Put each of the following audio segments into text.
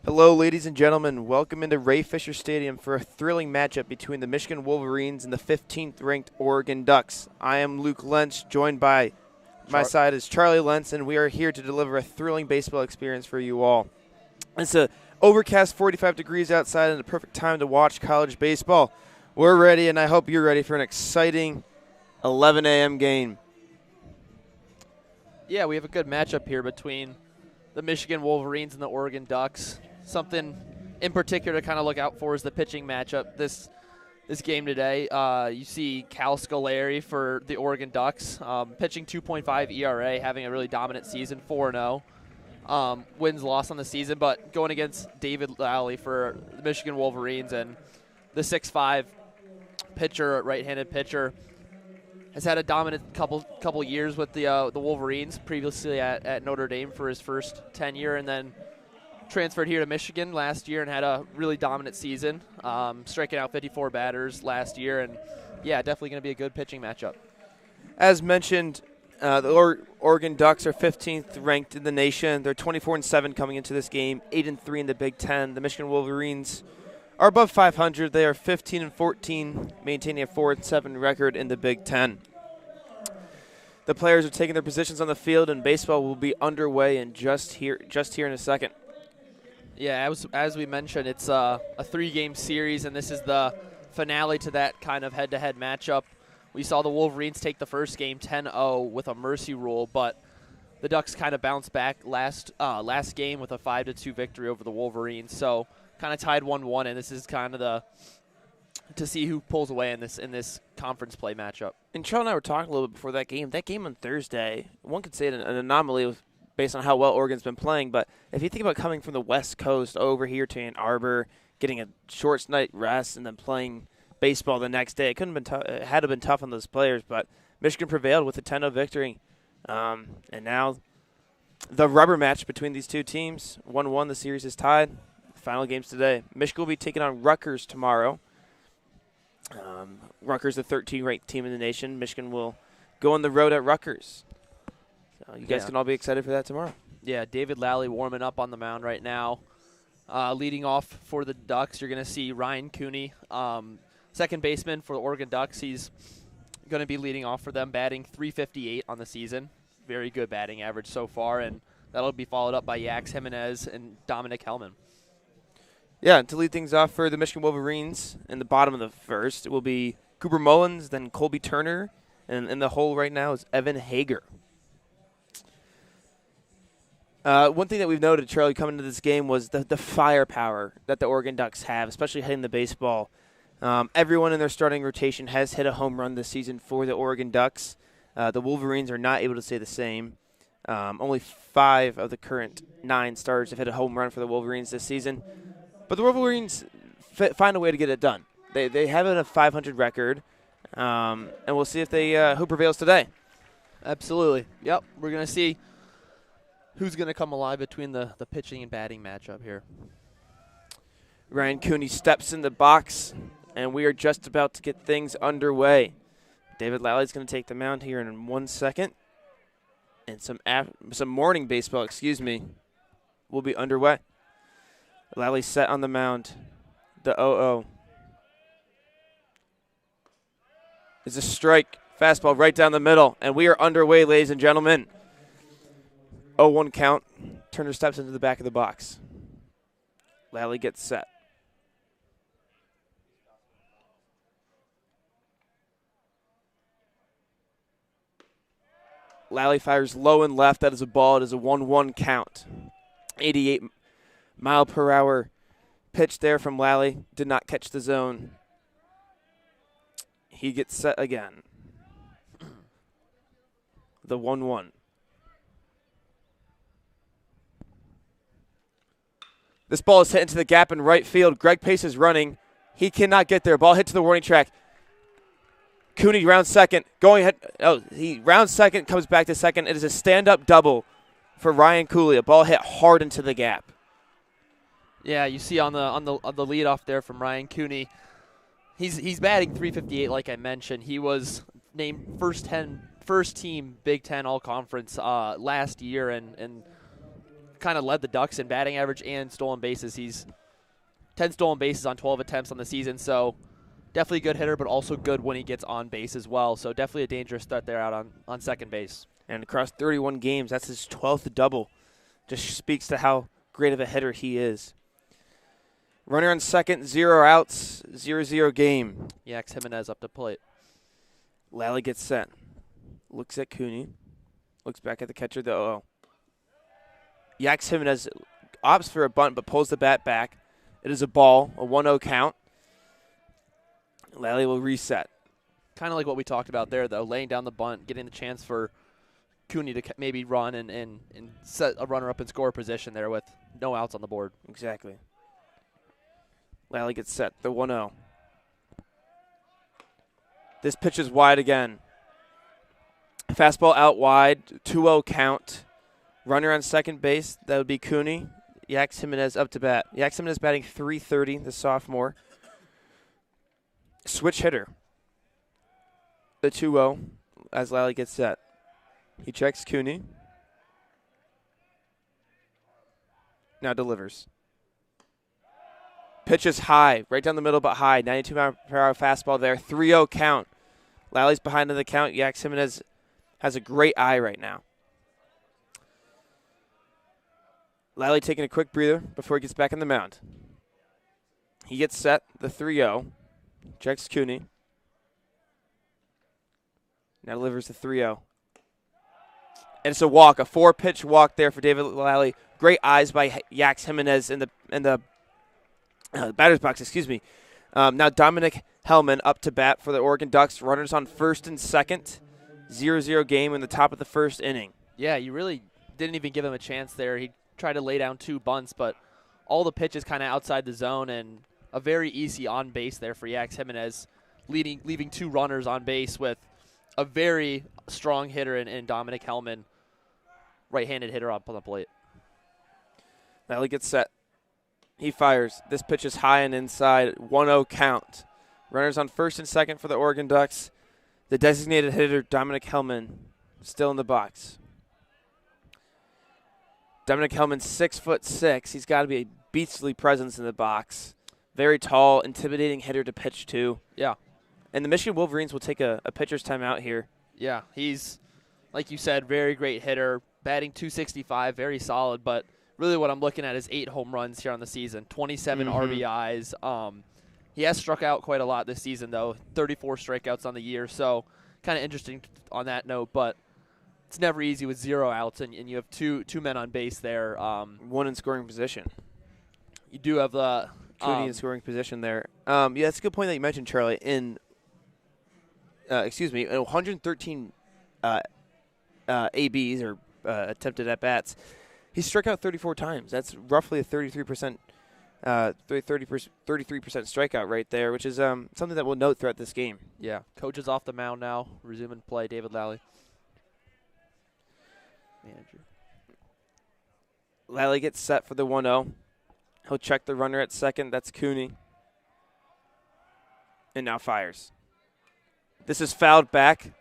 Hello, ladies and gentlemen. Welcome into Ray Fisher Stadium for a thrilling matchup between the Michigan Wolverines and the 15th-ranked Oregon Ducks. I am Luke Lentz, joined by my side is Charlie Lentz, and we are here to deliver a thrilling baseball experience for you all. It's a overcast 45 degrees outside and the perfect time to watch college baseball. We're ready, and I hope you're ready for an exciting 11 a.m. game. Yeah, we have a good matchup here between the Michigan Wolverines and the Oregon Ducks. Something in particular to kind of look out for is the pitching matchup this game today. You see Cal Scolari for the Oregon Ducks, pitching 2.5 ERA, having a really dominant season, 4-0. Wins-loss on the season, but going against David Lally for the Michigan Wolverines, and the 6'5 pitcher, right-handed pitcher, has had a dominant couple years with the Wolverines, previously at Notre Dame for his first tenure, and then transferred here to Michigan last year and had a really dominant season, striking out 54 batters last year, and yeah, definitely going to be a good pitching matchup. As mentioned, the Oregon Ducks are 15th ranked in the nation. They're 24-7 coming into this game, 8-3 in the Big Ten. The Michigan Wolverines are above 500. They are 15-14, maintaining a 4-7 record in the Big Ten. The players are taking their positions on the field, and baseball will be underway in just here in a second. Yeah, as we mentioned, it's a three-game series, and this is the finale to that kind of head-to-head matchup. We saw the Wolverines take the first game 10-0 with a mercy rule, but the Ducks kind of bounced back last game with a 5-2 victory over the Wolverines. So kind of tied 1-1, and this is kind of to see who pulls away in this conference play matchup. And Charlie and I were talking a little bit before that game. That game on Thursday, one could say an anomaly based on how well Oregon's been playing, but if you think about coming from the West Coast over here to Ann Arbor, getting a short night rest, and then playing baseball the next day, it had to have been tough on those players, but Michigan prevailed with a 10-0 victory. And now the rubber match between these two teams, 1-1, the series is tied. Final games today. Michigan will be taking on Rutgers tomorrow. Rutgers, the 13th-ranked team in the nation. Michigan will go on the road at Rutgers. So you guys can all be excited for that tomorrow. Yeah, David Lally warming up on the mound right now. Leading off for the Ducks, you're going to see Ryan Cooney, second baseman for the Oregon Ducks. He's going to be leading off for them, batting .358 on the season. Very good batting average so far, and that'll be followed up by Yax Jimenez and Dominic Hellman. Yeah, to lead things off for the Michigan Wolverines in the bottom of the first, it will be Cooper Mullins, then Colby Turner, and in the hole right now is Evan Hager. One thing that we've noted, Charlie, coming into this game was the firepower that the Oregon Ducks have, especially hitting the baseball. Everyone in their starting rotation has hit a home run this season for the Oregon Ducks. The Wolverines are not able to say the same. Only 5 of the current 9 starters have hit a home run for the Wolverines this season. But the Wolverines find a way to get it done. They have a 500 record, and we'll see if who prevails today. Absolutely. Yep, we're going to see who's going to come alive between the pitching and batting matchup here. Ryan Cooney steps in the box, and we are just about to get things underway. David Lally's going to take the mound here in 1 second, and some morning baseball, will be underway. Lally set on the mound. The 0-0 is a strike. Fastball right down the middle, and we are underway, ladies and gentlemen. 0-1 count. Turner steps into the back of the box. Lally gets set. Lally fires low and left. That is a ball. It is a 1-1 count. 88-mile-per-hour pitch there from Lally. Did not catch the zone. He gets set again. The 1-1. This ball is hit into the gap in right field. Greg Pace is running. He cannot get there. Ball hit to the warning track. Cooney rounds second. Going ahead. He rounds second, comes back to second. It is a stand-up double for Ryan Cooley. A ball hit hard into the gap. Yeah, you see on the leadoff there from Ryan Cooney. He's batting .358, like I mentioned. He was named first team Big Ten All Conference last year, and kind of led the Ducks in batting average and stolen bases. He's 10 stolen bases on 12 attempts on the season, so definitely a good hitter, but also good when he gets on base as well. So definitely a dangerous threat there out on second base. And across 31 games, that's his 12th double. Just speaks to how great of a hitter he is. Runner on second, 0 outs, 0-0 game. Yax Jimenez up to plate. Lally gets set. Looks at Cooney. Looks back at the catcher, the 0-0. Yax Jimenez opts for a bunt but pulls the bat back. It is a ball, a 1-0 count. Lally will reset. Kind of like what we talked about there, though, laying down the bunt, getting the chance for Cooney to maybe run and set a runner up in score position there with no outs on the board. Exactly. Lally gets set, the 1-0. This pitch is wide again. Fastball out wide, 2-0 count. Runner on second base, that would be Cooney. Yax Jimenez up to bat. Yax Jimenez batting .330, the sophomore. Switch hitter. The 2-0 as Lally gets set. He checks Cooney. Now delivers. Pitch is high, right down the middle but high. 92-mile-per-hour fastball there. 3-0 count. Lally's behind in the count. Yax Jimenez has a great eye right now. Lally taking a quick breather before he gets back on the mound. He gets set, the 3-0. Checks Cooney. Now delivers the 3-0. And it's a walk, a 4-pitch walk there for David Lally. Great eyes by Yax Jimenez in the batter's box, excuse me. Now Dominic Hellman up to bat for the Oregon Ducks. Runners on first and second. 0-0 game in the top of the first inning. Yeah, you really didn't even give him a chance there. He tried to lay down 2 bunts, but all the pitches kind of outside the zone and a very easy on base there for Yax Jimenez, leaving 2 runners on base with a very strong hitter in Dominic Hellman, right-handed hitter up on the plate. Lally gets set. He fires. This pitch is high and inside. 1-0 count. Runners on first and second for the Oregon Ducks. The designated hitter, Dominic Hellman, still in the box. Dominic Hellman, 6'6". He's got to be a beastly presence in the box. Very tall, intimidating hitter to pitch to. Yeah. And the Michigan Wolverines will take a pitcher's timeout here. Yeah, he's, like you said, very great hitter, batting .265, very solid, but really what I'm looking at is 8 home runs here on the season, 27 RBIs. He has struck out quite a lot this season, though, 34 strikeouts on the year, so kind of interesting on that note, but it's never easy with 0 outs, and you have two men on base there. One in scoring position. You do have the Cooney in scoring position there. Yeah, that's a good point that you mentioned, Charlie. In 113 ABs or attempted at bats, he struck out 34 times. That's roughly a 33% 33% strikeout rate there, which is something that we'll note throughout this game. Yeah, coach is off the mound now, resuming play. David Lally. Manager. Lally gets set for the 1-0. He'll check the runner at second. That's Cooney. And now fires. This is fouled back.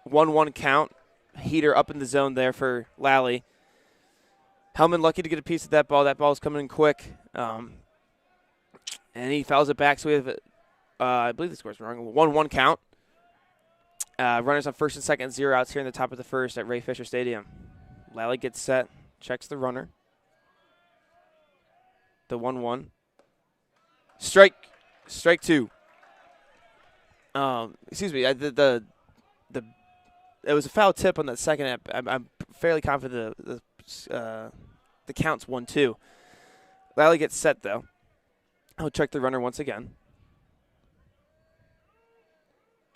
1-1 count. Heater up in the zone there for Lally. Hellman lucky to get a piece of that ball. That ball's coming in quick. And he fouls it back. So we have, I believe the score's wrong, 1-1 count. Runners on first and second, 0 outs here in the top of the first at Ray Fisher Stadium. Lally gets set, checks the runner. The 1-1. Strike 2. Excuse me. It was a foul tip on that second. I'm fairly confident the count's 1-2. Lally gets set though. He'll check the runner once again.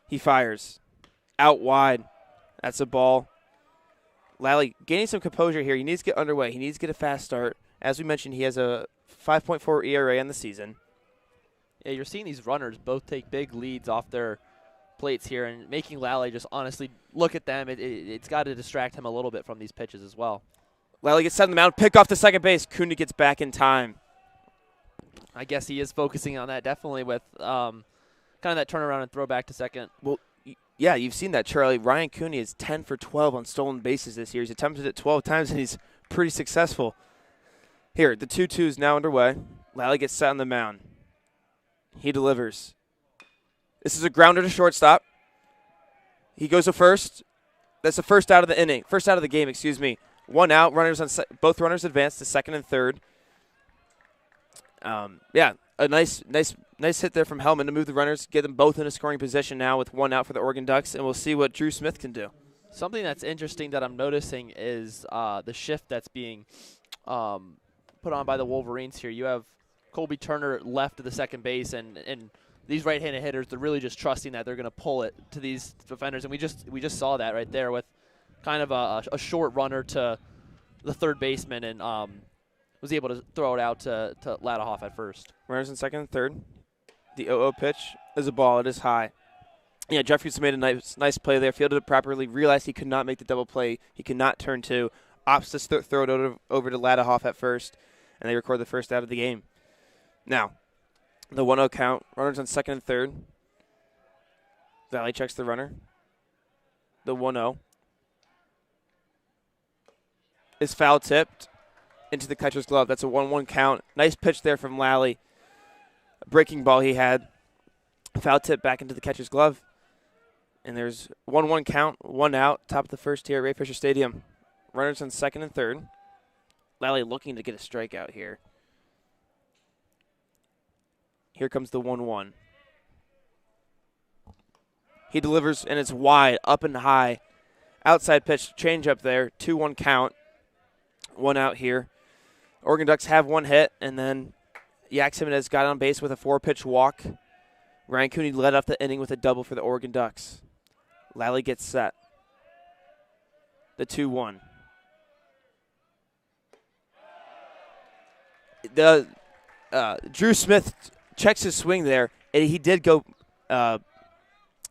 He fires. Out wide. That's a ball. Lally gaining some composure here. He needs to get underway. He needs to get a fast start. As we mentioned, he has a 5.4 ERA on the season. Yeah, you're seeing these runners both take big leads off their plates here and making Lally just honestly look at them. It's got to distract him a little bit from these pitches as well. Lally gets set on the mound. Pick off to second base. Cooney gets back in time. I guess he is focusing on that definitely with kind of that turnaround and throw back to second. Well, yeah, you've seen that, Charlie. Ryan Cooney is 10 for 12 on stolen bases this year. He's attempted it 12 times, and he's pretty successful. Here, the 2-2 is now underway. Lally gets set on the mound. He delivers. This is a grounder to shortstop. He goes to first. That's the first out of the inning. First out of the game, excuse me. One out. Runners on both runners advance to second and third. A nice hit there from Hellman to move the runners, get them both in a scoring position now with one out for the Oregon Ducks, and we'll see what Drew Smith can do. Something that's interesting that I'm noticing is the shift that's being put on by the Wolverines here. You have Colby Turner left of the second base, and these right-handed hitters, they're really just trusting that they're going to pull it to these defenders, and we just saw that right there with kind of a short runner to the third baseman, and was able to throw it out to Ladahoff at first. Runners in second and third. The 0-0 pitch is a ball. It is high. Yeah, Jeffries made a nice play there, fielded it properly, realized he could not make the double play. He could not turn two. Opts to throw it over to Ladahoff at first, and they record the first out of the game. Now, the 1-0 count. Runners on second and third. Valley checks the runner. The 1-0 is foul tipped into the catcher's glove. That's a 1-1 count. Nice pitch there from Lally. A breaking ball he had. Foul tip back into the catcher's glove. And there's 1-1 count, 1 out, top of the first here at Ray Fisher Stadium. Runners on second and third. Lally looking to get a strikeout here. Here comes the 1-1. He delivers, and it's wide, up and high. Outside pitch, change up there, 2-1 count. 1 out here. Oregon Ducks have 1 hit, and then Yak Jimenez got on base with a 4-pitch walk. Ryan Cooney led off the inning with a double for the Oregon Ducks. Lally gets set. The 2-1. Drew Smith checks his swing there, and he did go.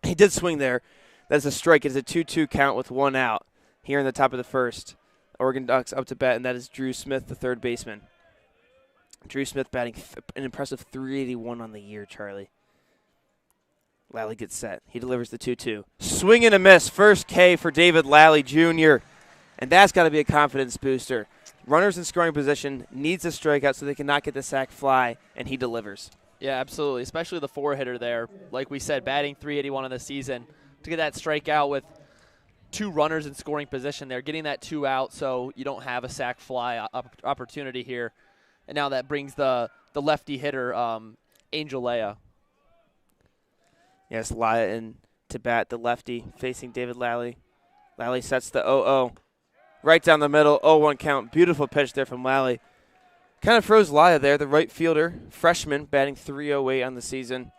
He did swing there. That's a strike. It's a 2-2 count with 1 out here in the top of the first. Oregon Ducks up to bat, and that is Drew Smith, the third baseman. Drew Smith batting an impressive 381 on the year, Charlie. Lally gets set. He delivers the 2-2. Swing and a miss. First K for David Lally Jr., and that's got to be a confidence booster. Runners in scoring position, needs a strikeout so they cannot get the sac fly, and he delivers. Yeah, absolutely, especially the 4-hitter there. Like we said, batting 381 on the season. To get that strikeout with 2 runners in scoring position there, getting that 2 out so you don't have a sac fly opportunity here. And now that brings the lefty hitter, Angel Leia. Yes, Leia in to bat, the lefty facing David Lally. Lally sets the 0-0. Right down the middle, 0-1 count. Beautiful pitch there from Lally. Kind of froze Leia there, the right fielder, freshman, batting 308 on the season.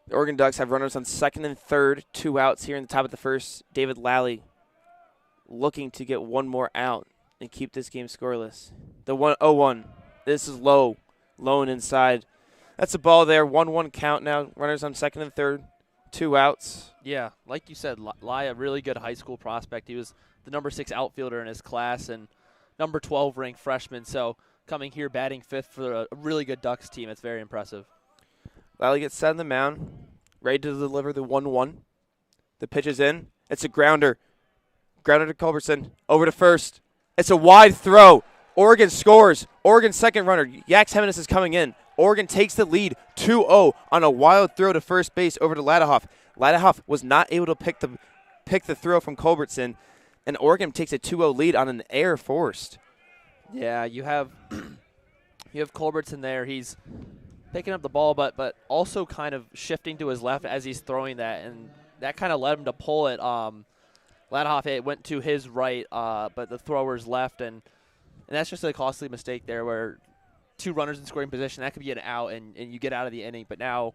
The Oregon Ducks have runners on second and third, 2 outs here in the top of the first. David Lally looking to get 1 more out and keep this game scoreless. The 0-1. This is low and inside. That's a ball there. 1-1 count now. Runners on second and third, 2 outs. Yeah, like you said, Leia, really good high school prospect. He was the number 6 outfielder in his class and number 12 ranked freshman. So coming here batting 5th for a really good Ducks team, it's very impressive. Lally gets set on the mound, ready to deliver the 1-1. The pitch is in. It's a grounder. Grounder to Culbertson. Over to first. It's a wide throw. Oregon scores. Oregon's second runner. Yak Jimenez is coming in. Oregon takes the lead 2-0 on a wild throw to first base over to Ladahoff. Ladahoff was not able to pick the throw from Culbertson, and Oregon takes a 2-0 lead on an error forced. Yeah, you have Culbertson there. He's picking up the ball, but also kind of shifting to his left as he's throwing that, and that kind of led him to pull it. Ladahoff, it went to his right, but the thrower's left, and that's just a costly mistake there where 2 runners in scoring position, that could be an out, and you get out of the inning. But now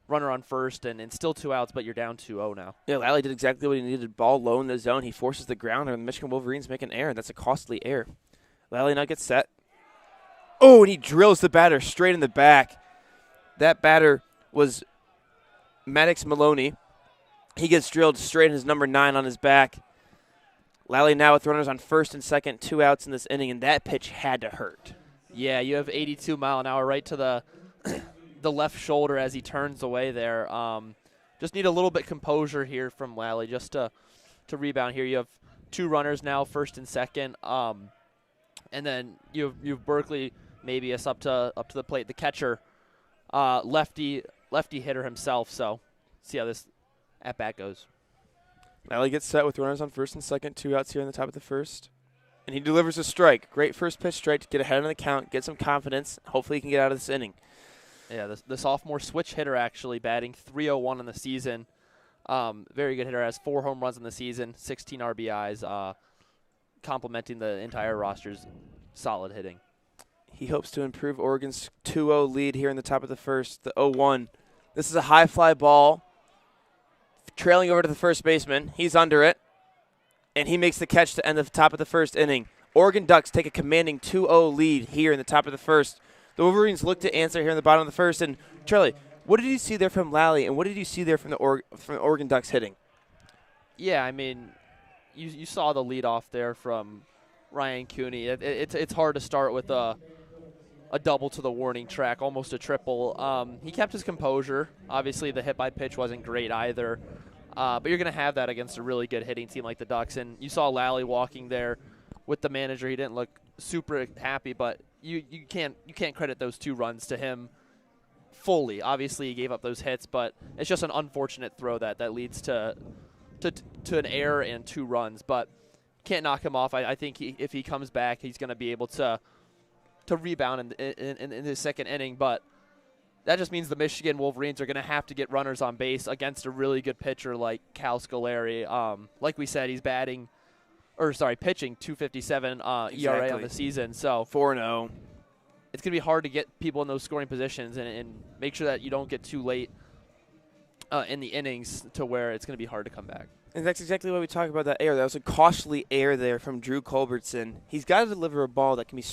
runner on first and still 2 outs, but you're down 2-0 now. Yeah, Lally did exactly what he needed. Ball low in the zone. He forces the grounder, and the Michigan Wolverines make an error. That's a costly error. Lally now gets set. Oh, and he drills the batter straight in the back. That batter was Maddox Maloney. He gets drilled straight in his number 9 on his back. Lally now with runners on first and second, 2 outs in this inning, and that pitch had to hurt. Yeah, you have 82 mile an hour right to the the left shoulder as he turns away there. Just need a little bit composure here from Lally just to rebound here. You have two runners now, first and second. And then you've Berkeley Mabius up to the plate. The catcher, lefty hitter himself. So see how this at bat goes. Lally gets set with runners on first and second, 2 outs here in the top of the first. And he delivers a strike. Great first pitch strike to get ahead on the count, get some confidence. Hopefully he can get out of this inning. Yeah, the sophomore switch hitter actually batting .301 in the season. Very good hitter, has 4 home runs in the season, 16 RBIs, complementing the entire roster's solid hitting. He hopes to improve Oregon's 2-0 lead here in the top of the first, the 0-1. This is a high fly ball. Trailing over to the first baseman. He's under it. And he makes the catch to end the top of the first inning. Oregon Ducks take a commanding 2-0 lead here in the top of the first. The Wolverines look to answer here in the bottom of the first. And, Charlie, what did you see there from Lally, and what did you see there from the Oregon Ducks hitting? Yeah, I mean, you saw the leadoff there from Ryan Cooney. It's hard to start with a double to the warning track, almost a triple. He kept his composure. Obviously, the hit by pitch wasn't great either. But you're going to have that against a really good hitting team like the Ducks. And you saw Lally walking there with the manager. He didn't look super happy, but you can't credit those 2 runs to him fully. Obviously, he gave up those hits, but it's just an unfortunate throw that leads to an error and 2 runs. But can't knock him off. I think if he comes back, he's going to be able to rebound in the second inning. But that just means the Michigan Wolverines are going to have to get runners on base against a really good pitcher like Cal Scolari. Like we said, he's pitching .257 ERA on the season. So 4-0. It's going to be hard to get people in those scoring positions and make sure that you don't get too late in the innings to where it's going to be hard to come back. And that's exactly why we talk about that error. That was a costly error there from Drew Culbertson. He's got to deliver a ball that can be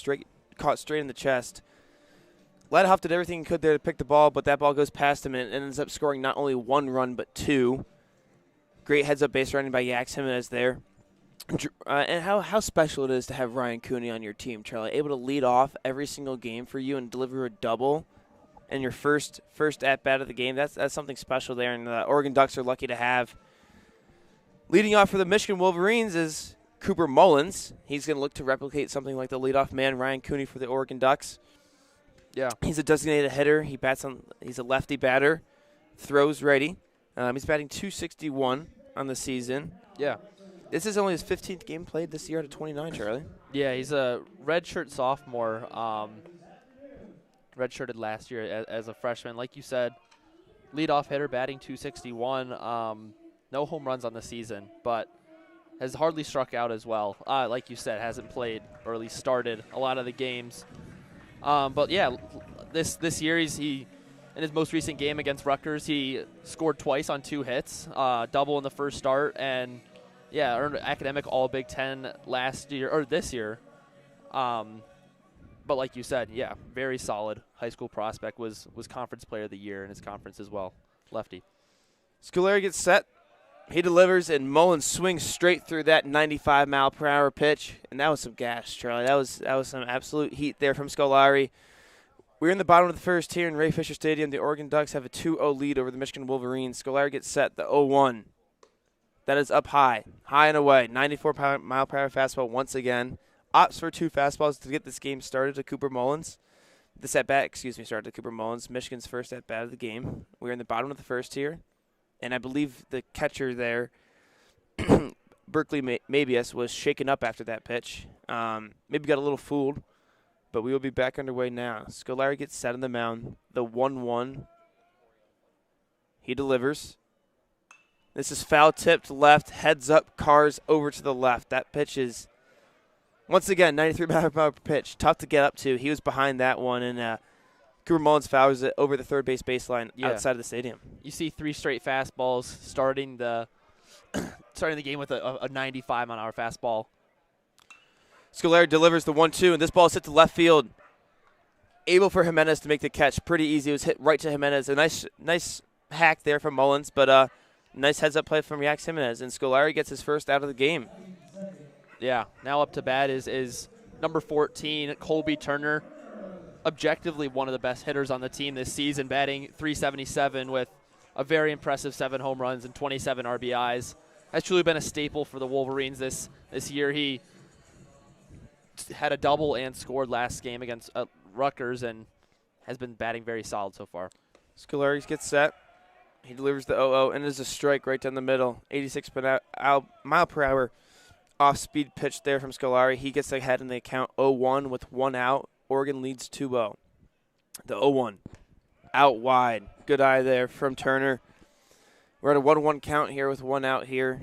caught straight in the chest. Ledhoff did everything he could there to pick the ball, but that ball goes past him and ends up scoring not only 1 run but 2. Great heads-up base running by Yax Jimenez there. And how special it is to have Ryan Cooney on your team, Charlie. Able to lead off every single game for you and deliver a double in your first at-bat of the game. That's something special there, and the Oregon Ducks are lucky to have. Leading off for the Michigan Wolverines is Cooper Mullins. He's going to look to replicate something like the leadoff man, Ryan Cooney, for the Oregon Ducks. Yeah, he's a designated hitter. He's a lefty batter, throws ready. He's batting .261 on the season. Yeah. This is only his 15th game played this year out of 29, Charlie. Yeah, he's a redshirt sophomore. Redshirted last year as a freshman. Like you said, leadoff hitter, batting .261. No home runs on the season, but has hardly struck out as well. Like you said, hasn't played or at least started a lot of the games. But yeah, this year in his most recent game against Rutgers, he scored twice on 2 hits, double in the first start, and yeah, earned academic All Big Ten this year. But like you said, yeah, very solid high school prospect. Was conference player of the year in his conference as well. Lefty. Scolari gets set. He delivers, and Mullins swings straight through that 95-mile-per-hour pitch, and that was some gas, Charlie. That was some absolute heat there from Scolari. We're in the bottom of the first here in Ray Fisher Stadium. The Oregon Ducks have a 2-0 lead over the Michigan Wolverines. Scolari gets set, the 0-1. That is up high and away. 94-mile-per-hour fastball once again. Opts for 2 fastballs to get this game started to Cooper Mullins. This at-bat, started to Cooper Mullins, Michigan's first at-bat of the game. We're in the bottom of the first here. And I believe the catcher there, Berkeley Mabius, was shaken up after that pitch. Maybe got a little fooled, but we will be back underway now. Scolari gets set on the mound. The 1-1. He delivers. This is foul-tipped left, heads up, cars over to the left. That pitch is, once again, 93-mile-per-hour pitch. Tough to get up to. He was behind that one, and Cooper Mullins fouls it over the third base baseline outside of the stadium. You see 3 straight fastballs starting the game with a 95-mile-an-hour fastball. Scolari delivers the 1-2, and this ball is hit to left field. Able for Jimenez to make the catch. Pretty easy. It was hit right to Jimenez. A nice hack there from Mullins, but nice heads-up play from Yax Jimenez, and Scolari gets his first out of the game. Yeah, now up to bat is number 14, Colby Turner. Objectively one of the best hitters on the team this season, batting .377 with a very impressive 7 home runs and 27 RBIs. has truly been a staple for the Wolverines this year. He had a double and scored last game against Rutgers and has been batting very solid so far. Scolari gets set. He delivers the 0-0, and there's a strike right down the middle. 86 mile per hour off-speed pitch there from Scolari. He gets ahead in the count 0-1 with 1 out. Oregon leads 2-0. The 0-1 out wide. Good eye there from Turner. We're at a 1-1 count here with 1 out here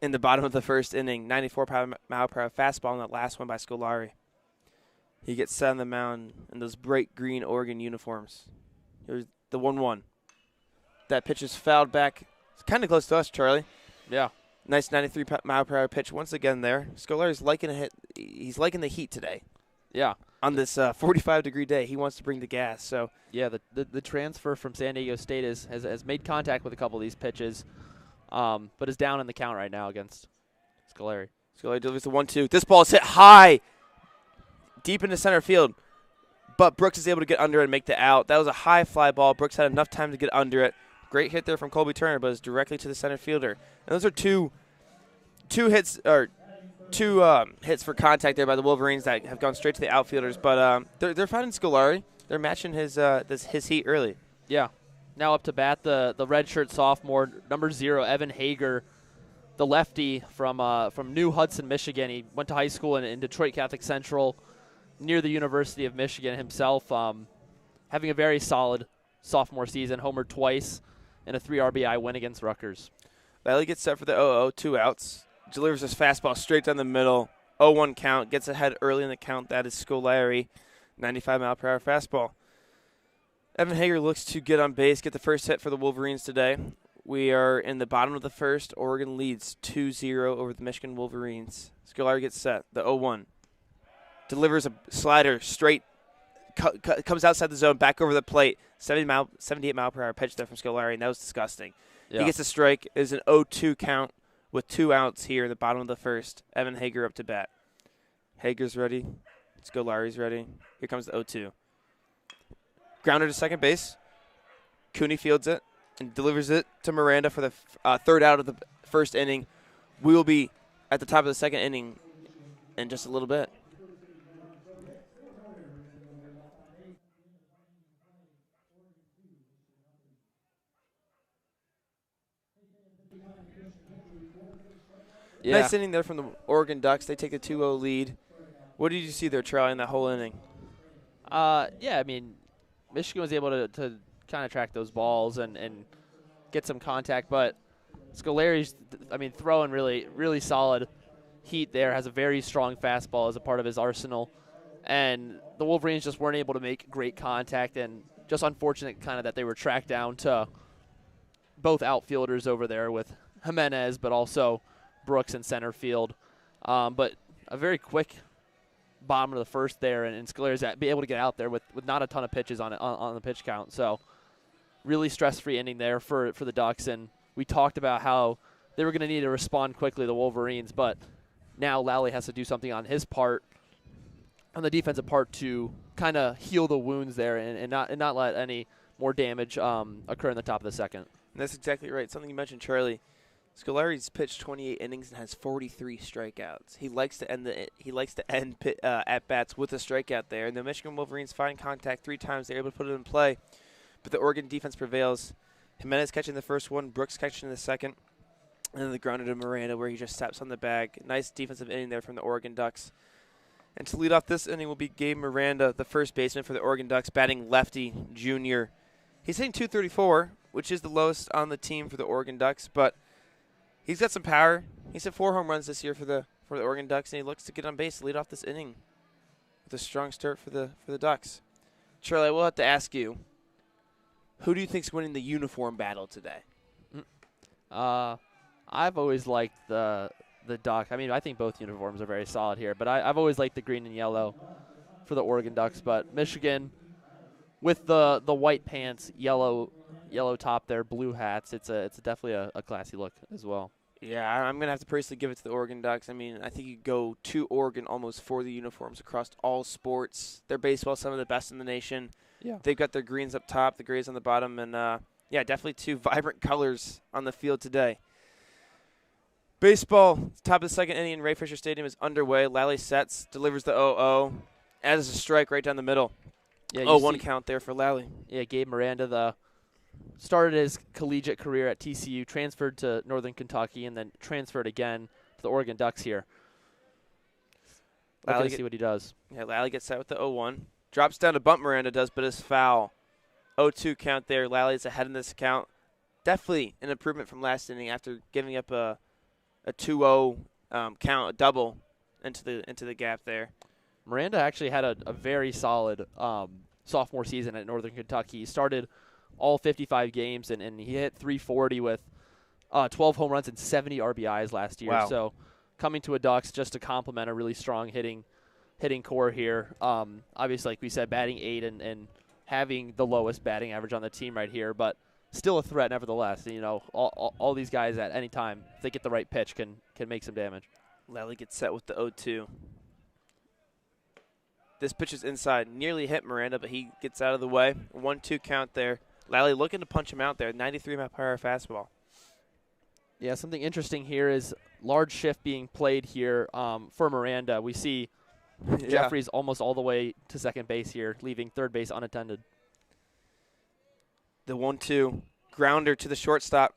in the bottom of the first inning. 94 mile per hour fastball in that last one by Scolari. He gets set on the mound in those bright green Oregon uniforms. Here's the 1-1. That pitch is fouled back. It's kind of close to us, Charlie. Yeah. Nice 93 mile per hour pitch once again there. Scolari's liking a hit. He's liking the heat today. Yeah. On this 45-degree day, he wants to bring the gas. So yeah, the transfer from San Diego State has made contact with a couple of these pitches, but is down in the count right now against Scolari. Scolari delivers the 1-2. This ball is hit high, deep into center field, but Brooks is able to get under it and make the out. That was a high fly ball. Brooks had enough time to get under it. Great hit there from Colby Turner, but it's directly to the center fielder. And those are two hits for contact there by the Wolverines that have gone straight to the outfielders. But they're finding Scolari. They're matching his heat early. Yeah. Now up to bat, the redshirt sophomore, number 0, Evan Hager, the lefty from New Hudson, Michigan. He went to high school in Detroit Catholic Central, near the University of Michigan himself. Having a very solid sophomore season, homered twice, and a 3 RBI win against Rutgers. Lally gets set for the 0-0, 2 outs. Delivers his fastball straight down the middle. 0-1 count. Gets ahead early in the count. That is Scolari. 95 mile per hour fastball. Evan Hager looks to get on base, get the first hit for the Wolverines today. We are in the bottom of the first. Oregon leads 2-0 over the Michigan Wolverines. Scolari gets set. The 0-1. Delivers a slider straight. Comes outside the zone, back over the plate. 78 mile per hour pitch there from Scolari, and that was disgusting. Yeah. He gets a strike. It is an 0-2 count with 2 outs here in the bottom of the first. Evan Hager up to bat. Hager's ready. Scolari's ready. Here comes the 0-2. Grounder to second base. Cooney fields it and delivers it to Miranda for the third out of the first inning. We will be at the top of the second inning in just a little bit. Yeah. Nice inning there from the Oregon Ducks. They take the 2-0 lead. What did you see there, Charlie, in that whole inning? Yeah, I mean, Michigan was able to kind of track those balls and get some contact, but Scolari's, throwing really, really solid heat there, has a very strong fastball as a part of his arsenal, and the Wolverines just weren't able to make great contact, and just unfortunate kind of that they were tracked down to both outfielders over there with Jimenez, but also Brooks in center field. But a very quick bottom of the first there, and Scolari's be able to get out there with not a ton of pitches on the pitch count. So really stress-free inning there for the Ducks. And we talked about how they were going to need to respond quickly, the Wolverines, but now Lally has to do something on his part, on the defensive part, to kind of heal the wounds there and not let any more damage occur in the top of the second. And that's exactly right. Something you mentioned, Charlie. Scolari's pitched 28 innings and has 43 strikeouts. He likes to end at bats with a strikeout there. And the Michigan Wolverines find contact 3 times. They're able to put it in play, but the Oregon defense prevails. Jimenez catching the first one, Brooks catching the second, and then the grounder to Miranda where he just steps on the bag. Nice defensive inning there from the Oregon Ducks. And to lead off this inning will be Gabe Miranda, the first baseman for the Oregon Ducks, batting lefty junior. He's hitting .234, which is the lowest on the team for the Oregon Ducks, but he's got some power. He's hit 4 home runs this year for the Oregon Ducks, and he looks to get on base to lead off this inning with a strong start for the Ducks. Charlie, I will have to ask you, who do you think's winning the uniform battle today? I've always liked the Duck. I think both uniforms are very solid here, but I've always liked the green and yellow for the Oregon Ducks. But Michigan, with the white pants, yellow top there, blue hats, it's definitely a classy look as well. Yeah, I'm going to have to personally give it to the Oregon Ducks. I think you go to Oregon almost for the uniforms across all sports. Their baseball is some of the best in the nation. Yeah. They've got their greens up top, the grays on the bottom, and, definitely 2 vibrant colors on the field today. Baseball, top of the second inning in Ray Fisher Stadium is underway. Lally sets, delivers the 0-0, adds a strike right down the middle. Yeah, 0-1 count there for Lally. Yeah, Gabe Miranda started his collegiate career at TCU, transferred to Northern Kentucky, and then transferred again to the Oregon Ducks here. Let's see what he does. Yeah, Lally gets set with the 0-1. Drops down to bunt Miranda does, but is foul. 0-2 count there. Lally's ahead in this count. Definitely an improvement from last inning after giving up a 2-0 count, a double into the gap there. Miranda actually had a very solid sophomore season at Northern Kentucky. He started all 55 games, and he hit 340 with 12 home runs and 70 RBIs last year. Wow. So coming to a Ducks just to complement a really strong hitting core here. Obviously, like we said, batting 8 and having the lowest batting average on the team right here, but still a threat nevertheless. You know, all these guys at any time, if they get the right pitch, can make some damage. Lally gets set with the 0-2. This pitch is inside, nearly hit Miranda, but he gets out of the way. 1-2 count there. Lally looking to punch him out there. 93-mile-per-hour fastball. Yeah, something interesting here is large shift being played here for Miranda. We see Jeffries almost all the way to second base here, leaving third base unattended. The 1-2 grounder to the shortstop.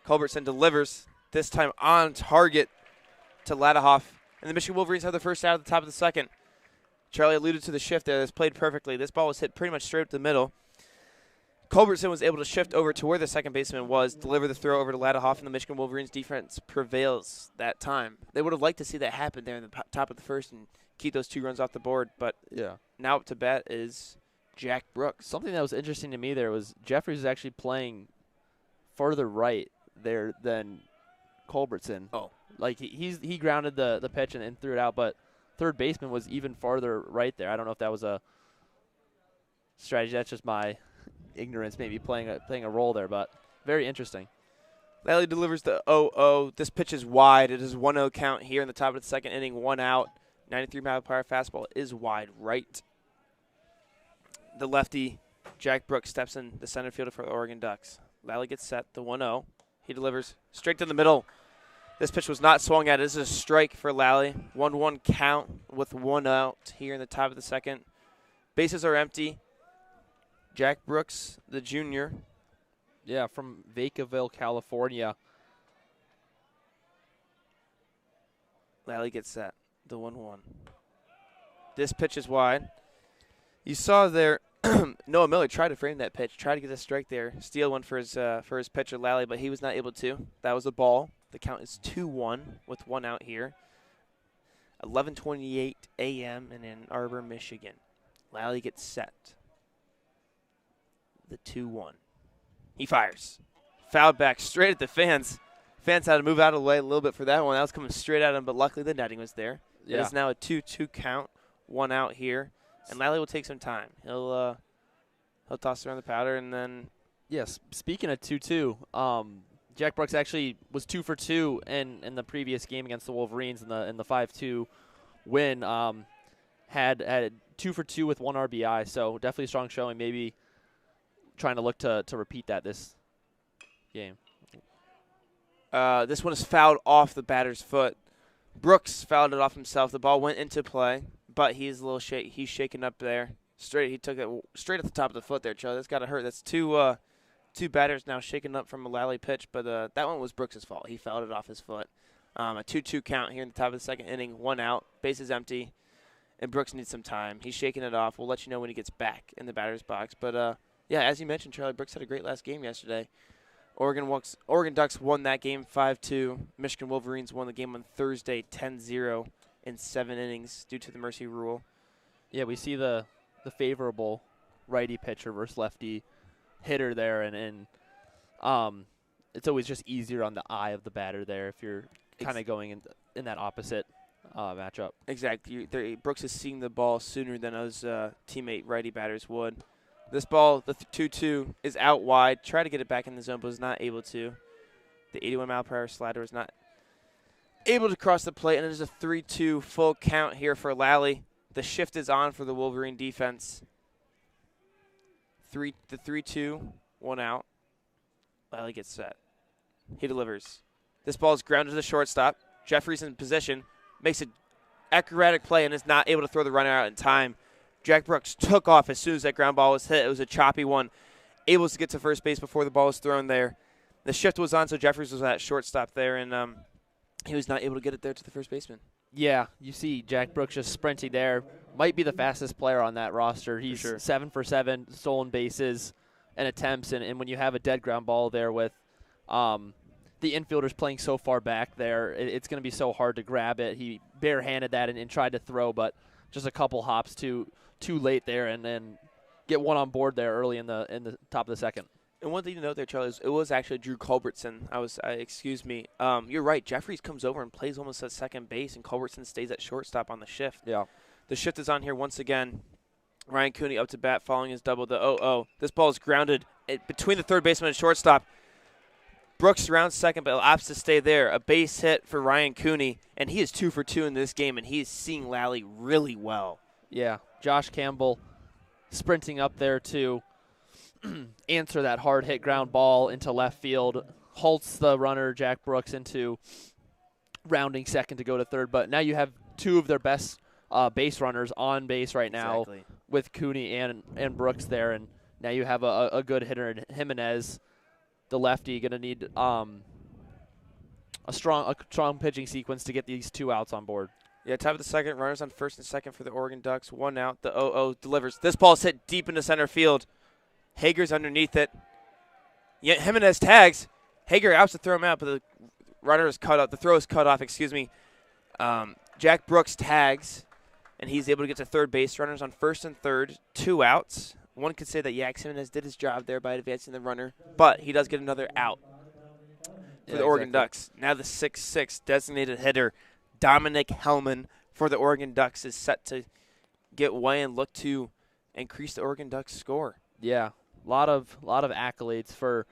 Culbertson delivers, this time on target to Ladahoff. And the Michigan Wolverines have the first out at the top of the second. Charlie alluded to the shift there. That's played perfectly. This ball was hit pretty much straight up the middle. Culbertson was able to shift over to where the second baseman was, deliver the throw over to Ladahoff, and the Michigan Wolverines defense prevails that time. They would have liked to see that happen there in the top of the first and keep those 2 runs off the board, but now up to bat is Jack Brooks. Something that was interesting to me there was Jeffries is actually playing further right there than Culbertson. Oh. Like he grounded the pitch and threw it out, but third baseman was even farther right there. I don't know if that was a strategy. That's just my ignorance maybe playing a role there, but very interesting. Lally delivers the 0-0. This pitch is wide. It is 1-0 count here in the top of the second inning, 1 out. 93-mile-per-hour fastball is wide right. The lefty, Jack Brooks, steps in the center fielder for the Oregon Ducks. Lally gets set, the 1-0. He delivers straight to the middle. This pitch was not swung at. This is a strike for Lally. 1-1 count with 1 out here in the top of the second. Bases are empty. Jack Brooks, the junior. Yeah, from Vacaville, California. Lally gets set, the 1-1. This pitch is wide. You saw there, Noah Miller tried to frame that pitch, tried to get a strike there, steal one for his pitcher, Lally, but he was not able to. That was a ball. The count is 2-1 with 1 out here. 11:28 a.m. in Ann Arbor, Michigan. Lally gets set. The 2-1. He fires. Fouled back straight at the fans. Fans had to move out of the way a little bit for that one. That was coming straight at him, but luckily the netting was there. Yeah. It is now a 2-2 count, 1 out here. And Lally will take some time. He'll toss around the powder and then. Yes, speaking of 2-2, Jack Brooks actually was 2 for 2 in the previous game against the Wolverines in the 5-2 win. Had 2 for 2 with 1 RBI, so definitely a strong showing. Maybe trying to look to repeat that this game. This one is fouled off the batter's foot. Brooks fouled it off himself. The ball went into play, but he's a little he's shaken up there. He took it straight at the top of the foot there, Charlie. That's got to hurt. That's two batters now shaken up from a Lally pitch, but that one was Brooks' fault. He fouled it off his foot. A 2-2 count here in the top of the second inning, 1 out, bases empty, and Brooks needs some time. He's shaking it off. We'll let you know when he gets back in the batter's box. But, yeah, as you mentioned, Charlie, Brooks had a great last game yesterday. Oregon Ducks won that game 5-2. Michigan Wolverines won the game on Thursday 10-0 in 7 innings due to the mercy rule. Yeah, we see the favorable righty pitcher versus lefty hitter there, and it's always just easier on the eye of the batter there if you're kind of going in that opposite matchup. Exactly. Brooks is seeing the ball sooner than his teammate righty batters would. This ball, the 2-2, is out wide. Tried to get it back in the zone, but was not able to. The 81-mile-per-hour slider was not able to cross the plate, and it is a 3-2 full count here for Lally. The shift is on for the Wolverine defense. The 3-2, 1 out. Lally gets set. He delivers. This ball is grounded to the shortstop. Jeffries in position, makes an acrobatic play and is not able to throw the runner out in time. Jack Brooks took off as soon as that ground ball was hit. It was a choppy one. Able to get to first base before the ball was thrown there. The shift was on, so Jeffries was at shortstop there, and he was not able to get it there to the first baseman. Yeah, you see Jack Brooks just sprinting there. Might be the fastest player on that roster. He's 7 for 7 stolen bases and attempts, and when you have a dead ground ball there with the infielders playing so far back there, it's going to be so hard to grab it. He barehanded that and tried to throw, but just a couple hops too late there, and then get one on board there early in the top of the second. And one thing to note there, Charlie, is it was actually Drew Culbertson. Excuse me. You're right. Jeffries comes over and plays almost at second base, and Culbertson stays at shortstop on the shift. Yeah. The shift is on here once again. Ryan Cooney up to bat following his double. The 0-0. This ball is grounded between the third baseman and shortstop. Brooks rounds second, but opts to stay there. A base hit for Ryan Cooney, and he is 2 for 2 in this game, and he is seeing Lally really well. Yeah. Josh Campbell sprinting up there to answer that hard hit ground ball into left field, halts the runner Jack Brooks into rounding second to go to third. But now you have two of their best base runners on base right now with Cooney and Brooks there, and now you have a good hitter in Jimenez, the lefty, going to need a strong pitching sequence to get these 2 outs on board. Yeah, top of the second, runners on first and second for the Oregon Ducks. 1 out. The 0-0 delivers. This ball is hit deep into center field. Hager's underneath it. Yet Jimenez tags. Hager outs to throw him out, but the runner is cut off. The throw is cut off, excuse me. Jack Brooks tags, and he's able to get to third base. Runners on first and third, 2 outs. One could say that Yax Jimenez did his job there by advancing the runner, but he does get another out for the Oregon Ducks. Now the 6'6" designated hitter, Dominic Hellman, for the Oregon Ducks is set to get away and look to increase the Oregon Ducks score. Yeah. A lot of accolades for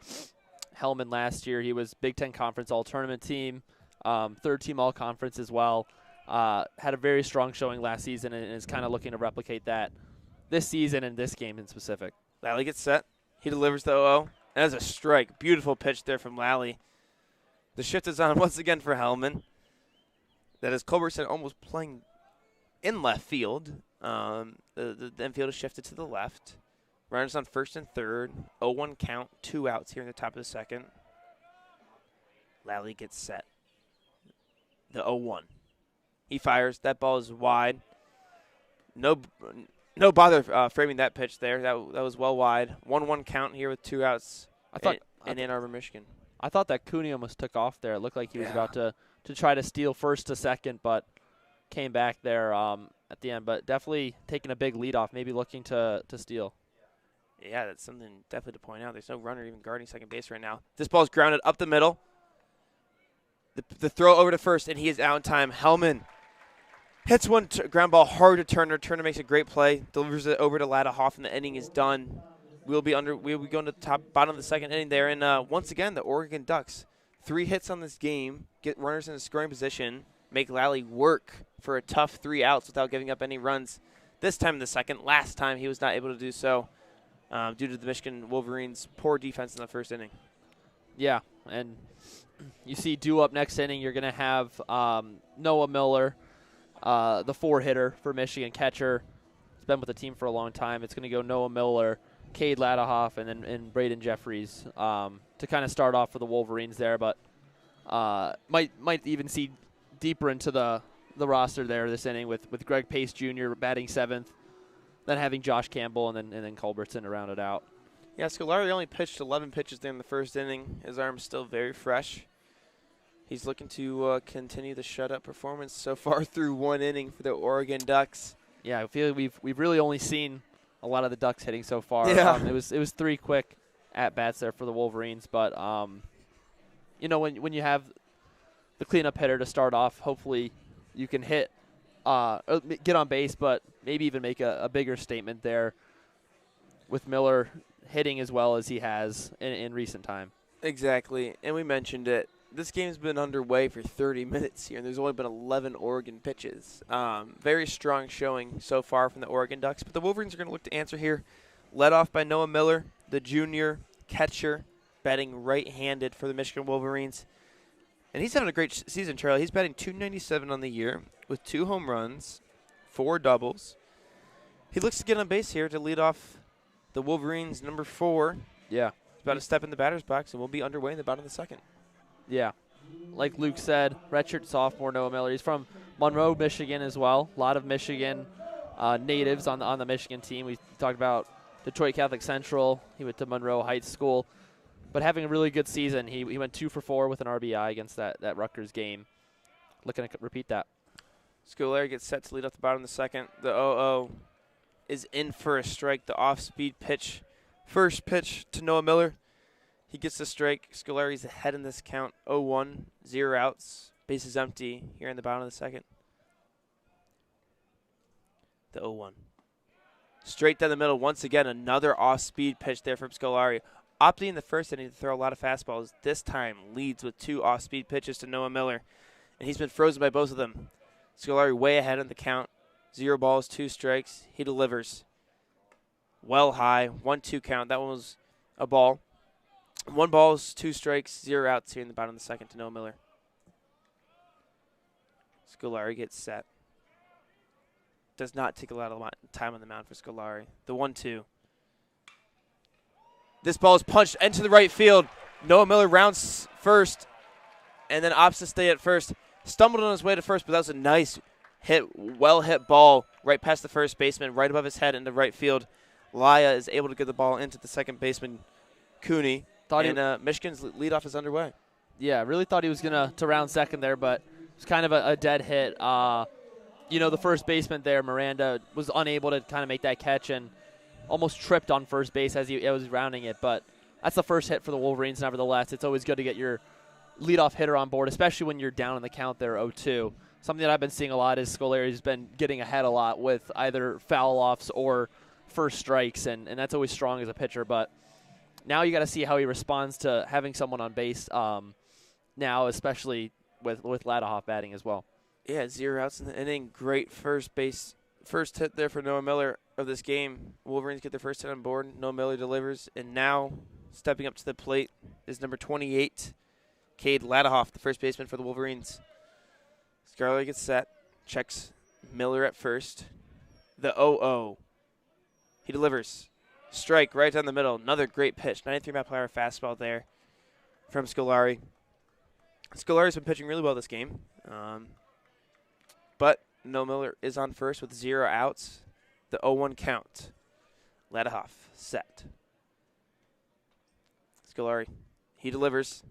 Hellman last year. He was Big Ten Conference All-Tournament team, third-team All-Conference as well. Had a very strong showing last season and is kind of looking to replicate that this season and this game in specific. Lally gets set. He delivers the 0-0. And that's a strike. Beautiful pitch there from Lally. The shift is on once again for Hellman. That is Culbertson almost playing in left field. The infield is shifted to the left. Runners on first and third. 0-1 count. 2 outs here in the top of the second. Lally gets set. The 0-1. He fires. That ball is wide. No bother framing that pitch there. That was well wide. 1-1 count here with 2 outs in Ann Arbor, Michigan. I thought that Cooney almost took off there. It looked like he was about to try to steal first to second, but came back there at the end. But definitely taking a big lead off, maybe looking to steal. Yeah, that's something definitely to point out. There's no runner even guarding second base right now. This ball's grounded up the middle. The throw over to first, and he is out in time. Hellman hits one ground ball hard to Turner. Turner makes a great play, delivers it over to Ladahoff, and the inning is done. We'll be going to the bottom of the second inning there, and once again, the Oregon Ducks, 3 hits on this game, get runners in a scoring position, make Lally work for a tough 3 outs without giving up any runs. This time in the second, last time he was not able to do so. Due to the Michigan Wolverines' poor defense in the first inning. Yeah, and you see due up next inning, you're going to have Noah Miller, the 4-hitter for Michigan, catcher. He's been with the team for a long time. It's going to go Noah Miller, Cade Ladahoff, and Braden Jeffries to kind of start off for the Wolverines there, but might even see deeper into the roster there this inning with Greg Pace Jr. batting 7th. Then having Josh Campbell and then Culbertson to round it out. Yeah, Scolari only pitched 11 pitches there in the first inning. His arm's still very fresh. He's looking to continue the shutout performance so far through 1 inning for the Oregon Ducks. Yeah, I feel we've really only seen a lot of the Ducks hitting so far. Yeah. It was 3 quick at bats there for the Wolverines, but when you have the cleanup hitter to start off, hopefully you can hit. Get on base, but maybe even make a bigger statement there with Miller hitting as well as he has in recent time. Exactly, and we mentioned it. This game's been underway for 30 minutes here, and there's only been 11 Oregon pitches. Very strong showing so far from the Oregon Ducks, but the Wolverines are going to look to answer here. Led off by Noah Miller, the junior catcher, batting right-handed for the Michigan Wolverines. And he's having a great season, Charlie. He's batting .297 on the year with 2 home runs, 4 doubles. He looks to get on base here to lead off the Wolverines' number 4. Yeah. He's about to step in the batter's box, and we'll be underway in the bottom of the second. Yeah. Like Luke said, redshirt sophomore Noah Miller. He's from Monroe, Michigan as well. A lot of Michigan natives on the Michigan team. We talked about Detroit Catholic Central. He went to Monroe Heights School. But having a really good season. He went 2 for 4 with an RBI against that Rutgers game. Looking to repeat that. Scolari gets set to lead off the bottom of the second. The 0-0 is in for a strike. The off-speed pitch. First pitch to Noah Miller. He gets the strike. Scolari's ahead in this count. 0-1, 0 outs. Bases empty here in the bottom of the second. The 0-1. Straight down the middle. Once again, another off-speed pitch there from Scolari. Opting in the first inning to throw a lot of fastballs. This time leads with 2 off-speed pitches to Noah Miller. And he's been frozen by both of them. Scolari way ahead in the count. 0 balls, 2 strikes. He delivers. Well high. 1-2 count. That one was a ball. 1 ball, 2 strikes, 0 outs here in the bottom of the second to Noah Miller. Scolari gets set. Does not take a lot of time on the mound for Scolari. The 1-2. This ball is punched into the right field. Noah Miller rounds first and then opts to stay at first. Stumbled on his way to first, but that was a nice hit, well-hit ball right past the first baseman, right above his head into right field. Laya is able to get the ball into the second baseman, Cooney. Michigan's leadoff is underway. Yeah, really thought he was going to round second there, but it was kind of a dead hit. The first baseman there, Miranda, was unable to kind of make that catch and almost tripped on first base as he was rounding it. But that's the first hit for the Wolverines, nevertheless. It's always good to get your leadoff hitter on board, especially when you're down in the count there 0-2. Something that I've been seeing a lot is Scolari's been getting ahead a lot with either foul-offs or first strikes, and that's always strong as a pitcher. But now you got to see how he responds to having someone on base now, especially with Ladahoff batting as well. Yeah, 0 outs in the inning. Great first hit there for Noah Miller of this game. Wolverines get their first hit on board. Noah Miller delivers, and now stepping up to the plate is number 28, Cade Ladahoff, the first baseman for the Wolverines. Scolari gets set, checks Miller at first. The 0-0. He delivers. Strike right down the middle. Another great pitch. 93-mile-per-hour fastball there from Scolari. Scolari's been pitching really well this game. But Noah Miller is on first with 0 outs. The 0-1 count. Ladahoff set. Scolari. He delivers.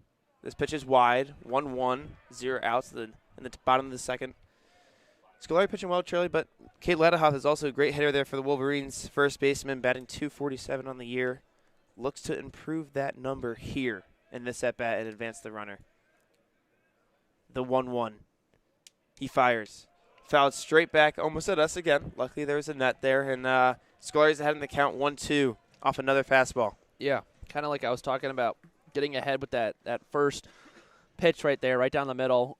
This pitch is wide. 1-1. 0 outs in the bottom of the second. Scolari pitching well, Charlie, but Cade Ladahoff is also a great hitter there for the Wolverines. First baseman, batting .247 on the year. Looks to improve that number here in this at-bat and advance the runner. The 1-1. He fires. Fouled straight back, almost at us again. Luckily, there was a net there, and Scolari's ahead in the count 1-2 off another fastball. Yeah, kind of like I was talking about, getting ahead with that first pitch right there, right down the middle,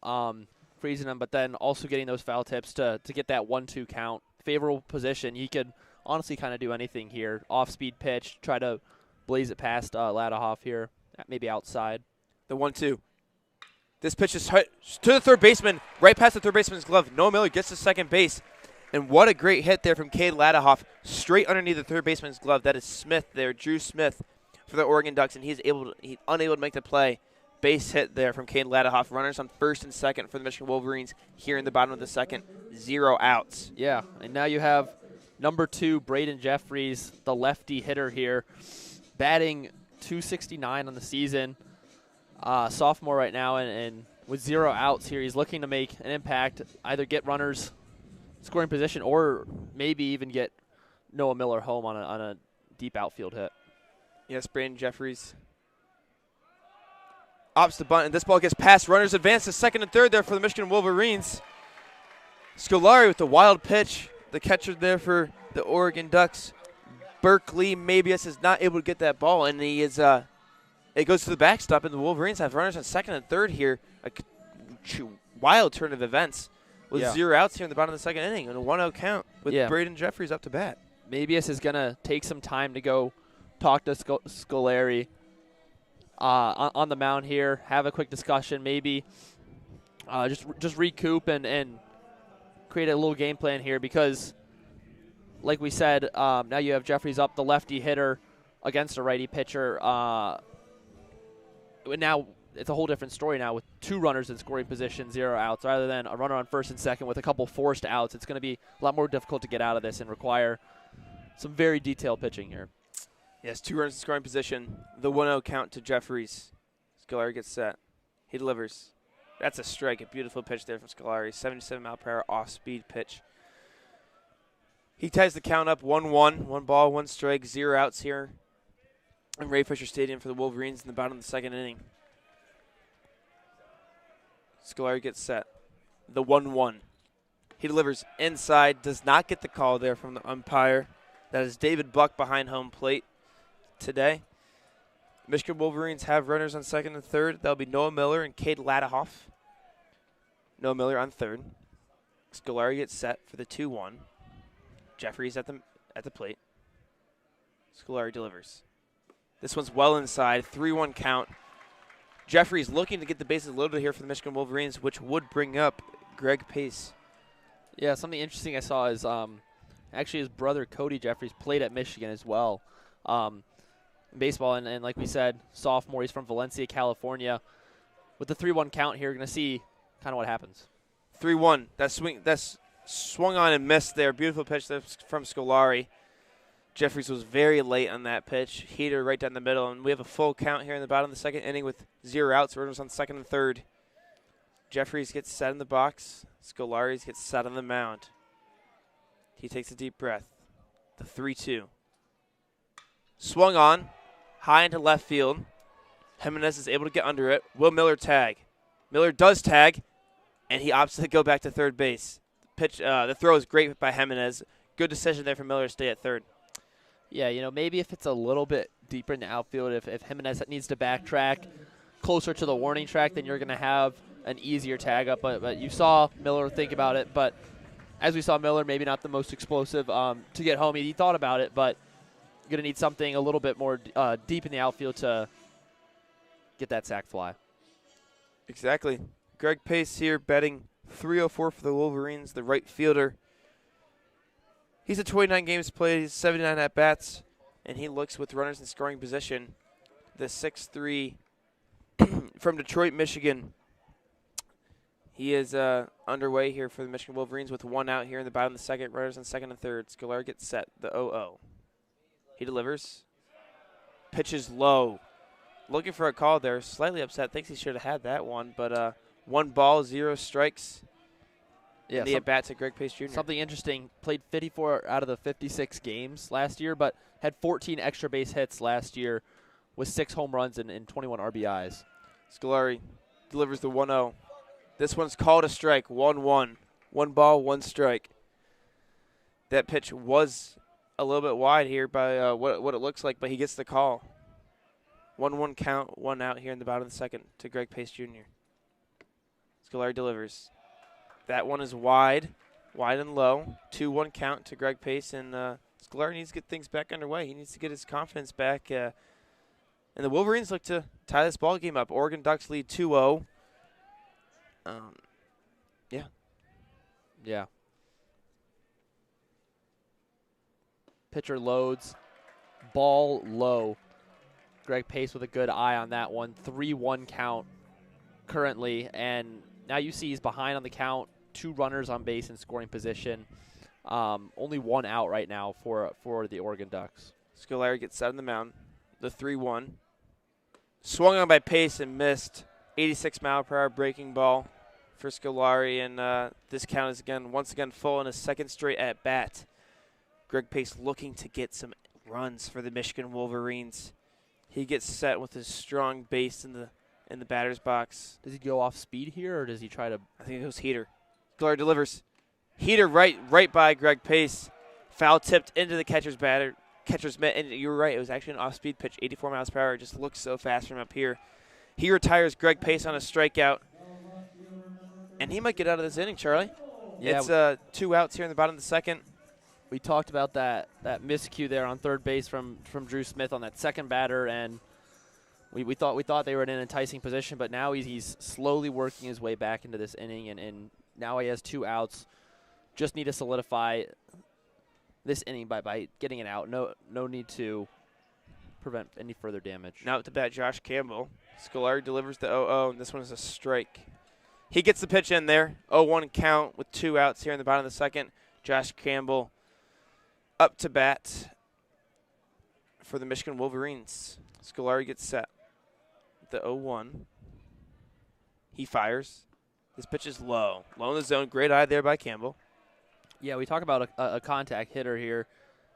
freezing him, but then also getting those foul tips to get that 1-2 count. Favorable position. He could honestly kind of do anything here. Off-speed pitch, try to blaze it past Ladahoff here, maybe outside. The 1-2. This pitch is to the third baseman, right past the third baseman's glove. Noah Miller gets to second base. And what a great hit there from Cade Ladahoff, straight underneath the third baseman's glove. That is Smith there, Drew Smith for the Oregon Ducks, and he's unable to make the play. Base hit there from Cade Ladahoff. Runners on first and second for the Michigan Wolverines here in the bottom of the second. 0 outs. Yeah, and now you have number 2, Braden Jeffries, the lefty hitter here, batting .269 on the season. Sophomore right now, and with 0 outs here, he's looking to make an impact, either get runners scoring position or maybe even get Noah Miller home on a deep outfield hit. Yes, Braden Jeffries opts the bunt, and this ball gets past. Runners advance to second and third there for the Michigan Wolverines. Scolari with the wild pitch. The catcher there for the Oregon Ducks, Berkeley Mabius, is not able to get that ball, and he is it goes to the backstop, and the Wolverines have runners on second and third here. A wild turn of events with 0 outs here in the bottom of the second inning and a 1-0 count with Braden Jeffries up to bat. Mabius is going to take some time to go talk to Scolari, on the mound here, have a quick discussion, maybe just recoup and create a little game plan here because, like we said, now you have Jeffries up, the lefty hitter against a righty pitcher. Now it's a whole different story now with 2 runners in scoring position, 0 outs, rather than a runner on first and second with a couple forced outs. It's going to be a lot more difficult to get out of this and require some very detailed pitching here. Yes, 2 runners in scoring position. The 1-0 count to Jeffries. Scolari gets set. He delivers. That's a strike. A beautiful pitch there from Scolari. 77-mile-per-hour off-speed pitch. He ties the count up 1-1. 1 ball, 1 strike, 0 outs here in Ray Fisher Stadium for the Wolverines in the bottom of the 2nd inning. Scolari gets set. The 1-1. He delivers inside. Does not get the call there from the umpire. That is David Buck behind home plate today. Michigan Wolverines have runners on 2nd and 3rd. That'll be Noah Miller and Cade Ladahoff. Noah Miller on 3rd. Scolari gets set for the 2-1. Jeffries at the plate. Scolari delivers. This one's well inside. 3-1 count. Jeffries looking to get the bases loaded here for the Michigan Wolverines, which would bring up Greg Pace. Yeah, something interesting I saw is actually his brother Cody Jeffries played at Michigan as well in baseball. And like we said, sophomore, he's from Valencia, California. With the 3-1 count here, you're going to see kind of what happens. 3-1. That's swung on and missed there. Beautiful pitch there from Scolari. Jeffries was very late on that pitch. Heater right down the middle. And we have a full count here in the bottom of the 2nd inning with 0 outs. Runners on 2nd and 3rd. Jeffries gets set in the box. Scolari gets set on the mound. He takes a deep breath. The 3-2. Swung on. High into left field. Jimenez is able to get under it. Will Miller tag? Miller does tag. And he opts to go back to third base. The throw is great by Jimenez. Good decision there for Miller to stay at 3rd. Yeah, maybe if it's a little bit deeper in the outfield, if Jimenez needs to backtrack closer to the warning track, then you're going to have an easier tag up. But you saw Miller think about it. But as we saw Miller, maybe not the most explosive to get home. He thought about it, but you're going to need something a little bit more deep in the outfield to get that sac fly. Exactly. Greg Pace here batting .304 for the Wolverines, the right fielder. He's at 29 games played, he's 79 at-bats, and he looks with runners in scoring position. The 6'3" from Detroit, Michigan. He is underway here for the Michigan Wolverines with 1 out here in the bottom of the 2nd. Runners on 2nd and 3rd. Scolari gets set, the 0-0. He delivers. Pitches low. Looking for a call there. Slightly upset. Thinks he should have had that one, but 1 ball, 0 strikes. Yeah, the at-bat to Greg Pace Jr. Something interesting, played 54 out of the 56 games last year, but had 14 extra base hits last year with 6 home runs and 21 RBIs. Scolari delivers the 1-0. This one's called a strike, 1-1. 1 ball, 1 strike. That pitch was a little bit wide here by what it looks like, but he gets the call. 1-1 count, 1 out here in the bottom of the 2nd to Greg Pace Jr. Scolari delivers. That one is wide and low. 2-1 count to Greg Pace, and Scolari needs to get things back underway. He needs to get his confidence back. And the Wolverines look to tie this ball game up. Oregon Ducks lead 2-0. Yeah. Pitcher loads. Ball low. Greg Pace with a good eye on that one. 3-1 count currently, and now you see he's behind on the count. 2 runners on base in scoring position. Only 1 out right now for the Oregon Ducks. Scolari gets set on the mound. The 3-1. Swung on by Pace and missed. 86-mile-per-hour breaking ball for Scolari, and this count is once again full in his 2nd straight at bat. Greg Pace looking to get some runs for the Michigan Wolverines. He gets set with his strong base in the batter's box. Does he go off speed here, or does he try to? I think it goes heater. Scolari delivers. Heater right by Greg Pace. Foul tipped into the catcher's mitt, and you were right. It was actually an off-speed pitch, 84 miles per hour. It just looks so fast from up here. He retires Greg Pace on a strikeout, and he might get out of this inning, Charlie. Yeah, it's 2 outs here in the bottom of the 2nd. We talked about that miscue there on third base from Drew Smith on that second batter, and we thought they were in an enticing position, but now he's slowly working his way back into this inning, and now he has 2 outs. Just need to solidify this inning by getting it out. No need to prevent any further damage. Now at the bat, Josh Campbell. Scolari delivers the 0-0, and this one is a strike. He gets the pitch in there. 0-1 count with 2 outs here in the bottom of the second. Josh Campbell up to bat for the Michigan Wolverines. Scolari gets set. The 0-1. He fires. This pitch is low. Low in the zone. Great eye there by Campbell. Yeah, we talk about a contact hitter here.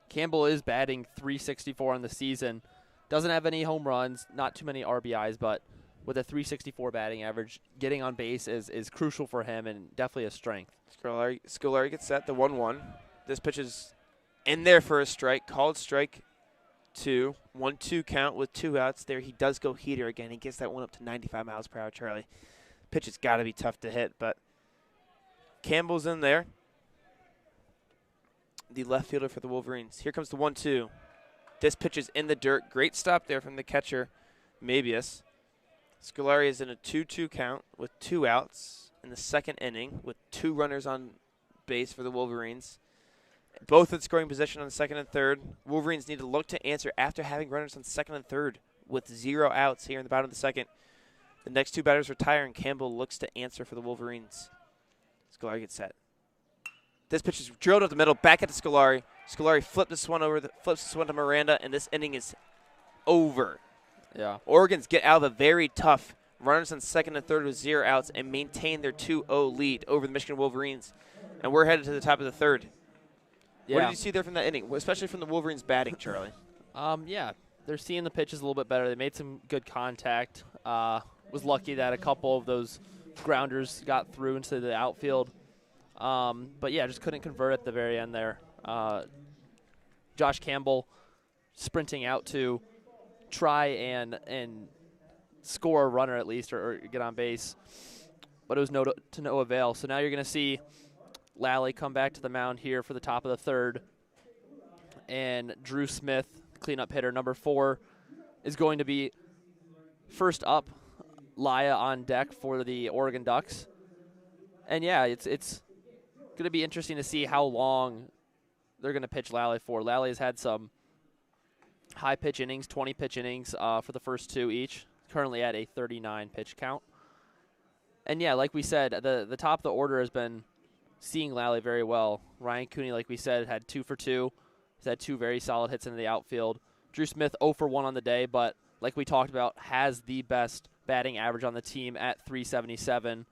Campbell is batting .364 on the season. Doesn't have any home runs, not too many RBIs, but with a .364 batting average, getting on base is crucial for him and definitely a strength. Scolari gets set. The 1-1. This pitch is in there for a strike. Called strike 2. 1-2 count with 2 outs there. He does go heater again. He gets that one up to 95 miles per hour, Charlie. Pitch has got to be tough to hit, but Campbell's in there. The left fielder for the Wolverines. Here comes the 1-2. This pitch is in the dirt. Great stop there from the catcher, Mabius. Scolari is in a 2-2 count with 2 outs in the second inning with 2 runners on base for the Wolverines. Both at scoring position on the second and third. Wolverines need to look to answer after having runners on second and third with 0 outs here in the bottom of the second. The next 2 batters retire, and Campbell looks to answer for the Wolverines. Scolari gets set. This pitch is drilled up the middle, back at the Scolari. Scolari flips this one to Miranda, and this inning is over. Yeah. Oregon's get out of a very tough runners on second and third with 0 outs and maintain their 2-0 lead over the Michigan Wolverines. And we're headed to the top of the third. Yeah. What did you see there from that inning, especially from the Wolverines batting, Charlie? Yeah, they're seeing the pitches a little bit better. They made some good contact. Was lucky that a couple of those grounders got through into the outfield. But, yeah, just couldn't convert at the very end there. Josh Campbell sprinting out to try and score a runner at least or get on base. But it was to no avail. So now you're going to see Lally come back to the mound here for the top of the third. And Drew Smith, cleanup hitter, number 4, is going to be first up. Laya on deck for the Oregon Ducks. And, yeah, it's going to be interesting to see how long they're going to pitch Lally for. Lally has had some high pitch innings, 20 pitch innings for the first 2 each, currently at a 39 pitch count. And, yeah, like we said, the top of the order has been seeing Lally very well. Ryan Cooney, like we said, had 2 for 2. He's had 2 very solid hits into the outfield. Drew Smith 0 for 1 on the day, but like we talked about, has the best batting average on the team at .377.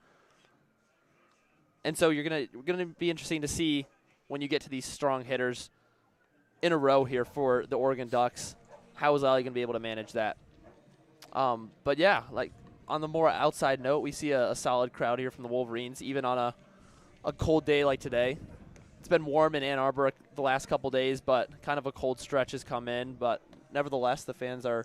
And so you're gonna be interesting to see when you get to these strong hitters in a row here for the Oregon Ducks. How is Lally going to be able to manage that? But yeah, like on the more outside note, we see a solid crowd here from the Wolverines, even on a cold day like today. It's been warm in Ann Arbor the last couple days, but kind of a cold stretch has come in. But nevertheless, the fans are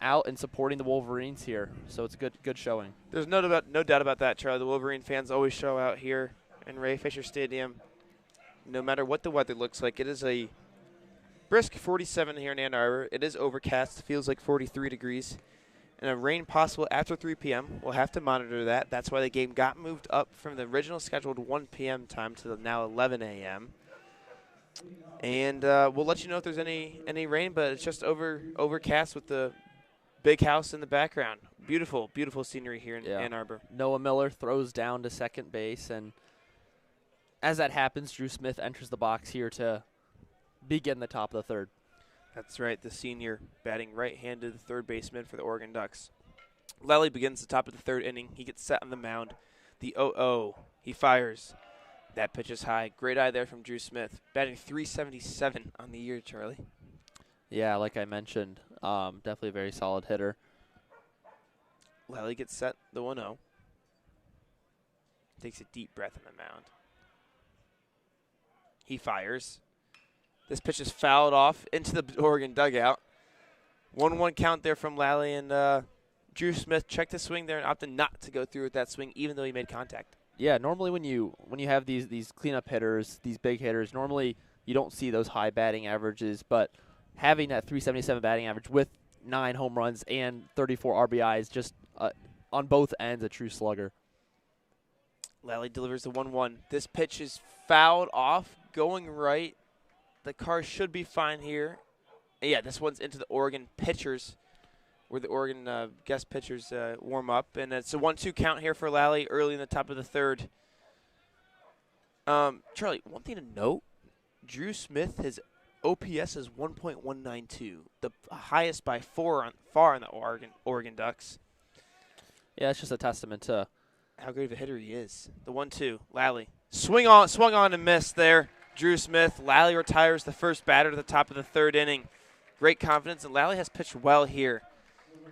out and supporting the Wolverines here, so it's a good showing. There's no doubt about that, Charlie. The Wolverine fans always show out here in Ray Fisher Stadium, no matter what the weather looks like. It is a brisk 47 here in Ann Arbor. It is overcast. It feels like 43 degrees. And a rain possible after 3 p.m. We'll have to monitor that. That's why the game got moved up from the original scheduled 1 p.m. time to the now 11 a.m. And we'll let you know if there's any rain, but it's just overcast with the big house in the background. Beautiful, beautiful scenery here in Ann Arbor. Noah Miller throws down to second base, and as that happens, Drew Smith enters the box here to begin the top of the third. That's right, the senior batting right-handed third baseman for the Oregon Ducks. Lally begins the top of the third inning. He gets set on the mound. The 0-0. He fires. That pitch is high. Great eye there from Drew Smith. Batting .377 on the year, Charlie. Yeah, like I mentioned, definitely a very solid hitter. Lally gets set, the 1-0. Takes a deep breath on the mound. He fires. This pitch is fouled off into the Oregon dugout. 1-1 count there from Lally, and Drew Smith checked the swing there and opted not to go through with that swing, even though he made contact. Yeah, normally when you have these cleanup hitters, these big hitters, normally you don't see those high batting averages, but having that .377 batting average with 9 home runs and 34 RBIs, just on both ends, a true slugger. Lally delivers the 1-1. This pitch is fouled off, going right. The car should be fine here. Yeah, this one's into the Oregon pitchers, where the Oregon guest pitchers warm up. And it's a 1-2 count here for Lally early in the top of the third. Charlie, one thing to note, Drew Smith, his OPS is 1.192, the highest by far on the Oregon Ducks. Yeah, it's just a testament to how great of a hitter he is. The 1-2, Lally. Swung on and missed there. Drew Smith. Lally retires the first batter to the top of the third inning. Great confidence, and Lally has pitched well here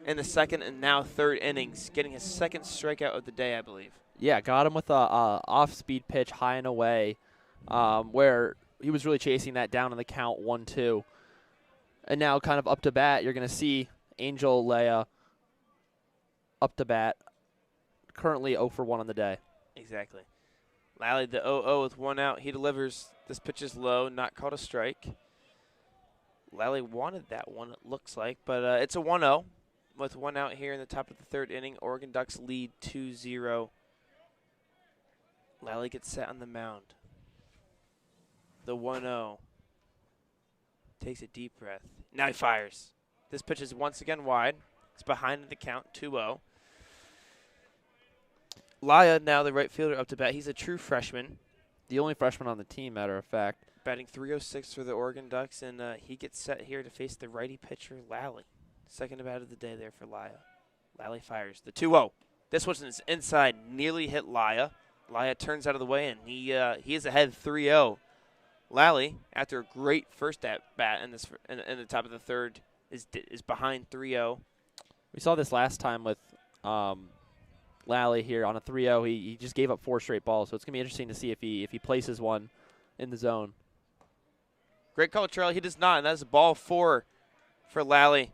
in the second and now third innings, getting his second strikeout of the day, I believe. Yeah, got him with a off-speed pitch high and away, where he was really chasing that down in the count 1-2. And now kind of up to bat, you're going to see Angel Leia up to bat, currently 0 for 1 on the day. Exactly. Lally, the 0-0 with 1 out. He delivers. This pitch is low, not called a strike. Lally wanted that one, it looks like, but it's a 1-0 with 1 out here in the top of the third inning. Oregon Ducks lead 2-0. Lally gets set on the mound. The 1-0. Takes a deep breath. Now he fires. This pitch is once again wide. It's behind in the count, 2-0. Laya, now the right fielder, up to bat. He's a true freshman. The only freshman on the team, matter of fact. Batting .306 for the Oregon Ducks, and he gets set here to face the righty pitcher, Lally. Second at bat of the day there for Laya. Lally fires. The 2-0. This one's inside, nearly hit Laya. Laya turns out of the way, and he is ahead 3-0. Lally, after a great first at bat in the top of the third, is behind 3-0. We saw this last time with Lally here on a 3-0. He just gave up 4 straight balls, so it's gonna be interesting to see if he places one in the zone. Great call, Charlie. He does not, and that's a ball 4 for Lally.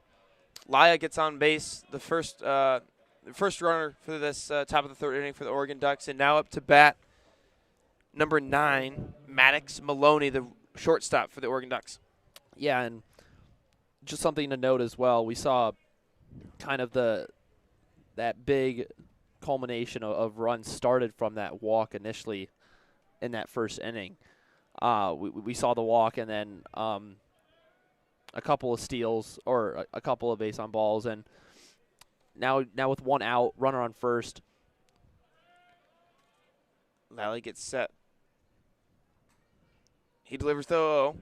Laya gets on base, the first runner for this top of the third inning for the Oregon Ducks, and now up to bat, number 9, Maddox Maloney, the shortstop for the Oregon Ducks. Yeah, and just something to note as well, we saw kind of that big culmination of runs started from that walk initially in that first inning. We saw the walk and then a couple of steals or a couple of base on balls, and now with 1 out, runner on first. Lally gets set. He delivers the 0-0.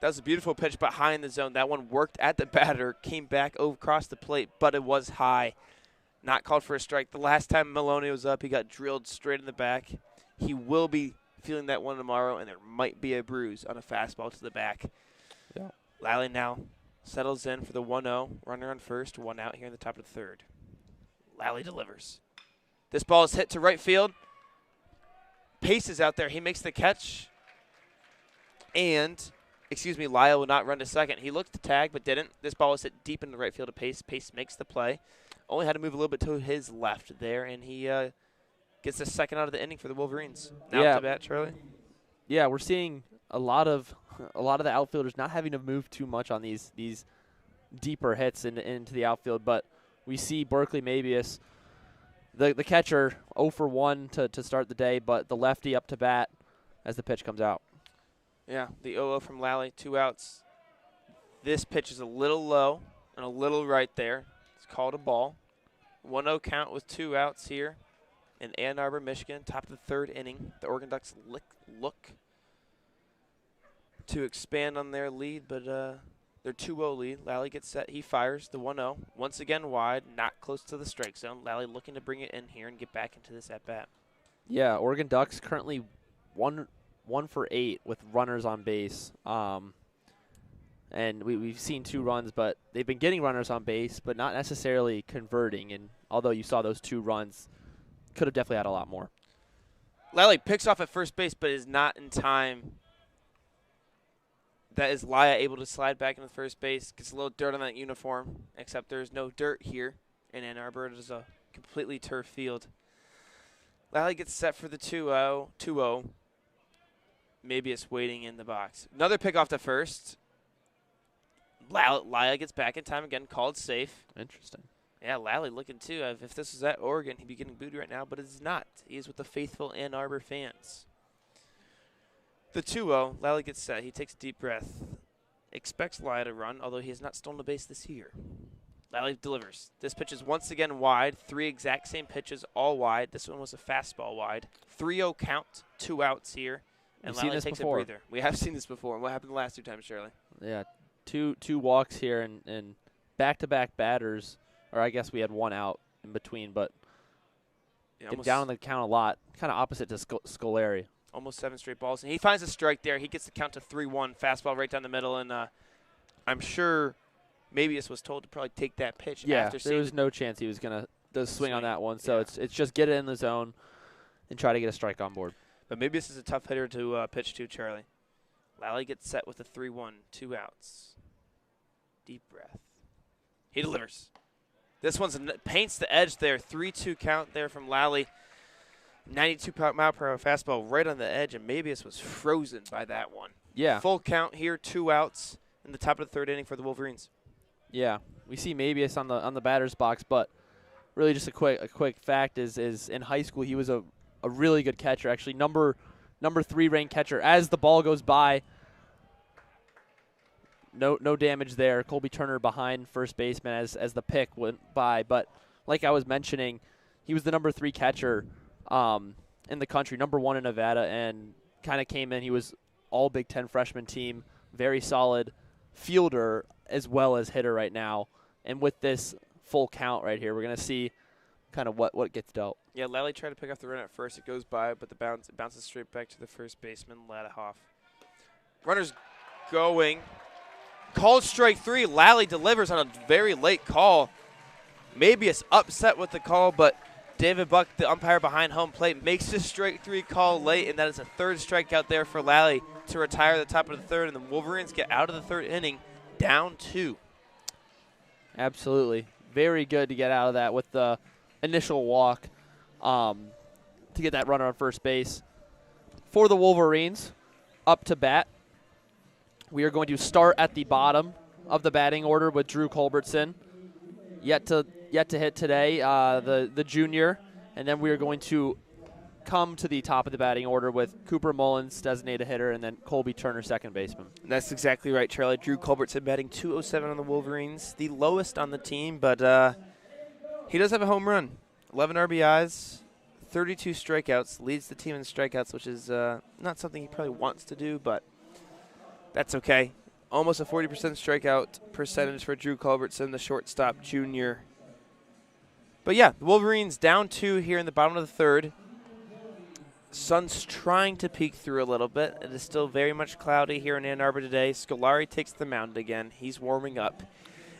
That was a beautiful pitch behind the zone. That one worked at the batter, came back across the plate, but it was high. Not called for a strike. The last time Maloney was up, he got drilled straight in the back. He will be feeling that one tomorrow, and there might be a bruise on a fastball to the back. Yeah. Lally now settles in for the 1-0. Runner on first, 1 out here in the top of the third. Lally delivers. This ball is hit to right field. Pace is out there. He makes the catch. And, Lyle will not run to second. He looked to tag but didn't. This ball was hit deep into the right field to Pace. Pace makes the play. Only had to move a little bit to his left there, and he gets the second out of the inning for the Wolverines. Now up to bat, Charlie. Yeah, we're seeing a lot of the outfielders not having to move too much on these deeper hits into the outfield, but we see Berkeley Mabius, the catcher, 0 for 1 to start the day, but the lefty up to bat as the pitch comes out. Yeah, the 0-0 from Lally, 2 outs. This pitch is a little low and a little right there. It's called a ball. 1-0 count with 2 outs here in Ann Arbor, Michigan, top of the third inning. The Oregon Ducks look to expand on their lead, but their 2-0 lead. Lally gets set. He fires the 1-0. Once again wide, not close to the strike zone. Lally looking to bring it in here and get back into this at-bat. Yeah, Oregon Ducks currently 1 for 8 with runners on base. And we've seen 2 runs, but they've been getting runners on base, but not necessarily converting. And although you saw those 2 runs, could have definitely had a lot more. Lally picks off at first base, but is not in time. That is Laya able to slide back into first base. Gets a little dirt on that uniform, except there's no dirt here in Ann Arbor. It is a completely turf field. Lally gets set for the 2-0. Maybe it's waiting in the box. Another pick off to first. Lyle gets back in time again, called safe. Interesting. Yeah, Lally looking too. If this was at Oregon, he'd be getting booed right now, but it's not. He is with the faithful Ann Arbor fans. The 2-0, Lally gets set. He takes a deep breath. Expects Lally to run, although he has not stolen a base this year. Lally delivers. This pitch is once again wide. 3 exact same pitches, all wide. This one was a fastball wide. 3-0 count, 2 outs here. And Lally takes a breather. We have seen this before. What happened the last 2 times, Charlie? Yeah, two walks here and back-to-back batters. Or I guess we had 1 out in between, but get down on the count a lot. Kind of opposite to Scolari. Almost 7 straight balls. And he finds a strike there. He gets the count to 3-1. Fastball right down the middle. And I'm sure Mabius was told to probably take that pitch. Yeah, after there was no chance he was going to swing on that one. So it's just get it in the zone and try to get a strike on board. But Mabius is a tough hitter to pitch to, Charlie. Lally gets set with a 3-1. 2 outs. Deep breath. He delivers. This one's paints the edge there. 3-2 count there from Lally. 92-mile-per-hour fastball right on the edge, and Mabius was frozen by that one. Yeah. Full count here, 2 outs in the top of the 3rd inning for the Wolverines. Yeah, we see Mabius on the batter's box, but really just a quick fact is in high school he was a really good catcher, actually number 3 ranked catcher. As the ball goes by, no damage there. Colby Turner behind first baseman as the pick went by, but like I was mentioning, he was the number 3 catcher in the country, number 1 in Nevada, and kind of came in. He was all Big Ten freshman team, very solid fielder as well as hitter right now. And with this full count right here, we're going to see kind of what gets dealt. Yeah, Lally tried to pick up the run at first. It goes by, but it bounces straight back to the first baseman, Ladahoff. Runners going. Called strike 3. Lally delivers on a very late call. Mabius upset with the call, but David Buck, the umpire behind home plate, makes the strike 3 call late, and that is a 3rd strikeout there for Lally to retire the top of the 3rd, and the Wolverines get out of the 3rd inning down 2. Absolutely. Very good to get out of that with the initial walk to get that runner on first base. For the Wolverines, up to bat, we are going to start at the bottom of the batting order with Drew Culbertson. Yet to hit today, the junior, and then we are going to come to the top of the batting order with Cooper Mullins, designated hitter, and then Colby Turner, second baseman. That's exactly right, Charlie. Drew Culbertson batting .207 on the Wolverines, the lowest on the team, but he does have a home run. 11 RBIs, 32 strikeouts, leads the team in strikeouts, which is not something he probably wants to do, but that's okay. Almost a 40% strikeout percentage for Drew Culbertson, the shortstop junior. But yeah, the Wolverines down 2 here in the bottom of the 3rd. Sun's trying to peek through a little bit. It is still very much cloudy here in Ann Arbor today. Scolari takes the mound again. He's warming up.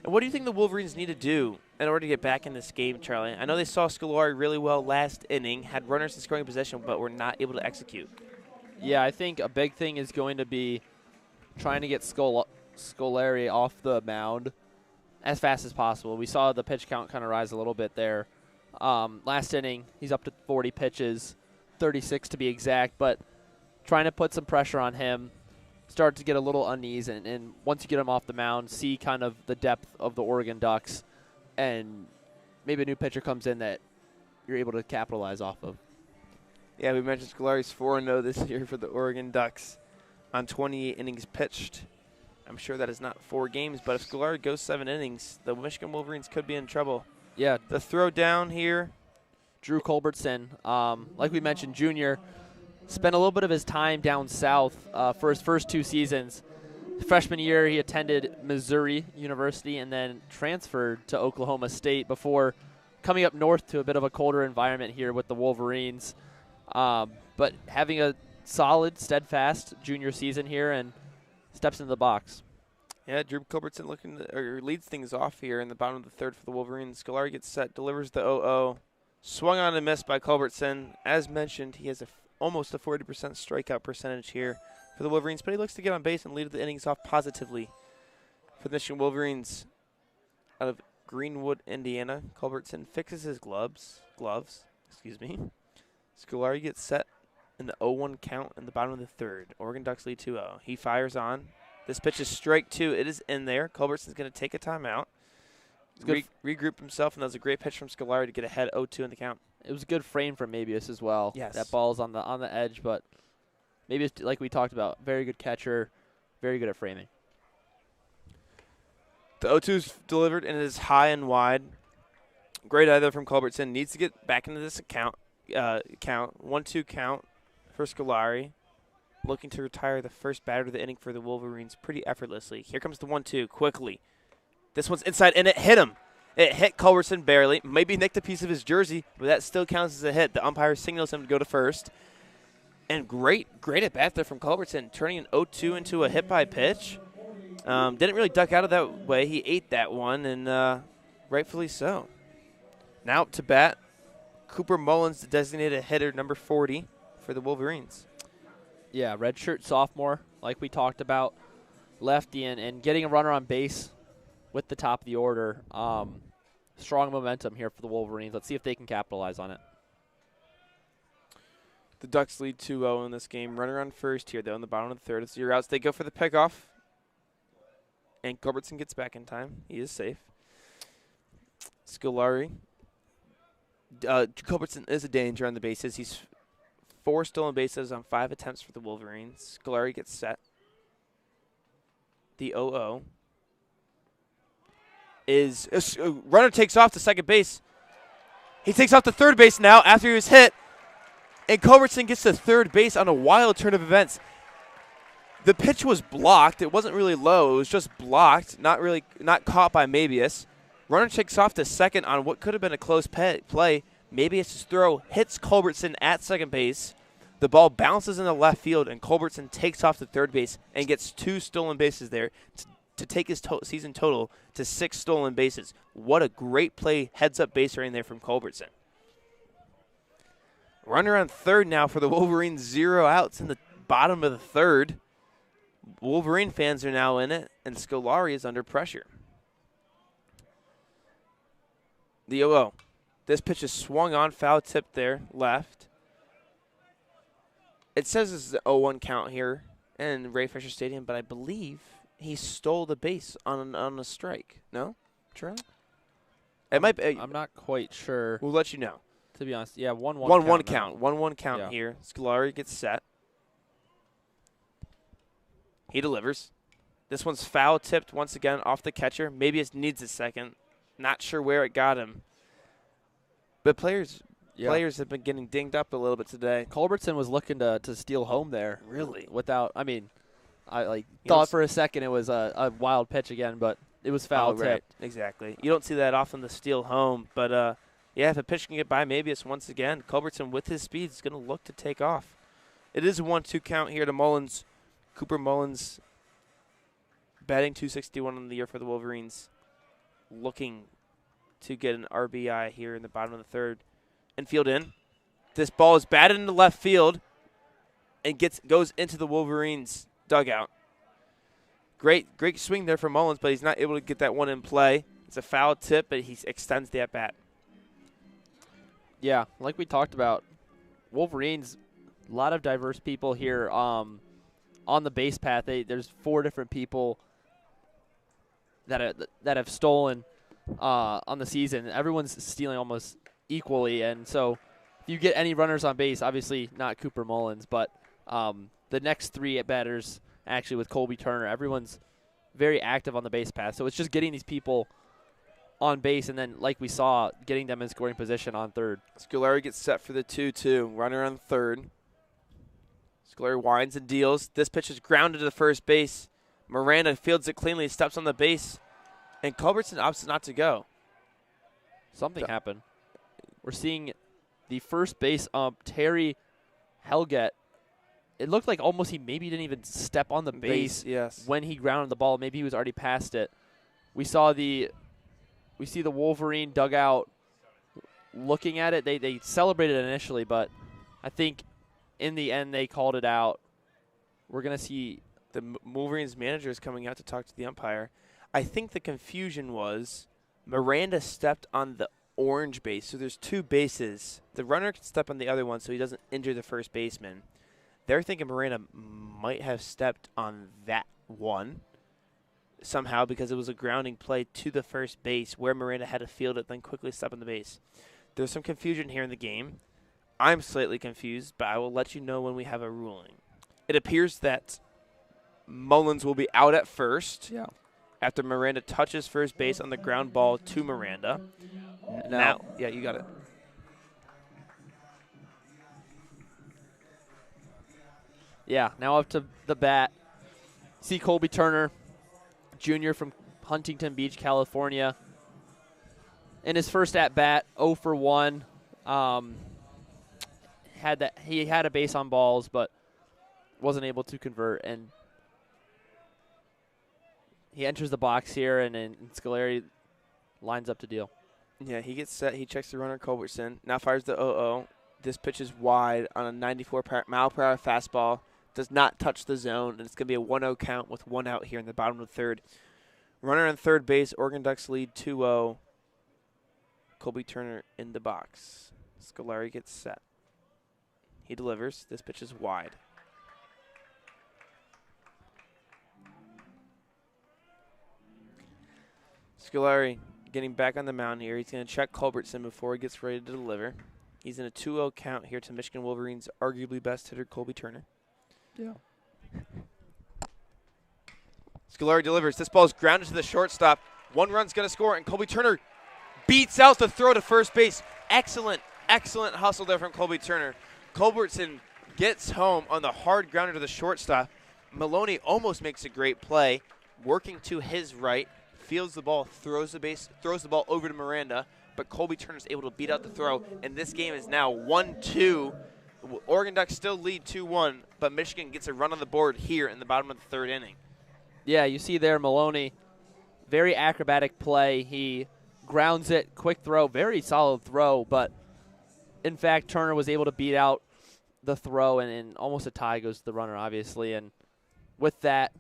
And what do you think the Wolverines need to do in order to get back in this game, Charlie? I know they saw Scolari really well last inning, had runners in scoring position, but were not able to execute. Yeah, I think a big thing is going to be trying to get Scolari off the mound as fast as possible. We saw the pitch count kind of rise a little bit there. Last inning, he's up to 40 pitches, 36 to be exact, but trying to put some pressure on him, start to get a little unease, and once you get him off the mound, see kind of the depth of the Oregon Ducks, and maybe a new pitcher comes in that you're able to capitalize off of. Yeah, we mentioned Scolari's 4-0 this year for the Oregon Ducks on 28 innings pitched. I'm sure that is not 4 games, but if Scolari goes 7 innings, the Michigan Wolverines could be in trouble. Yeah. The throw down here. Drew Culbertson, like we mentioned, junior, spent a little bit of his time down south for his first 2 seasons. Freshman year, he attended Missouri University and then transferred to Oklahoma State before coming up north to a bit of a colder environment here with the Wolverines. But having a solid, steadfast junior season here and steps into the box. Yeah, Drew Culbertson leads things off here in the bottom of the 3rd for the Wolverines. Scolari gets set, delivers the 0-0. Swung on and missed by Culbertson. As mentioned, he has almost a 40% strikeout percentage here for the Wolverines, but he looks to get on base and lead the innings off positively for the Michigan Wolverines. Out of Greenwood, Indiana, Culbertson fixes his gloves. Scolari gets set in the 0-1 count in the bottom of the 3rd. Oregon Ducks lead 2-0. He fires on. This pitch is strike 2. It is in there. Culbertson's going to take a timeout. Regroup himself, and that was a great pitch from Scolari to get ahead 0-2 in the count. It was a good frame from Mabius as well. Yes. That ball's on the edge, but Mabius, like we talked about, very good catcher, very good at framing. The 0-2 is delivered, and it is high and wide. Great eye there from Culbertson. Needs to get back into this count. 1-2 count for Scolari. Looking to retire the first batter of the inning for the Wolverines pretty effortlessly. Here comes the 1-2 quickly. This one's inside, and it hit him. It hit Culbertson barely. Maybe nicked a piece of his jersey, but that still counts as a hit. The umpire signals him to go to first. And great at bat there from Culbertson, turning an 0-2 into a hit by pitch. Didn't really duck out of that way. He ate that one, and rightfully so. Now up to bat, Cooper Mullins, the designated hitter, number 40 for the Wolverines. Yeah, redshirt sophomore, like we talked about, lefty, and getting a runner on base with the top of the order. Strong momentum here for the Wolverines. Let's see if they can capitalize on it. The Ducks lead 2-0 in this game. Runner on first here, though, in the bottom of the third. It's 0 outs. They go for the pickoff. And Culbertson gets back in time. He is safe. Scolari. Culbertson is a danger on the bases. He's 4 stolen bases on 5 attempts for the Wolverines. Scolari gets set. The 0-0. Runner takes off to second base. He takes off to third base now after he was hit. And Culbertson gets to third base on a wild turn of events. The pitch was blocked. It wasn't really low. It was just blocked, not caught by Mabius. Runner takes off to second on what could have been a close play. Mabius' throw hits Culbertson at second base. The ball bounces into left field, and Culbertson takes off to third base and gets 2 stolen bases there to take his season total to 6 stolen bases. What a great play, heads-up base running there from Culbertson. Runner on third now for the Wolverines, 0 outs in the bottom of the third. Wolverine fans are now in it, and Scolari is under pressure. The 0-0. This pitch is swung on, foul tip there, left. It says it's the 0-1 count here in Ray Fisher Stadium, but I believe he stole the base on a strike. No? Charlie? It might be. I'm not quite sure. We'll let you know. To be honest, yeah, 1-1 count. 1-1 count here. Scolari gets set. He delivers. This one's foul tipped once again off the catcher. Maybe it needs a second. Not sure where it got him. But players have been getting dinged up a little bit today. Culbertson was looking to steal home there. Really? I thought for a second it was a wild pitch again, but it was foul tipped. Right. Exactly. You don't see that often, the steal home. But, if a pitch can get by Mabius once again, Culbertson with his speed is going to look to take off. It is a 1-2 count here to Mullins. Cooper Mullins batting .261 on the year for the Wolverines. Looking to get an RBI here in the bottom of the third. Infield in. This ball is batted into left field and goes into the Wolverines' dugout. Great swing there for Mullins, but he's not able to get that one in play. It's a foul tip, but he extends the at-bat. Yeah, like we talked about, Wolverines, a lot of diverse people here on the base path. There's 4 different people that have stolen on the season. Everyone's stealing almost equally, and so if you get any runners on base, obviously not Cooper Mullins, but the next 3 batters actually with Colby Turner, everyone's very active on the base path. So it's just getting these people on base, and then, like we saw, getting them in scoring position on third. Scolari gets set for the 2-2. Runner on third. Scolari winds and deals. This pitch is grounded to the first base. Miranda fields it cleanly, steps on the base, and Culbertson opts not to go. Something happened. We're seeing the first base ump, Terry Helget. It looked like almost he maybe didn't even step on the base when he grounded the ball. Maybe he was already past it. We see the Wolverine dugout looking at it. They celebrated initially, but I think in the end they called it out. We're going to see the Wolverines manager is coming out to talk to the umpire. I think the confusion was Miranda stepped on the orange base, so there's 2 bases. The runner can step on the other one so he doesn't injure the first baseman. They're thinking Miranda might have stepped on that one somehow because it was a grounding play to the first base where Miranda had to field it, then quickly step on the base. There's some confusion here in the game. I'm slightly confused, but I will let you know when we have a ruling. It appears that Mullins will be out at first after Miranda touches first base on the ground ball to Miranda. Now, yeah, you got it. Yeah, now up to the bat. See Colby Turner, Jr. from Huntington Beach, California. In his first at-bat, 0 for 1. He had a base on balls, but wasn't able to convert. And he enters the box here, and Scolari lines up to deal. Yeah, he gets set. He checks the runner, Culbertson. Now fires the 0-0. This pitch is wide on a 94-mile-per-hour fastball. Does not touch the zone, and it's going to be a 1-0 count with 1 out here in the bottom of the third. Runner on third base. Oregon Ducks lead 2-0. Colby Turner in the box. Scolari gets set. He delivers. This pitch is wide. Scolari getting back on the mound here. He's going to check Culbertson before he gets ready to deliver. He's in a 2-0 count here to Michigan Wolverines' arguably best hitter, Colby Turner. Yeah. Scolari delivers. This ball is grounded to the shortstop. 1 run's going to score, and Colby Turner beats out the throw to first base. Excellent hustle there from Colby Turner. Culbertson gets home on the hard grounder to the shortstop. Maloney almost makes a great play, working to his right, fields the ball, throws the ball over to Miranda, but Colby Turner's able to beat out the throw, and this game is now 1-2. Oregon Ducks still lead 2-1, but Michigan gets a run on the board here in the bottom of the third inning. Yeah, you see there Maloney, very acrobatic play. He grounds it, quick throw, very solid throw, but in fact Turner was able to beat out the throw, and almost a tie goes to the runner, obviously. And with that,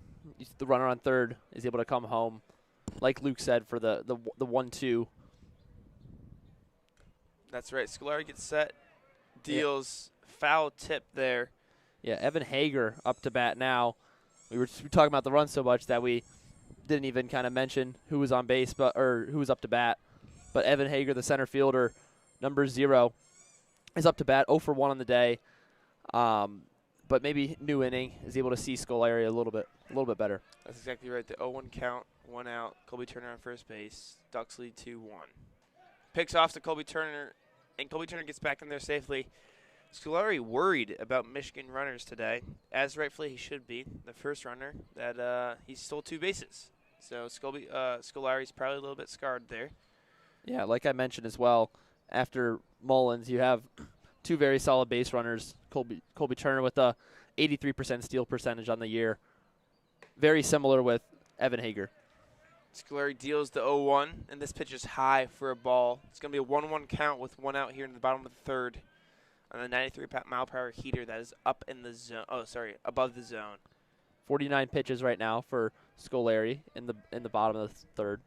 the runner on third is able to come home, like Luke said, for the 1-2. That's right. Scolari gets set, deals foul tip there. Yeah, Evan Hager up to bat now. We were talking about the run so much that we didn't even kind of mention who was on base, or who was up to bat. But Evan Hager, the center fielder, number 0, is up to bat, 0 for 1 on the day. But maybe new inning is able to see Scolari a little bit better. That's exactly right. The 0-1 count, 1 out. Colby Turner on first base. Ducks lead 2-1. Picks off to Colby Turner, and Colby Turner gets back in there safely. Scolari worried about Michigan runners today, as rightfully he should be. The first runner that he stole 2 bases. So Scolari's probably a little bit scarred there. Yeah, like I mentioned as well, after Mullins, you have 2 very solid base runners. Colby Turner with a 83% steal percentage on the year. Very similar with Evan Hager. Scolari deals the 0-1, and this pitch is high for a ball. It's going to be a 1-1 count with 1 out here in the bottom of the third on a 93-mile-per-hour heater that is up in the zone. Oh, sorry, above the zone. 49 pitches right now for Scolari in the bottom of the third.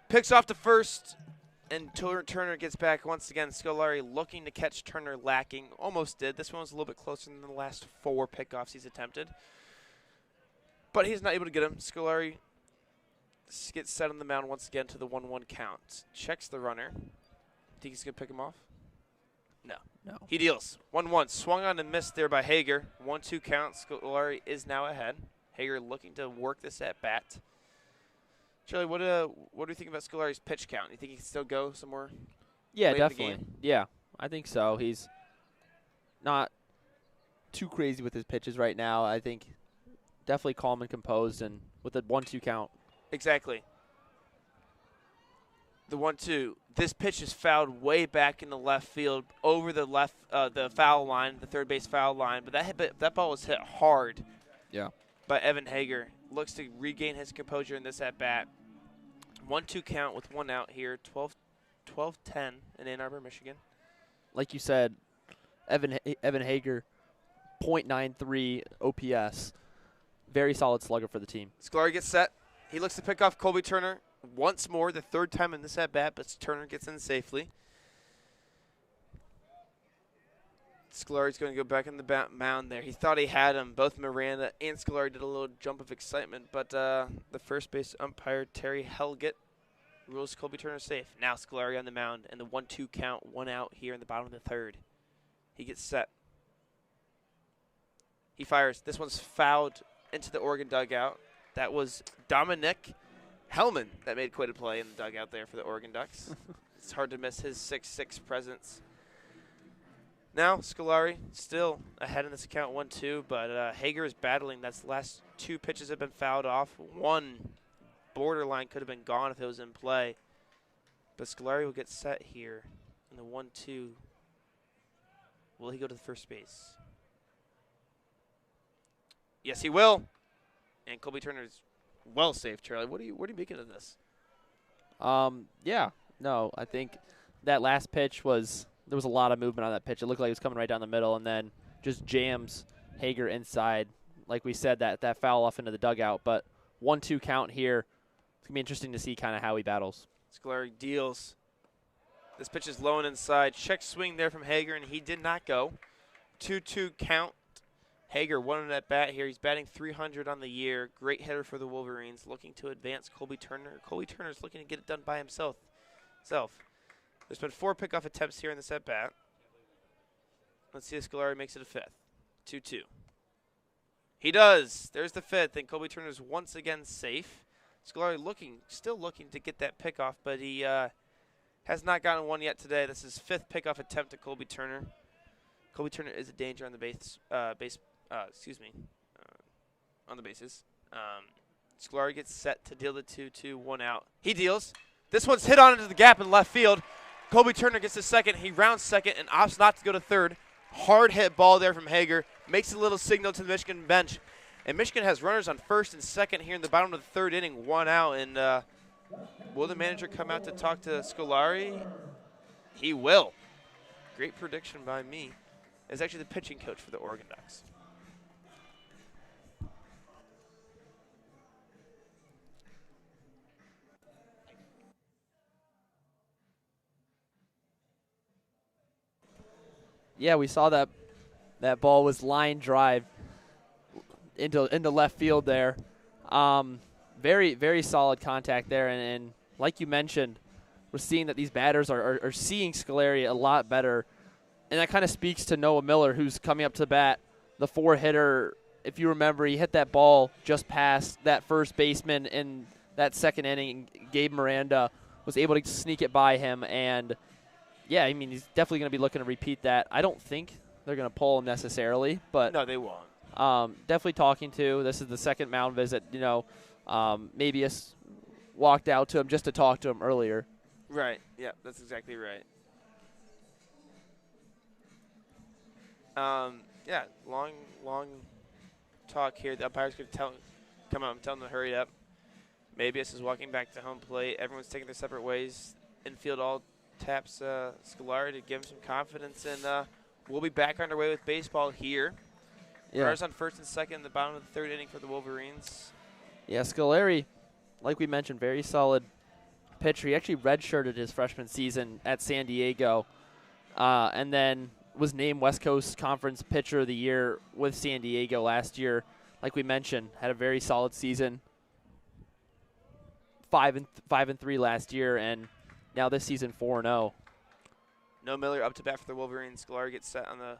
Picks off to first, and Turner gets back once again. Scolari looking to catch Turner lacking. Almost did. This one was a little bit closer than the last 4 pickoffs he's attempted. But he's not able to get him. Scolari gets set on the mound once again to the 1-1 count. Checks the runner. Think he's going to pick him off? No. He deals. 1-1. Swung on and missed there by Hager. 1-2 count. Scolari is now ahead. Hager looking to work this at bat. Charlie, what do you think about Scolari's pitch count? You think he can still go somewhere? Yeah, definitely. Yeah, I think so. He's not too crazy with his pitches right now. I think definitely calm and composed, and with a 1-2 count. Exactly. The 1-2. This pitch is fouled way back in the left field, over the the foul line, the third base foul line. But that ball was hit hard. Yeah. By Evan Hager. Looks to regain his composure in this at bat. 1-2 count with 1 out here. 12-10 in Ann Arbor, Michigan. Like you said, Evan Hager, .93 OPS. Very solid slugger for the team. Scolari gets set. He looks to pick off Colby Turner once more, the 3rd time in this at bat, but Turner gets in safely. Scolari's going to go back in the mound there. He thought he had him. Both Miranda and Scolari did a little jump of excitement, but the first base umpire, Terry Helgett, rules Colby Turner safe. Now Scolari on the mound, and the 1-2 count, 1 out here in the bottom of the third. He gets set. He fires. This one's fouled into the Oregon dugout. That was Dominic Hellman that made quite a play in the dugout there for the Oregon Ducks. It's hard to miss his 6'6" presence. Now Scolari still ahead in this account 1-2, but Hager is battling. That's the last 2 pitches have been fouled off. One borderline could have been gone if it was in play. But Scolari will get set here in the 1-2. Will he go to the first base? Yes, he will. And Colby Turner is well safe, Charlie. What are you making of this? Yeah. No, I think that last pitch there was a lot of movement on that pitch. It looked like it was coming right down the middle and then just jams Hager inside. Like we said, that foul off into the dugout. But 1-2 count here. It's going to be interesting to see kind of how he battles. Scolari deals. This pitch is low and inside. Check swing there from Hager, and he did not go. 2-2 count. Hager, 1 at bat here. He's batting .300 on the year. Great hitter for the Wolverines. Looking to advance Colby Turner. Colby Turner's looking to get it done by himself. There's been 4 pickoff attempts here in this at bat. Let's see if Scolari makes it a 5th. 2-2. He does. There's the 5th, and Colby Turner's once again safe. Scolari still looking to get that pickoff, but he has not gotten one yet today. This is 5th pickoff attempt to Colby Turner. Colby Turner is a danger on the on the bases. Scolari gets set to deal the 2-2, 1 out. He deals. This one's hit on into the gap in left field. Colby Turner gets to second. He rounds second and opts not to go to third. Hard hit ball there from Hager. Makes a little signal to the Michigan bench. And Michigan has runners on first and second here in the bottom of the third inning, 1 out. And will the manager come out to talk to Scolari? He will. Great prediction by me. Is actually the pitching coach for the Oregon Ducks. Yeah, we saw that ball was line drive into left field there. Very, very solid contact there. And like you mentioned, we're seeing that these batters are seeing Scolari a lot better. And that kind of speaks to Noah Miller, who's coming up to bat, the 4-hitter. If you remember, he hit that ball just past that first baseman in that second inning. Gabe Miranda was able to sneak it by him. And, yeah, I mean, he's definitely going to be looking to repeat that. I don't think they're going to pull him necessarily. But no, they won't. Definitely talking to. This is the second mound visit. Maybe walked out to him just to talk to him earlier. Right. Yeah, that's exactly right. Long talk here. The umpire's going to come out and tell him to hurry up. Mabius is walking back to home plate. Everyone's taking their separate ways. Infield all taps Scolari to give him some confidence. And we'll be back underway with baseball here. Yeah. Runners on first and second in the bottom of the third inning for the Wolverines. Yeah, Scolari, like we mentioned, very solid pitcher. He actually redshirted his freshman season at San Diego. And then was named West Coast Conference Pitcher of the Year with San Diego last year. Like we mentioned, had a very solid season. 5-3 last year, and now this season 4-0. No Miller up to bat for the Wolverines. Scolari gets set on the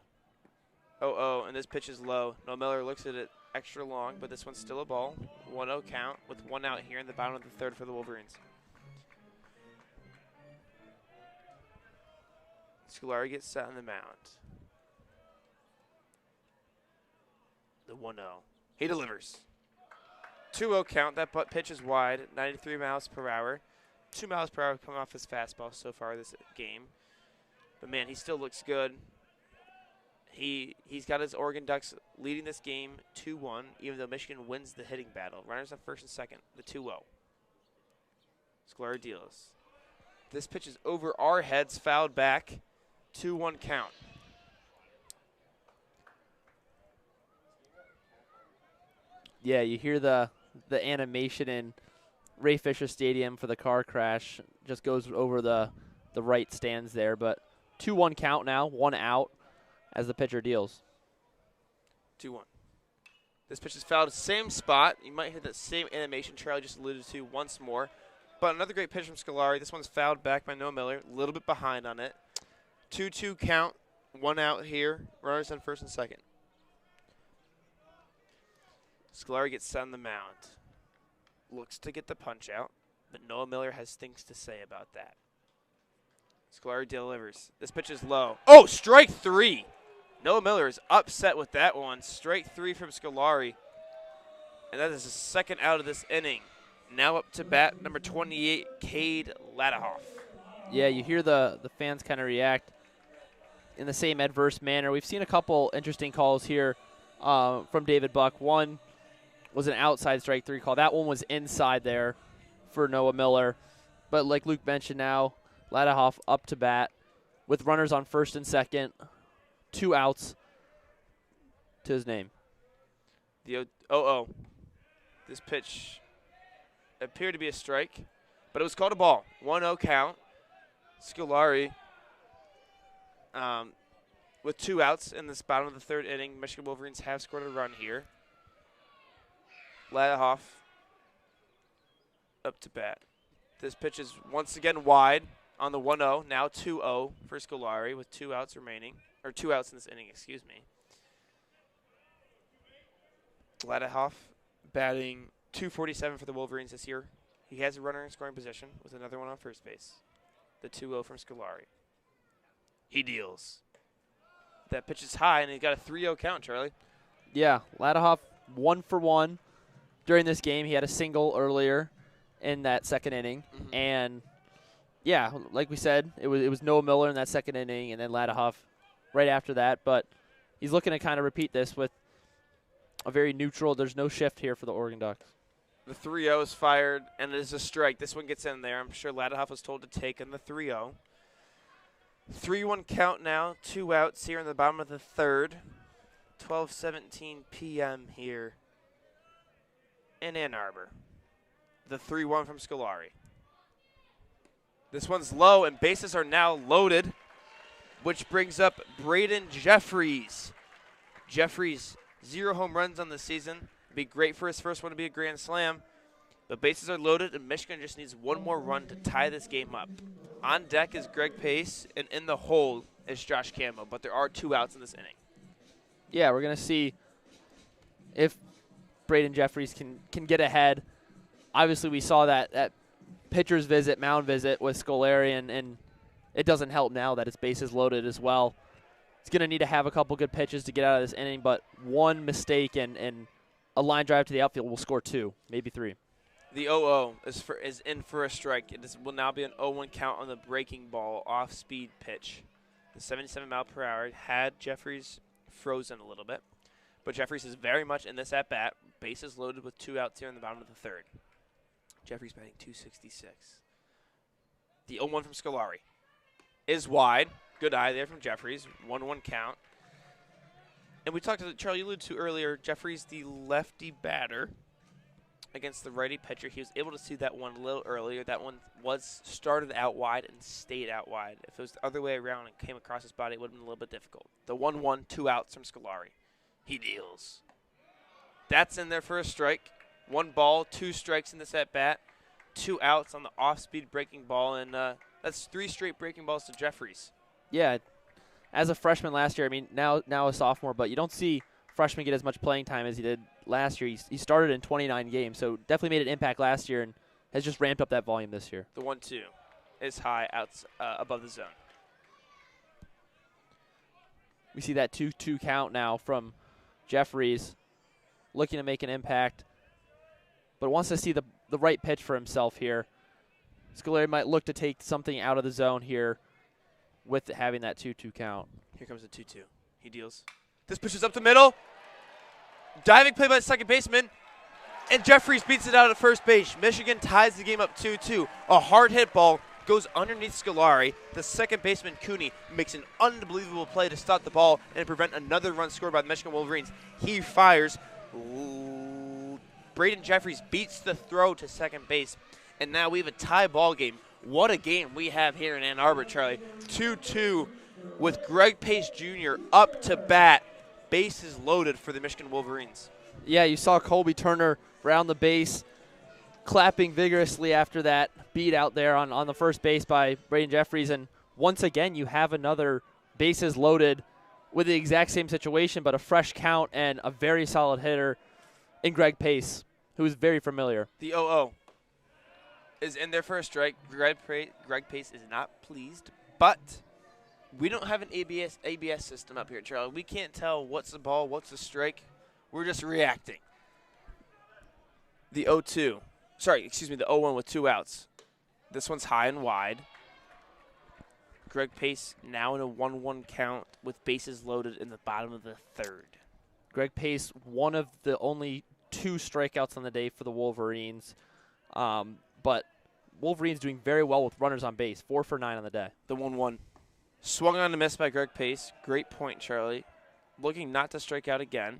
0-0, and this pitch is low. No Miller looks at it extra long, but this one's still a ball. 1-0 count with 1 out here in the bottom of the third for the Wolverines. Scolari gets set on the mound. The 1-0. He delivers. 2-0 count. That pitch is wide, 93 miles per hour. 2 miles per hour coming off his fastball so far this game. But, man, he still looks good. He's got his Oregon Ducks leading this game 2-1, even though Michigan wins the hitting battle. Runners on first and second, the 2-0. Scolari deals. This pitch is over our heads, fouled back. 2-1 count. Yeah, you hear the animation in Ray Fisher Stadium for the car crash. Just goes over the right stands there. But 2-1 count now, 1 out. as the pitcher deals. 2-1. This pitch is fouled, same spot. You might hear that same animation Charlie just alluded to once more. But another great pitch from Scolari. This one's fouled back by Noah Miller. A little bit behind on it. 2-2 count. 1 out here. Runners on first and second. Scolari gets set on the mound. Looks to get the punch out. But Noah Miller has things to say about that. Scolari delivers. This pitch is low. Oh, strike 3. Noah Miller is upset with that one. Strike 3 from Scolari. And that is the second out of this inning. Now up to bat, number 28, Cade Ladahoff. Yeah, you hear the fans kind of react in the same adverse manner. We've seen a couple interesting calls here from David Buck. One was an outside strike 3 call. That one was inside there for Noah Miller. But like Luke mentioned now, Ladahoff up to bat with runners on first and second. 2 outs to his name. The 0-0. This pitch appeared to be a strike, but it was called a ball. 1-0 count. Scolari with 2 outs in this bottom of the third inning. Michigan Wolverines have scored a run here. Ladahoff up to bat. This pitch is once again wide on the 1-0. Now 2-0 for Scolari with 2 outs remaining. Or 2 outs in this inning, excuse me. Ladahoff batting .247 for the Wolverines this year. He has a runner in scoring position with another one on first base. The 2-0 from Scolari. He deals. That pitch is high, and he got a 3-0 count, Charlie. Yeah, Ladahoff 1 for 1 during this game. He had a single earlier in that second inning. Mm-hmm. And, yeah, like we said, it was Noah Miller in that second inning, and then Ladahoff right after that. But he's looking to kind of repeat this with a very neutral. There's no shift here for the Oregon Ducks. The 3-0 is fired, and it is a strike. This one gets in there. I'm sure Ladahoff was told to take in the 3-0. 3-1 count now. 2 outs here in the bottom of the third. 12:17 p.m. here in Ann Arbor. The 3-1 from Scolari. This one's low, and bases are now loaded, which brings up Braden Jeffries. Jeffries, 0 home runs on the season. Be great for his first one to be a grand slam. But bases are loaded, and Michigan just needs one more run to tie this game up. On deck is Greg Pace, and in the hole is Josh Campbell. But there are 2 outs in this inning. Yeah, we're going to see if Braden Jeffries can get ahead. Obviously, we saw that pitcher's visit, mound visit with Scolari, and it doesn't help now that his bases loaded as well. He's going to need to have a couple good pitches to get out of this inning, but one mistake and a line drive to the outfield will score 2, maybe 3. The 0-0 is in for a strike. It will now be an 0-1 count on the breaking ball, off-speed pitch. The 77-mile-per-hour had Jeffries frozen a little bit, but Jeffries is very much in this at-bat. Bases loaded with 2 outs here in the bottom of the third. Jeffries batting .266. The 0-1 from Scolari is wide. Good eye there from Jeffries. 1-1 count. And we talked to Charlie alluded to earlier, Jeffries, the lefty batter against the righty pitcher. He was able to see that one a little earlier. That one was started out wide and stayed out wide. If it was the other way around and came across his body, it would have been a little bit difficult. The 1-1, 2 outs from Scolari. He deals. That's in there for a strike. 1 ball, 2 strikes in this at-bat. 2 outs on the off-speed breaking ball, and that's 3 straight breaking balls to Jeffries. Yeah, as a freshman last year, I mean, now a sophomore, but you don't see freshmen get as much playing time as he did last year. He started in 29 games, so definitely made an impact last year and has just ramped up that volume this year. The 1-2 is high outs above the zone. We see that 2-2 count now from Jeffries, looking to make an impact, but wants to see the right pitch for himself here. Scolari might look to take something out of the zone here with having that 2-2 count. Here comes the 2-2. He deals. This pushes up the middle. Diving play by the second baseman. And Jeffries beats it out at first base. Michigan ties the game up 2-2. A hard hit ball goes underneath Scolari. The second baseman, Cooney, makes an unbelievable play to stop the ball and prevent another run scored by the Michigan Wolverines. He fires. Braden Jeffries beats the throw to second base. And now we have a tie ball game. What a game we have here in Ann Arbor, Charlie. 2-2 with Greg Pace Jr. up to bat, bases loaded for the Michigan Wolverines. Yeah, you saw Colby Turner round the base, clapping vigorously after that beat out there on the first base by Braden Jeffries. And once again, you have another bases loaded with the exact same situation, but a fresh count and a very solid hitter in Greg Pace, who is very familiar. The 0-0 is in there for a strike. Greg Pace is not pleased, but we don't have an ABS system up here, Charlie. We can't tell what's the ball, what's the strike. We're just reacting. The 0-2. Sorry, excuse me, the 0-1 with 2 outs. This one's high and wide. Greg Pace now in a 1-1 count with bases loaded in the bottom of the third. Greg Pace, one of the only 2 strikeouts on the day for the Wolverines. But Wolverines doing very well with runners on base, 4 for 9 on the day. The 1-1. Swung on to miss by Greg Pace. Great point, Charlie. Looking not to strike out again.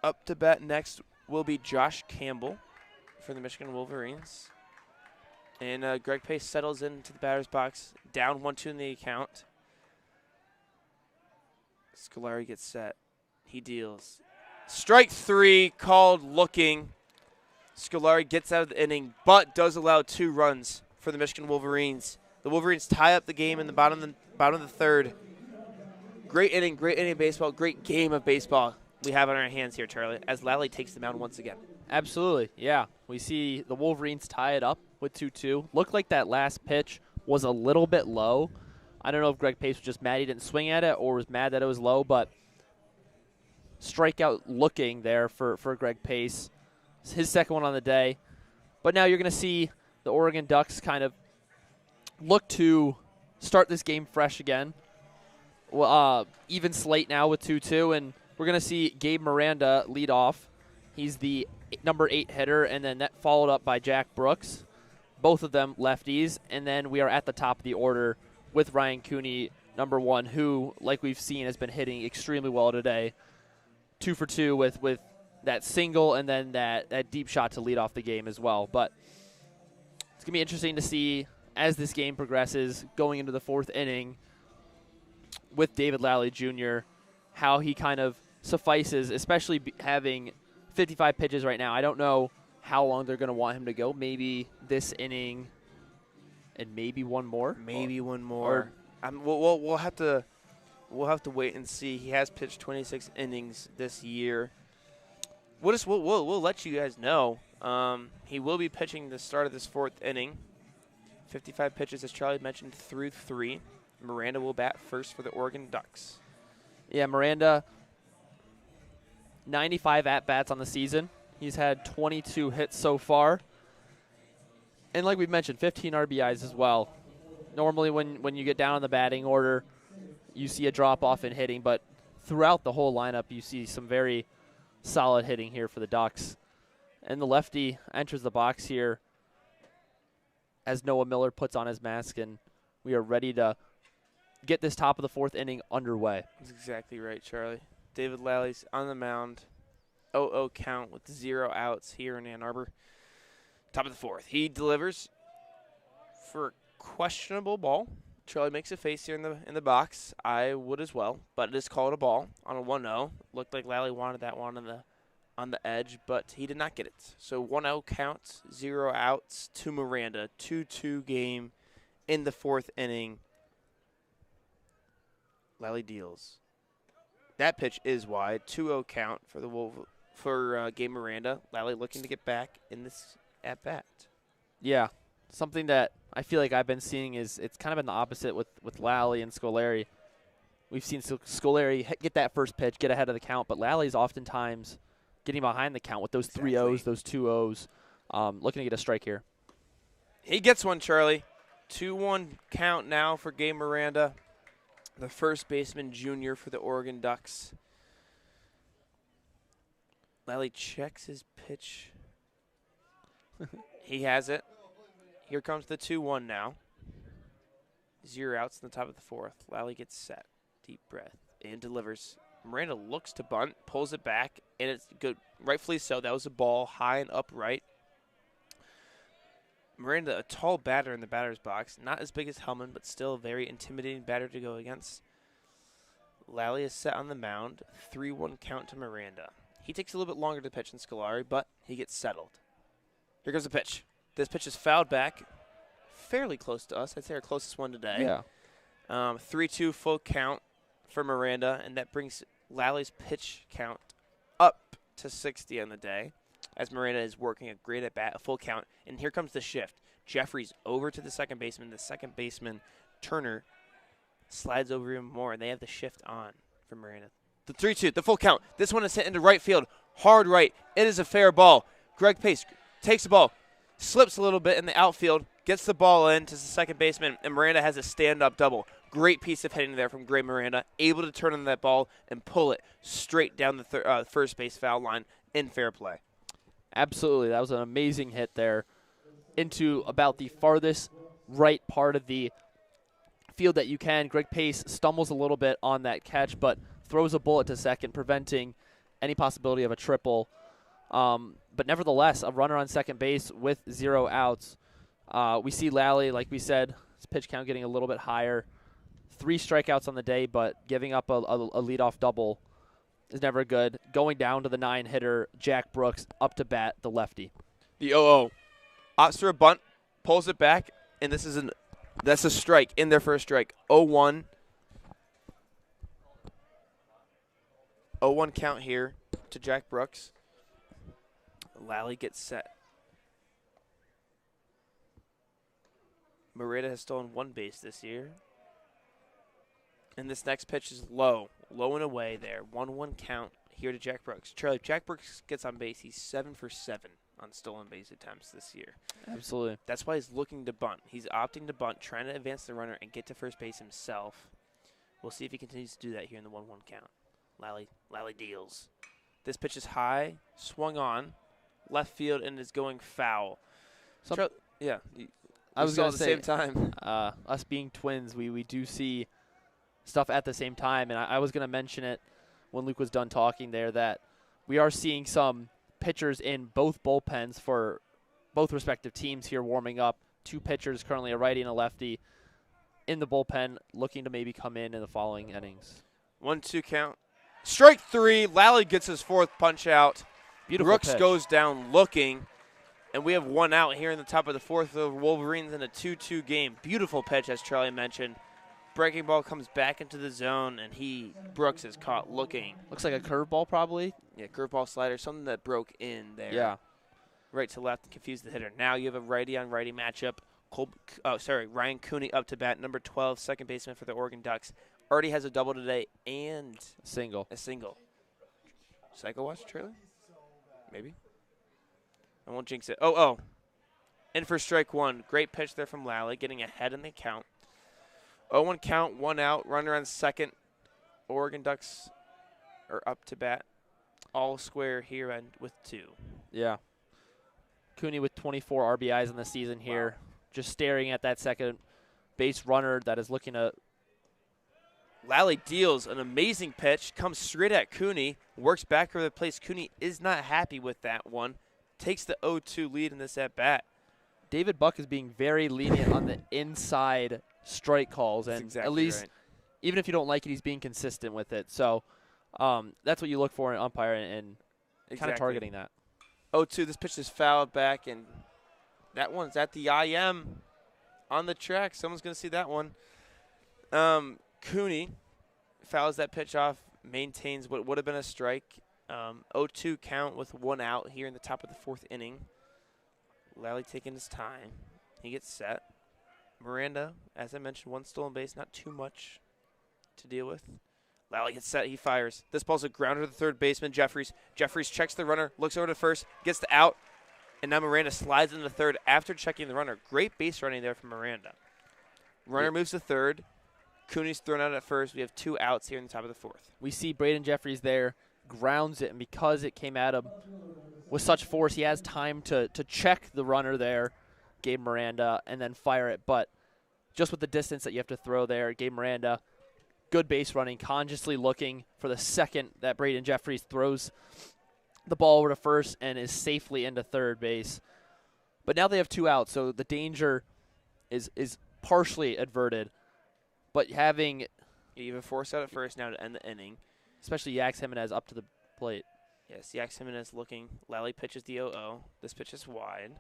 Up to bat next will be Josh Campbell for the Michigan Wolverines. And Greg Pace settles into the batter's box. Down 1-2 in the account. Scolari gets set. He deals. Strike 3 called looking. Scolari gets out of the inning, but does allow 2 runs for the Michigan Wolverines. The Wolverines tie up the game in the bottom of the third. Great inning of baseball, great game of baseball we have on our hands here, Charlie, as Lally takes the mound once again. Absolutely, yeah. We see the Wolverines tie it up with 2-2. Looked like that last pitch was a little bit low. I don't know if Greg Pace was just mad he didn't swing at it or was mad that it was low, but strikeout looking there for Greg Pace. It's his second one on the day. But now you're going to see the Oregon Ducks kind of look to start this game fresh again. Even slate now with 2-2, and we're going to see Gabe Miranda lead off. He's the number 8 hitter, and then that followed up by Jack Brooks, both of them lefties. And then we are at the top of the order with Ryan Cooney, number 1, who, like we've seen, has been hitting extremely well today. 2 for 2 with that single and then that deep shot to lead off the game as well. But it's going to be interesting to see as this game progresses going into the 4th inning with David Lally Jr., how he kind of suffices, especially having 55 pitches right now. I don't know how long they're going to want him to go. Maybe this inning and maybe one more. Maybe one more. We'll have to wait and see. He has pitched 26 innings this year. We'll let you guys know. He will be pitching the start of this 4th inning. 55 pitches, as Charlie mentioned, through 3. Miranda will bat first for the Oregon Ducks. Yeah, Miranda, 95 at-bats on the season. He's had 22 hits so far. And like we mentioned, 15 RBIs as well. Normally when you get down on the batting order, you see a drop-off in hitting, but throughout the whole lineup, you see some very solid hitting here for the Ducks. And the lefty enters the box here as Noah Miller puts on his mask, and we are ready to get this top of the 4th inning underway. That's exactly right, Charlie. David Lally's on the mound. 0-0 count with 0 outs here in Ann Arbor. Top of the 4th. He delivers for a questionable ball. Charlie makes a face here in the box. I would as well, but it is called a ball on a 1-0. Looked like Lally wanted that one on the edge, but he did not get it. So 1-0 count, 0 outs to Miranda. 2-2 game in the 4th inning. Lally deals. That pitch is wide. 2-0 count for Gabe Miranda. Lally looking to get back in this at-bat. Yeah, something that I feel like I've been seeing is it's kind of been the opposite with Lally and Scolari. We've seen Scolari get that first pitch, get ahead of the count, but Lally's oftentimes getting behind the count with those 3-0s, those 2-0s, looking to get a strike here. He gets one, Charlie. 2-1 count now for Gabe Miranda, the first baseman junior for the Oregon Ducks. Lally checks his pitch. He has it. Here comes the 2-1 now. 0 outs in the top of the 4th. Lally gets set. Deep breath. And delivers. Miranda looks to bunt, pulls it back, and it's good. Rightfully so. That was a ball high and upright. Miranda, a tall batter in the batter's box. Not as big as Hellman, but still a very intimidating batter to go against. Lally is set on the mound. 3-1 count to Miranda. He takes a little bit longer to pitch than Scolari, but he gets settled. Here goes the pitch. This pitch is fouled back. Fairly close to us. I'd say our closest one today. Yeah. 3-2 full count for Miranda, and that brings Lally's pitch count up to 60 on the day, as Miranda is working a great at bat, a full count. And here comes the shift. Jeffries over to the second baseman. The second baseman, Turner, slides over even more, and they have the shift on for Miranda. The 3-2, the full count. This one is hit into right field. Hard right. It is a fair ball. Greg Pace takes the ball, slips a little bit in the outfield, gets the ball in to the second baseman, and Miranda has a stand-up double. Great piece of hitting there from Gray Miranda, able to turn on that ball and pull it straight down the first base foul line in fair play. Absolutely. That was an amazing hit there into about the farthest right part of the field that you can. Greg Pace stumbles a little bit on that catch, but throws a bullet to second, preventing any possibility of a triple. But nevertheless, a runner on second base with 0 outs. We see Lally, like we said, his pitch count getting a little bit higher. 3 strikeouts on the day, but giving up a leadoff double is never good. Going down to the 9-hitter, Jack Brooks, up to bat, the lefty. The 0-0. Opts for a bunt, pulls it back, and that's a strike in their first strike. 0-1. 0-1 count here to Jack Brooks. Lally gets set. Miranda has stolen 1 base this year. And this next pitch is low and away there. 1-1 count here to Jack Brooks. Charlie, Jack Brooks gets on base. He's 7 for 7 on stolen base attempts this year. Absolutely. That's why he's looking to bunt. He's opting to bunt, trying to advance the runner and get to first base himself. We'll see if he continues to do that here in the 1-1 count. Lally deals. This pitch is high, swung on, left field, and is going foul. Yeah. I was going to say, at the same time. Us being twins, we do see stuff at the same time, and I was going to mention it when Luke was done talking there, that we are seeing some pitchers in both bullpens for both respective teams here warming up. 2 pitchers, currently a righty and a lefty, in the bullpen, looking to maybe come in the following innings. 1-2 count. Strike 3. Lally gets his 4th punch out. Beautiful Brooks pitch. goes down looking, and we have 1 out here in the top of the 4th of Wolverines in a 2-2 game. Beautiful pitch, as Charlie mentioned. Breaking ball comes back into the zone, and Brooks is caught looking. Looks like a curveball probably. Yeah, curveball slider, something that broke in there. Yeah. Right to left and confused the hitter. Now you have a righty-on-righty matchup. Ryan Cooney up to bat, number 12, second baseman for the Oregon Ducks. Already has a double today and a single. Cycle watch, Charlie? Maybe. I won't jinx it. Oh. In for strike 1. Great pitch there from Lally, getting ahead in the count. 0-1 count, 1 out. Runner on second. Oregon Ducks are up to bat. All square here and with 2. Yeah. Cooney with 24 RBIs in the season here. Wow. Just staring at that second base runner that is looking to. Lally deals an amazing pitch, comes straight at Cooney, works back over the place. Cooney is not happy with that one. Takes the 0-2 lead in this at-bat. David Buck is being very lenient on the inside strike calls, and exactly at least, right. Even if you don't like it, he's being consistent with it. So that's what you look for in an umpire, and kind of targeting that. 0-2, this pitch is fouled back, and that one's at the IM on the track. Someone's going to see that one. Cooney fouls that pitch off, maintains what would have been a strike. 0-2 count with 1 out here in the top of the 4th inning. Lally taking his time. He gets set. Miranda, as I mentioned, 1 stolen base, not too much to deal with. Lally gets set. He fires. This ball's a grounder to the third baseman, Jeffries. Jeffries checks the runner, looks over to first, gets the out, and now Miranda slides into third after checking the runner. Great base running there from Miranda. Runner moves to third. Cooney's thrown out at first. We have 2 outs here in the top of the 4th. We see Braden Jeffries there, grounds it, and because it came at him with such force, he has time to check the runner there, Gabe Miranda, and then fire it. But just with the distance that you have to throw there, Gabe Miranda, good base running, consciously looking for the second that Braden Jeffries throws the ball over to first and is safely into third base. But now they have 2 outs, so the danger is partially averted. But having You have a force out at first now to end the inning. especially Yax Jimenez up to the plate. Yes, Yax Jimenez looking. Lally pitches the 0-0. This pitch is wide.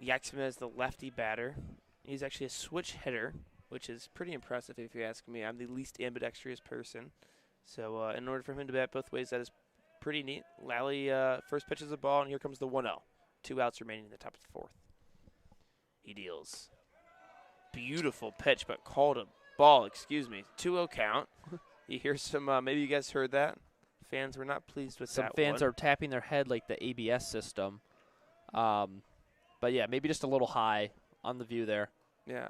Yax Jimenez, the lefty batter. He's actually a switch hitter, which is pretty impressive if you ask me. I'm the least ambidextrous person. So in order for him to bat both ways, that is pretty neat. Lally first pitches the ball, and here comes the 1-0. 2 outs remaining in the top of the 4th. He deals. Beautiful pitch, but called a ball, 2-0 count. You hear some, maybe you guys heard that. Fans were not pleased with Some that fans one. are tapping their head like the ABS system. But, yeah, maybe just a little high on the view there. Yeah.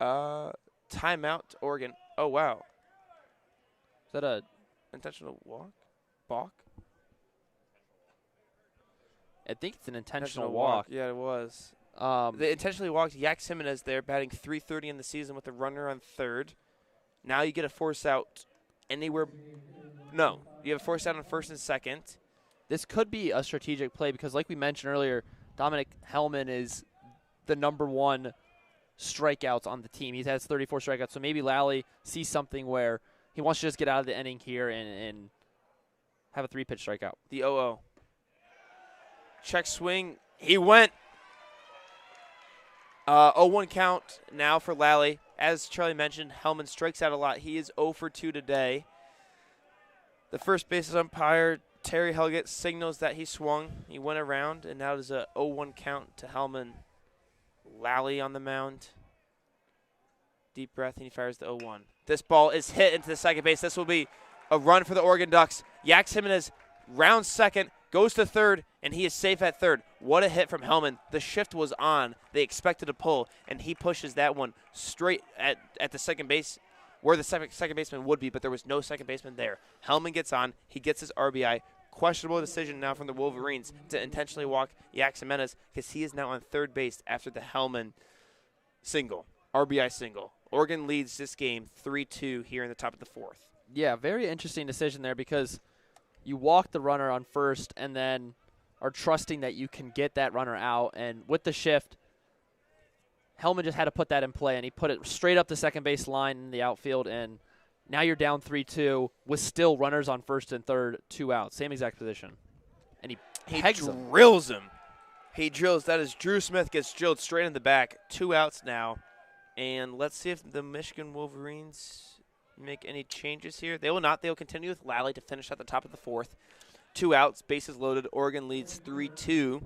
Timeout, Oregon. Oh, wow. Is that a Intentional walk? Balk? – I think it's an intentional walk. Yeah, it was. Um, They intentionally walked Yax Jimenez there, batting .330 in the season with a runner on third. Now you get a force out anywhere. No, you have a force out on first and second. This could be a strategic play because, like we mentioned earlier, Dominic Hellman is the #1 strikeouts on the team. He has 34 strikeouts, so maybe Lally sees something where he wants to just get out of the inning here and have a 3-pitch strikeout. The 0-0. Check swing. He went. 0-1 count now for Lally. As Charlie mentioned, Hellman strikes out a lot. He is 0 for 2 today. The first bases umpire, Terry Helgett, signals that he swung. He went around, and now there's a 0-1 count to Hellman. Lally on the mound. Deep breath, and he fires the 0-1. This ball is hit into the second base. This will be a run for the Oregon Ducks. Yax Jimenez rounds second, goes to third, and he is safe at third. What a hit from Hellman. The shift was on. They expected a pull, and he pushes that one straight at the second base where the second baseman would be, but there was no second baseman there. Hellman gets on. He gets his RBI. Questionable decision now from the Wolverines to intentionally walk Yax Jimenez because he is now on third base after the Hellman single, RBI single. Oregon leads this game 3-2 here in the top of the 4th. Yeah, very interesting decision there because you walk the runner on first and then are trusting that you can get that runner out. And with the shift, Hellman just had to put that in play, and he put it straight up the second base line in the outfield, and now you're down 3-2 with still runners on first and third, 2 outs, same exact position. And he pegs him. Drills him. He drills. That is Drew Smith gets drilled straight in the back. 2 outs now. And let's see if the Michigan Wolverines make any changes here. They will not. They will continue with Lally to finish at the top of the 4th. 2 outs, bases loaded. Oregon leads 3-2.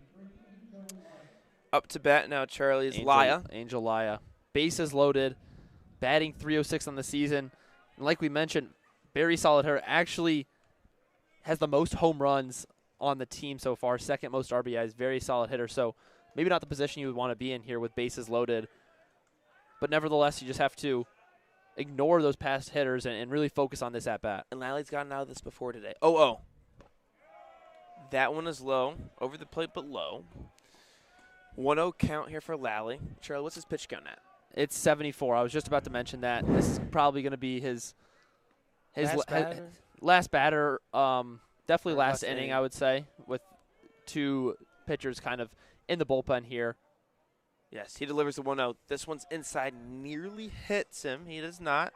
Up to bat now, Charlie, is Laya. Angel Laya. Bases loaded, batting .306 on the season. And like we mentioned, very solid hitter. Actually has the most home runs on the team so far, second most RBIs. Very solid hitter. So maybe not the position you would want to be in here with bases loaded. But nevertheless, you just have to ignore those past hitters and really focus on this at-bat. And Lally's gotten out of this before today. 0-0. That one is low. Over the plate, but low. 1-0 count here for Lally. Charlie, what's his pitch count at? It's 74. I was just about to mention that. This is probably going to be his last batter. Definitely last inning, I would say, with 2 pitchers kind of in the bullpen here. Yes, he delivers the 1-0. This one's inside, nearly hits him. He does not.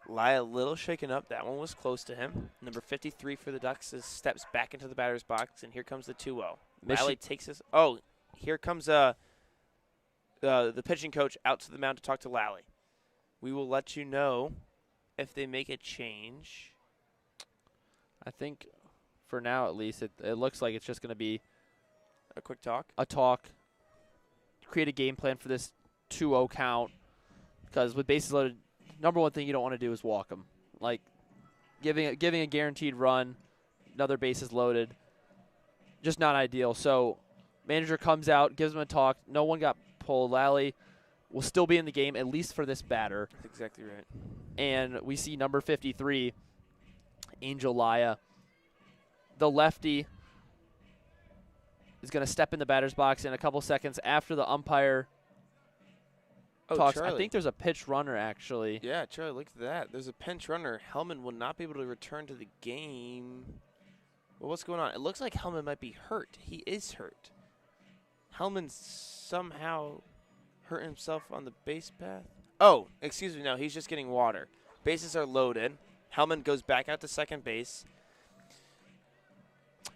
Laya a little shaken up. That one was close to him. Number 53 for the Ducks steps back into the batter's box, and here comes the 2-0. Lally takes his – oh, here comes the pitching coach out to the mound to talk to Lally. We will let you know if they make a change. I think for now at least it looks like it's just going to be a quick talk. A talk. Create a game plan for this 2-0 count because with bases loaded, number one thing you don't want to do is walk them. Like giving a guaranteed run, another bases loaded, just not ideal. So manager comes out, gives him a talk. No one got pulled. Lally will still be in the game, at least for this batter. That's exactly right. And we see number 53, Angel Laya. The lefty is going to step in the batter's box in a couple seconds after the umpire talks. Charlie. I think there's a pitch runner, actually. Yeah, Charlie, look at that. There's a pinch runner. Hellman will not be able to return to the game. Well, what's going on? It looks like Hellman might be hurt. He is hurt. Hellman somehow hurt himself on the base path. Oh, excuse me, no, he's just getting water. Bases are loaded. Hellman goes back out to second base.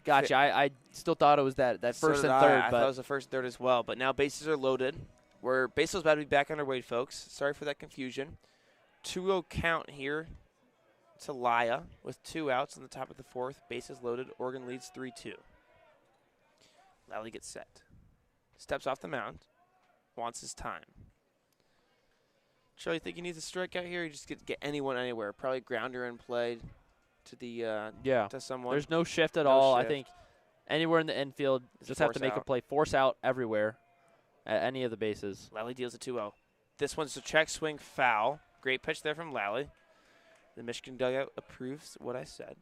Gotcha. I still thought it was that first and third. I thought it was the first and third as well. But now bases are loaded. Baseball's about to be back underway, folks. Sorry for that confusion. 2-0 count here to Laya with 2 outs in the top of the fourth. Bases loaded. Oregon leads 3-2. Lally gets set. Steps off the mound. Wants his time. Charlie, you think he needs a strikeout here? Or you just get anyone anywhere? Probably grounder in play to the to someone. There's no shift at all. Shift. I think anywhere in the infield, just have to make a play. Force out everywhere at any of the bases. Lally deals a 2-0. This one's a check swing foul. Great pitch there from Lally. The Michigan dugout approves what I said.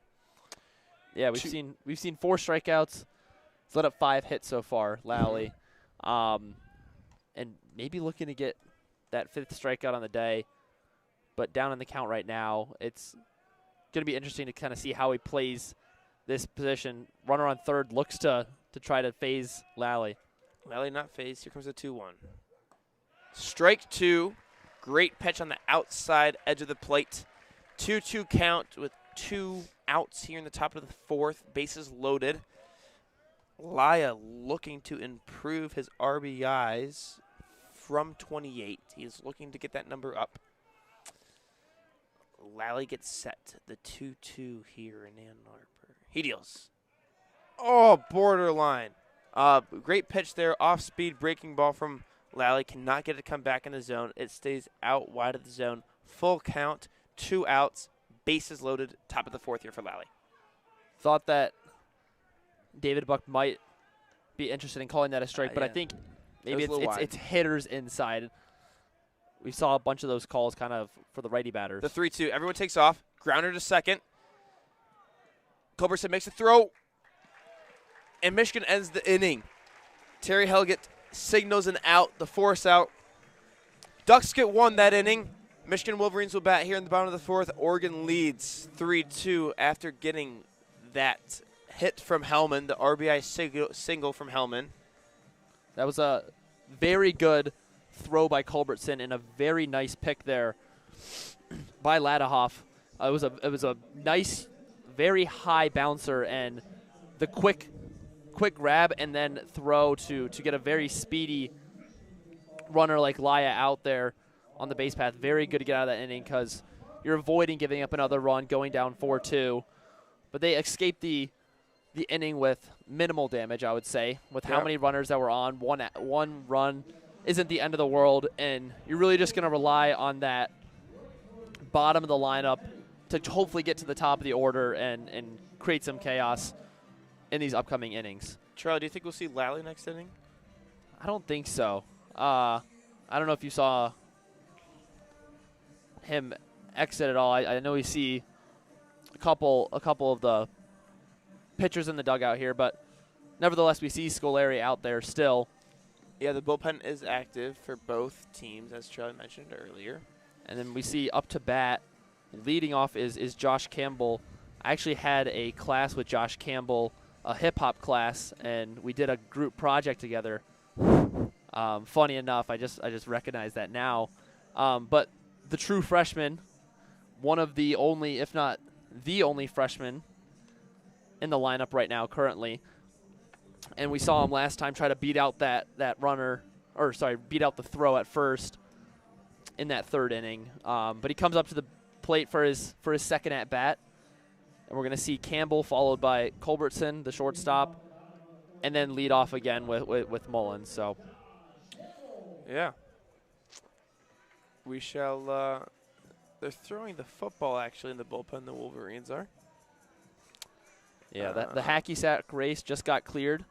Yeah, we've seen 4 strikeouts. He's let up 5 hits so far, Lally. And maybe looking to get that 5th strikeout on the day. But down in the count right now, it's going to be interesting to kind of see how he plays this position. Runner on third looks to try to phase Lally. Lally not phased. Here comes a 2-1. Strike 2. Great pitch on the outside edge of the plate. 2-2 count with 2 outs here in the top of the fourth. Bases loaded. Laya looking to improve his RBIs from 28. He is looking to get that number up. Lally gets set. The 2-2 here in Ann Arbor. He deals. Oh, borderline. Great pitch there. Off-speed breaking ball from Lally. Cannot get it to come back in the zone. It stays out wide of the zone. Full count. 2 outs. Bases loaded. Top of the fourth here for Lally. Thought that David Buck might be interested in calling that a strike, but I think maybe it's hitters inside. We saw a bunch of those calls kind of for the righty batters. The 3-2. Everyone takes off. Grounder to second. Culberson makes a throw. And Michigan ends the inning. Terry Helgett signals an out, the force out. Ducks get 1 that inning. Michigan Wolverines will bat here in the bottom of the fourth. Oregon leads 3-2 after getting that hit from Hellman, the RBI single from Hellman. That was a very good throw by Culbertson and a very nice pick there by Ladahoff. It was a nice, very high bouncer, and the quick grab and then throw to get a very speedy runner like Laya out there on the base path. Very good to get out of that inning because you're avoiding giving up another run, going down 4-2. But they escaped the inning with minimal damage, I would say, with how many runners that were on. One run isn't the end of the world, and you're really just going to rely on that bottom of the lineup to hopefully get to the top of the order and create some chaos in these upcoming innings. Charlie, do you think we'll see Lally next inning? I don't think so. I don't know if you saw him exit at all. I know we see a couple of the pitchers in the dugout here, but nevertheless, we see Scolari out there still. Yeah, the bullpen is active for both teams, as Charlie mentioned earlier. And then we see up to bat, leading off is Josh Campbell. I actually had a class with Josh Campbell, a hip-hop class, and we did a group project together. Funny enough, I just recognized that now. But the true freshman, one of the only, if not the only freshman in the lineup right now currently. And we saw him last time try to beat out that runner, or sorry, beat out the throw at first in that third inning. But he comes up to the plate for his second at bat. And we're going to see Campbell followed by Culbertson, the shortstop, and then lead off again with Mullins. So, yeah. We shall they're throwing the football actually in the bullpen, the Wolverines are. Yeah, the hacky sack race just got cleared.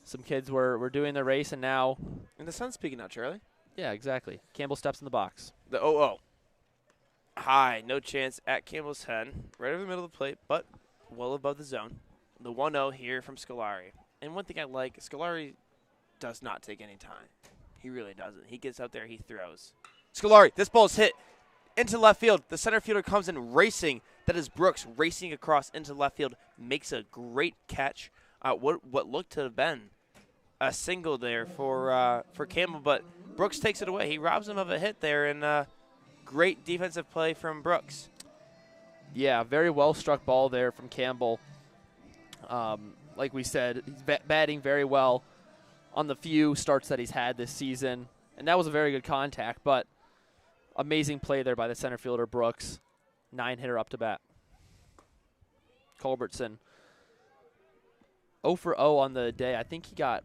Some kids were doing the race, and now. And the sun's peeking out, Charlie. Yeah, exactly. Campbell steps in the box. The 0-0. High, no chance at Campbell's head. Right over the middle of the plate, but well above the zone. The 1-0 here from Scolari. And one thing I like, Scolari does not take any time. He really doesn't. He gets out there, he throws. Scolari, this ball's hit into left field. The center fielder comes in racing. That is Brooks racing across into left field. Makes a great catch. What looked to have been a single there for Campbell, but Brooks takes it away. He robs him of a hit there, and great defensive play from Brooks. Yeah, very well struck ball there from Campbell. Like we said, he's batting very well on the few starts that he's had this season, and that was a very good contact, but amazing play there by the center fielder Brooks. 9-hitter up to bat. Culbertson 0 for 0 on the day. I think he got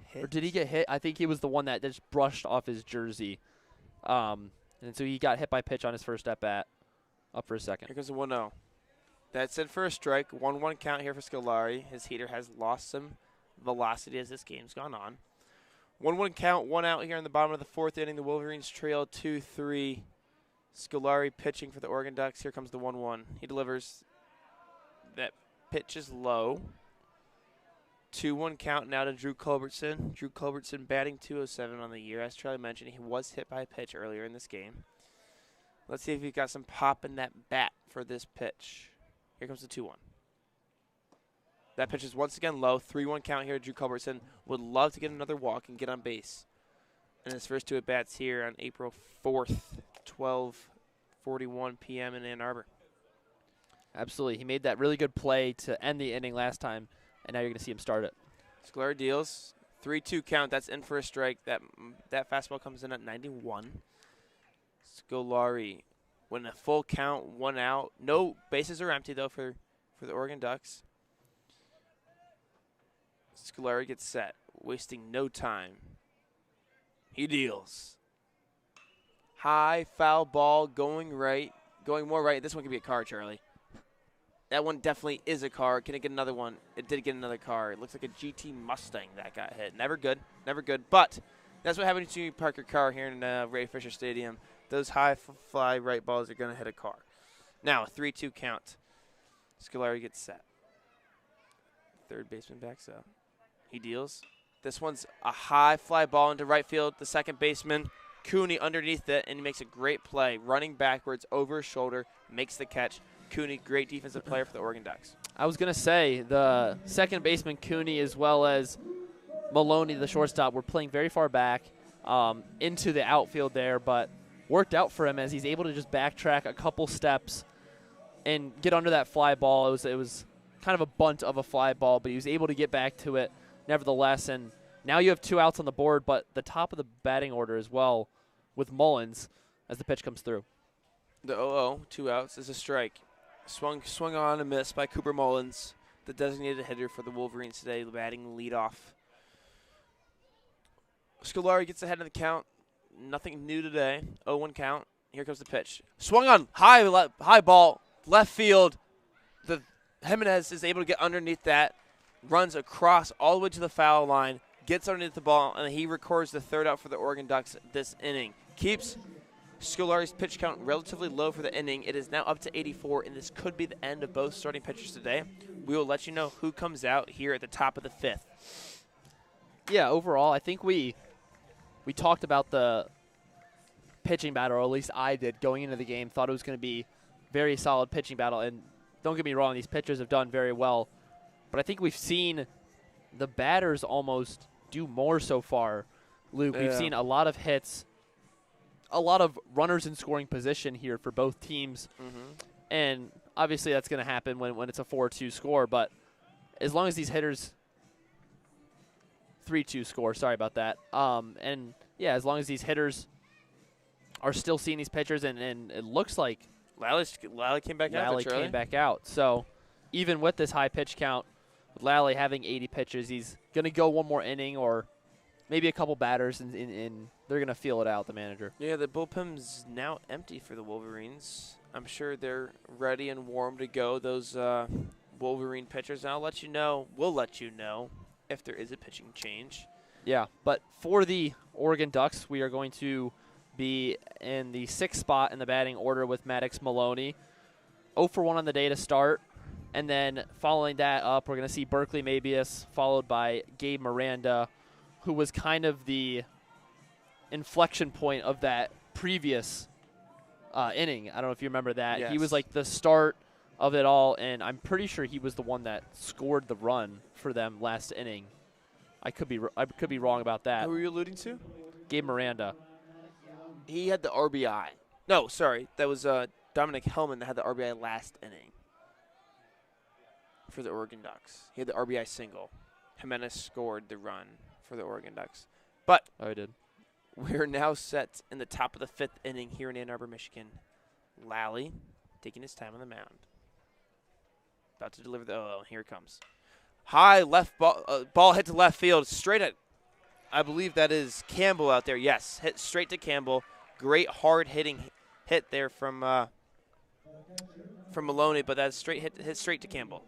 hit. Or did he get hit? I think he was the one that just brushed off his jersey. And so he got hit by pitch on his first at bat. Up for a second. Here comes the 1-0. That's it for a strike. 1-1 count here for Scolari. His heater has lost some velocity as this game's gone on. 1-1 count, 1 out here in the bottom of the 4th inning. The Wolverines trail 2-3. Scolari pitching for the Oregon Ducks. Here comes the 1-1. He delivers. That pitch is low. 2-1 count now to Drew Culbertson. Drew Culbertson batting .207 on the year. As Charlie mentioned, he was hit by a pitch earlier in this game. Let's see if he's got some pop in that bat for this pitch. Here comes the 2-1. That pitch is once again low. 3-1 count here. Drew Culbertson would love to get another walk and get on base. And his first 2 at-bats here on April 4th, 12:41 p.m. in Ann Arbor. Absolutely. He made that really good play to end the inning last time, and now you're going to see him start it. Scolari deals. 3-2 count. That's in for a strike. That fastball comes in at 91. Scolari, when a full count, 1 out. No bases are empty, though, for the Oregon Ducks. Scolari gets set, wasting no time. He deals. High foul ball going right, going more right. This one could be a car, Charlie. That one definitely is a car. Can it get another one? It did get another car. It looks like a GT Mustang that got hit. Never good, never good. But that's what happens when you park your car here in Ray Fisher Stadium. Those high fly right balls are going to hit a car. Now, a 3-2 count. Scolari gets set. Third baseman backs up. He deals. This one's a high fly ball into right field. The second baseman, Cooney, underneath it, and he makes a great play. Running backwards over his shoulder, makes the catch. Cooney, great defensive player for the Oregon Ducks. I was going to say the second baseman, Cooney, as well as Maloney, the shortstop, were playing very far back into the outfield there, but worked out for him as he's able to just backtrack a couple steps and get under that fly ball. It was kind of a bunt of a fly ball, but he was able to get back to it nevertheless. And now you have 2 outs on the board, but the top of the batting order as well with Mullins as the pitch comes through. The 0-0, 2 outs, is a strike. Swung on and missed by Cooper Mullins, the designated hitter for the Wolverines today, batting leadoff. Scolari gets ahead of the count. Nothing new today. 0-1 count. Here comes the pitch. Swung on, high ball, left field. The Jimenez is able to get underneath that, runs across all the way to the foul line, gets underneath the ball, and he records the 3rd out for the Oregon Ducks this inning. Keeps Scolari's pitch count relatively low for the inning. It is now up to 84, and this could be the end of both starting pitchers today. We will let you know who comes out here at the top of the 5th. Yeah, overall, I think we talked about the pitching battle, or at least I did, going into the game. Thought it was going to be very solid pitching battle, and don't get me wrong, these pitchers have done very well. But I think we've seen the batters almost do more so far, Luke. Yeah. We've seen a lot of hits, a lot of runners in scoring position here for both teams. And obviously that's going to happen when it's a 4-2 score. But as long as these hitters 3-2 score, sorry about that. And, yeah, as long as these hitters are still seeing these pitchers, and it looks like Lally came back out. Lally came back out. So even with this high pitch count, with Lally having 80 pitches, he's going to go one more inning or maybe a couple batters, and they're going to feel it out, the manager. Yeah, the bullpen's now empty for the Wolverines. I'm sure they're ready and warm to go, those Wolverine pitchers. And we'll let you know if there is a pitching change. Yeah, but for the Oregon Ducks, we are going to be in the 6th spot in the batting order with Maddox Maloney. 0 for 1 on the day to start. And then following that up, we're going to see Berkeley Mabius, followed by Gabe Miranda, who was kind of the inflection point of that previous inning. I don't know if you remember that. Yes. He was like the start of it all, and I'm pretty sure he was the one that scored the run for them last inning. I could be wrong about that. Who were you alluding to? Gabe Miranda. He had the RBI. No, sorry. That was Dominic Hellman that had the RBI last inning for the Oregon Ducks. He had the RBI single. Jimenez scored the run for the Oregon Ducks. But I did. we're now set in the top of the 5th inning here in Ann Arbor, Michigan. Lally taking his time on the mound. About to deliver the 0-0. Here it comes. High left ball. Ball hit to left field. Straight at, I believe that is Campbell out there. Yes, hit straight to Campbell. Great hard-hitting hit there from Maloney, but that's straight hit straight to Campbell.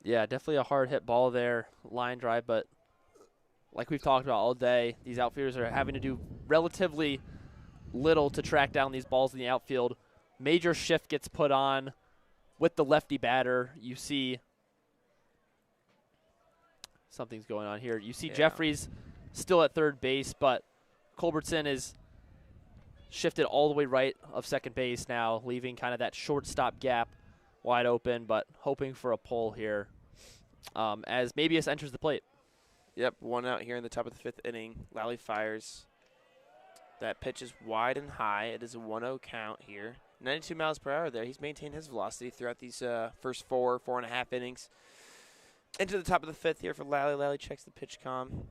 Yeah, definitely a hard hit ball there, line drive, but like we've talked about all day, these outfielders are having to do relatively little to track down these balls in the outfield. Major shift gets put on with the lefty batter. You see something's going on here. You see Jeffries still at third base, but Culbertson is shifted all the way right of second base now, leaving kind of that shortstop gap wide open, but hoping for a pull here as Mabius enters the plate. Yep, 1 out here in the top of the 5th inning. Lally fires. That pitch is wide and high. It is a 1-0 count here. 92 miles per hour there. He's maintained his velocity throughout these first 4.5 innings. Into the top of the 5th here for Lally. Lally checks the pitch comm.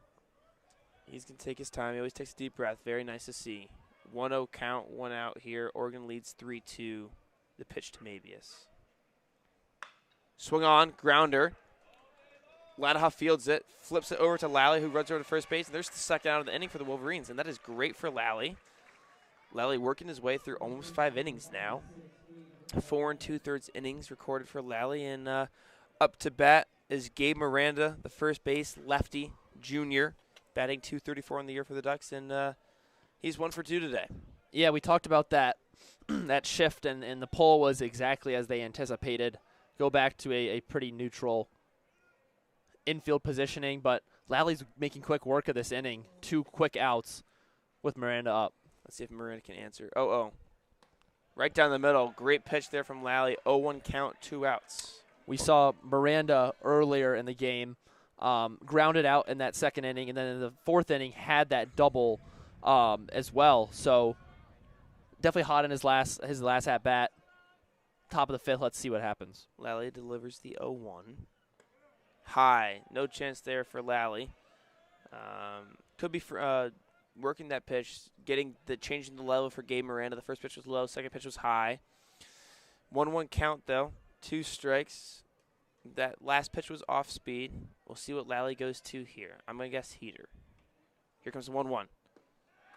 He's going to take his time. He always takes a deep breath. Very nice to see. 1-0 count, 1 out here. Oregon leads 3-2. The pitch to Mabius. Swung on, grounder. Ladaha fields it, flips it over to Lally, who runs over to first base. And there's the second out of the inning for the Wolverines, and that is great for Lally. Lally working his way through almost 5 innings now. 4 2/3 innings recorded for Lally, and up to bat is Gabe Miranda, the first base lefty junior, batting .234 in the year for the Ducks, and he's 1 for 2 today. Yeah, we talked about that that shift, and the pull was exactly as they anticipated. Go back to a pretty neutral infield positioning, but Lally's making quick work of this inning. 2 quick outs with Miranda up. Let's see if Miranda can answer. 0-0. Right down the middle. Great pitch there from Lally. 0-1 count, 2 outs. We saw Miranda earlier in the game grounded out in that second inning, and then in the 4th inning had that double as well. So definitely hot in his last at-bat. Top of the 5th. Let's see what happens. Lally delivers the 0-1. High. No chance there for Lally. Could be for working that pitch, changing the level for Gabe Miranda. The first pitch was low, second pitch was high. 1-1 count, though. 2 strikes. That last pitch was off speed. We'll see what Lally goes to here. I'm going to guess heater. Here comes the 1-1.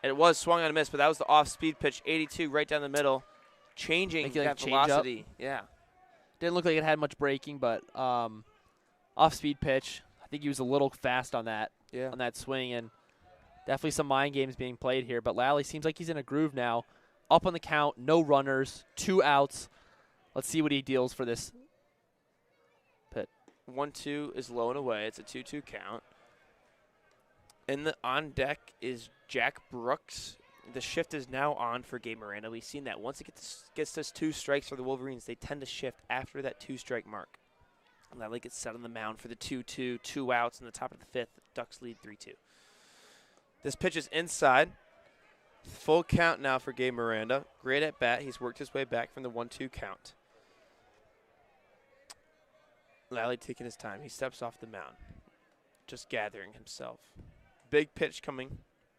And it was swung on a miss, but that was the off-speed pitch. 82 right down the middle. Changing that velocity. Yeah. Didn't look like it had much braking, but off-speed pitch. I think he was a little fast on that swing, and definitely some mind games being played here. But Lally seems like he's in a groove now. Up on the count, no runners, 2 outs. Let's see what he deals for this pit. 1-2 is low and away. It's a 2-2 count. On deck is Jack Brooks. The shift is now on for Gabe Miranda. We've seen that. Once it gets us 2 strikes for the Wolverines, they tend to shift after that 2-strike mark. Lally gets set on the mound for the 2-2, 2 outs in the top of the 5th. Ducks lead 3-2. This pitch is inside. Full count now for Gabe Miranda. Great at bat. He's worked his way back from the 1-2 count. Lally taking his time. He steps off the mound, just gathering himself. Big pitch coming.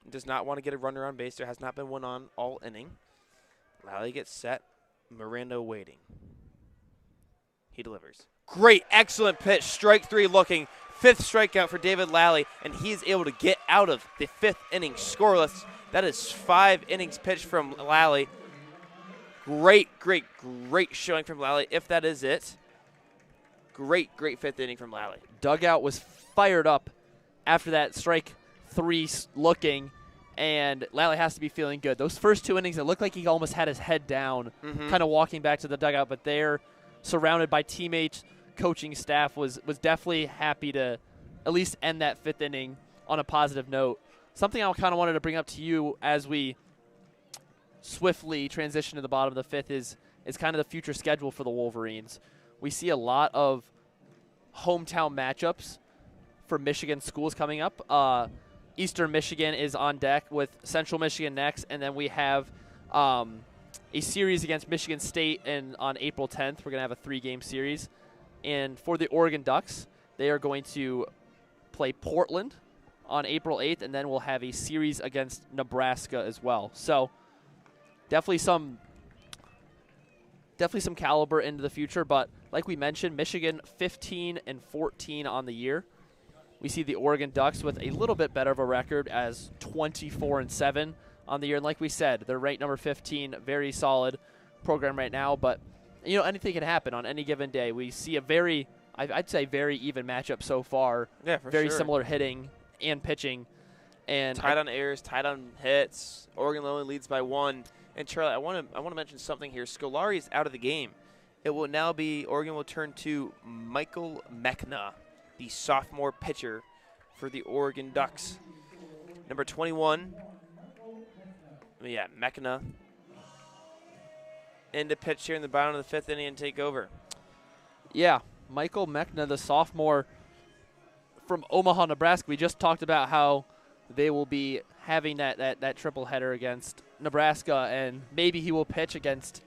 Does not want to get a runner on base. There has not been one on all inning. Lally gets set. Miranda waiting. He delivers. Great, excellent pitch. Strike 3 looking. 5th strikeout for David Lally, and he's able to get out of the 5th inning scoreless. That is 5 innings pitched from Lally. Great showing from Lally, if that is it. Great 5th inning from Lally. Dugout was fired up after that strike 3 looking, and Lally has to be feeling good. Those first 2 innings, it looked like he almost had his head down, kind of walking back to the dugout, but they're surrounded by teammates, coaching staff, was definitely happy to at least end that 5th inning on a positive note. Something I kind of wanted to bring up to you as we swiftly transition to the bottom of the 5th is kind of the future schedule for the Wolverines. We see a lot of hometown matchups for Michigan schools coming up. Eastern Michigan is on deck with Central Michigan next, and then we have a series against Michigan State on April 10th. We're going to have a 3-game series. And for the Oregon Ducks, they are going to play Portland on April 8th, and then we'll have a series against Nebraska as well. So definitely some caliber into the future, but like we mentioned, Michigan 15-14 on the year. We see the Oregon Ducks with a little bit better of a record as 24-7 on the year. And like we said, they're ranked number 15, very solid program right now. But, anything can happen on any given day. We see a I'd say very even matchup so far. Yeah, for very sure. Similar hitting and pitching. And tied on errors, tied on hits. Oregon only leads by 1. And Charlie, I want to mention something here. Scolari is out of the game. It will now be Oregon will turn to Michael Mechna, the sophomore pitcher for the Oregon Ducks. Number 21. Yeah, Mechna. In to pitch here in the bottom of the 5th inning and take over. Yeah, Michael Mechna, the sophomore from Omaha, Nebraska. We just talked about how they will be having that triple header against Nebraska, and maybe he will pitch against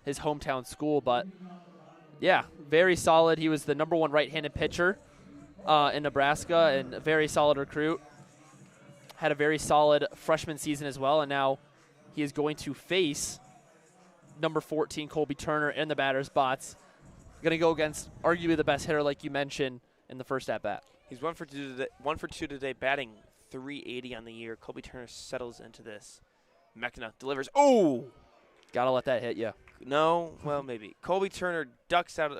his hometown school. But, yeah, very solid. He was the number 1 right-handed pitcher in Nebraska and a very solid recruit. Had a very solid freshman season as well, and now he is going to face number 14, Colby Turner, in the batter's box. Going to go against arguably the best hitter, like you mentioned, in the first at-bat. He's 1 for 2 today, batting .380 on the year. Colby Turner settles into this. Mechna delivers. Oh! Got to let that hit you. No, well, maybe. Colby Turner ducks out,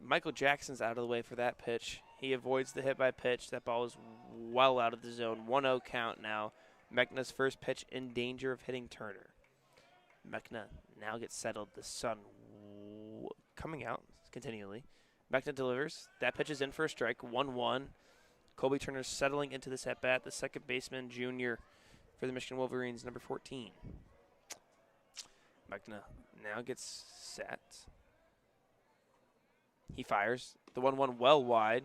Michael Jackson's out of the way for that pitch. He avoids the hit by pitch. That ball is well out of the zone. 1-0 count now. Mechna's first pitch in danger of hitting Turner. Mechna now gets settled. The sun coming out continually. Mechna delivers. That pitch is in for a strike. 1-1. Colby Turner settling into this at-bat. The second baseman, junior, for the Michigan Wolverines, number 14. Mechna now gets set. He fires. The 1-1 well wide.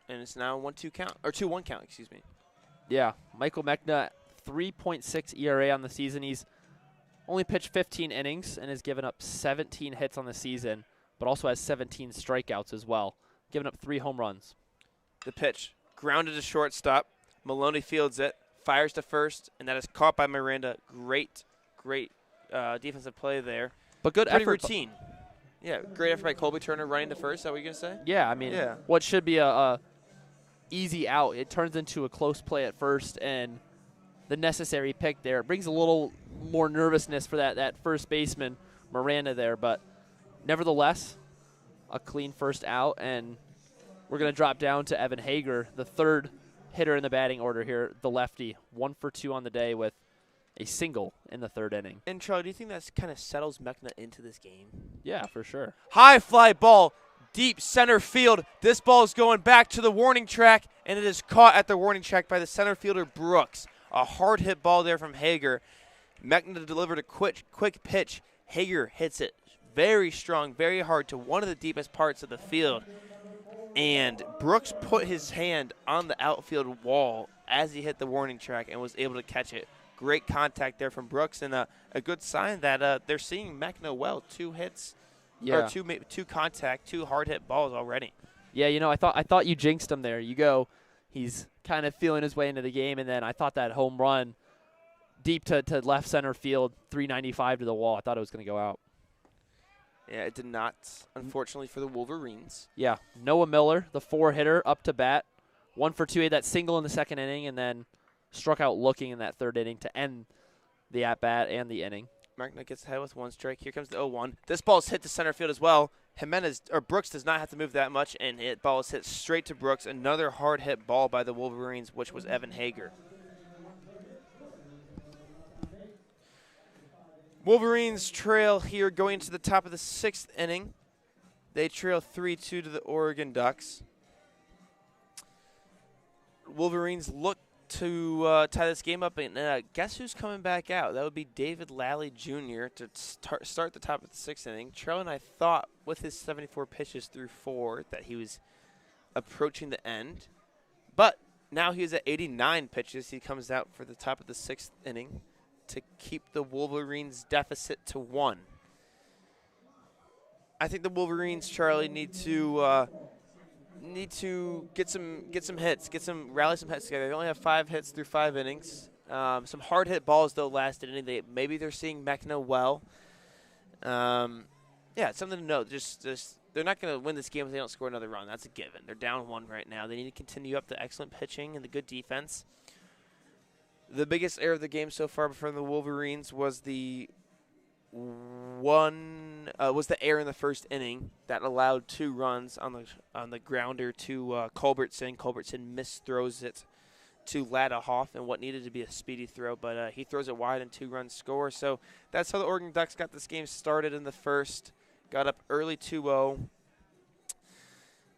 And it's now a 1-2 count, or 2-1 count, excuse me. Yeah, Michael Mechna, 3.6 ERA on the season. He's only pitched 15 innings and has given up 17 hits on the season, but also has 17 strikeouts as well, giving up 3 home runs. The pitch, grounded to shortstop. Maloney fields it, fires to first, and that is caught by Miranda. Great defensive play there. But good Pretty effort. routine. Yeah, great effort by Colby Turner running to first. Is that what you're going to say? Yeah, I mean, what should be a easy out, it turns into a close play at first, and the necessary pick there. It brings a little more nervousness for that first baseman, Miranda, there. But nevertheless, a clean first out, and we're going to drop down to Evan Hager, the third hitter in the batting order here, the lefty. 1 for 2 on the day with a single in the third inning. And, Charlie, do you think that kind of settles Mechna into this game? Yeah, for sure. High fly ball, deep center field. This ball is going back to the warning track, and it is caught at the warning track by the center fielder, Brooks. A hard hit ball there from Hager. Mechna delivered a quick pitch. Hager hits it very strong, very hard to one of the deepest parts of the field. And Brooks put his hand on the outfield wall as he hit the warning track and was able to catch it. Great contact there from Brooks, and a good sign that they're seeing Mechna well. 2 hits, or two contact, 2 hard hit balls already. Yeah, I thought you jinxed him there. You go, he's kind of feeling his way into the game, and then I thought that home run deep to left center field, 395 to the wall. I thought it was going to go out. Yeah, it did not, unfortunately, for the Wolverines. Yeah, Noah Miller, the 4-hitter, up to bat. 1 for 2, he had that single in the second inning, and then struck out looking in that third inning to end the at-bat and the inning. Mechna gets ahead with 1 strike. Here comes the 0-1. This ball is hit to center field as well. Brooks does not have to move that much, and it ball is hit straight to Brooks. Another hard hit ball by the Wolverines, which was Evan Hager. Wolverines trail here going to the top of the 6th inning. They trail 3-2 to the Oregon Ducks. Wolverines look to tie this game up, and guess who's coming back out? That would be David Lally Jr. to start the top of the 6th inning. Charlie and I thought with his 74 pitches through 4 that he was approaching the end. But now he's at 89 pitches. He comes out for the top of the 6th inning to keep the Wolverines' deficit to 1. I think the Wolverines, Charlie, need to get some hits, rally some hits together. They only have 5 hits through 5 innings. Some hard hit balls though last inning. Maybe they're seeing Mechna well. Yeah, it's something to note. Just they're not going to win this game if they don't score another run. That's a given. They're down 1 right now. They need to continue up the excellent pitching and the good defense. The biggest error of the game so far from the Wolverines was the error in the first inning that allowed 2 runs on the grounder to Culbertson. Culbertson misthrows it to Ladahoff and what needed to be a speedy throw, but he throws it wide and 2 runs score. So that's how the Oregon Ducks got this game started in the first. Got up early 2-0.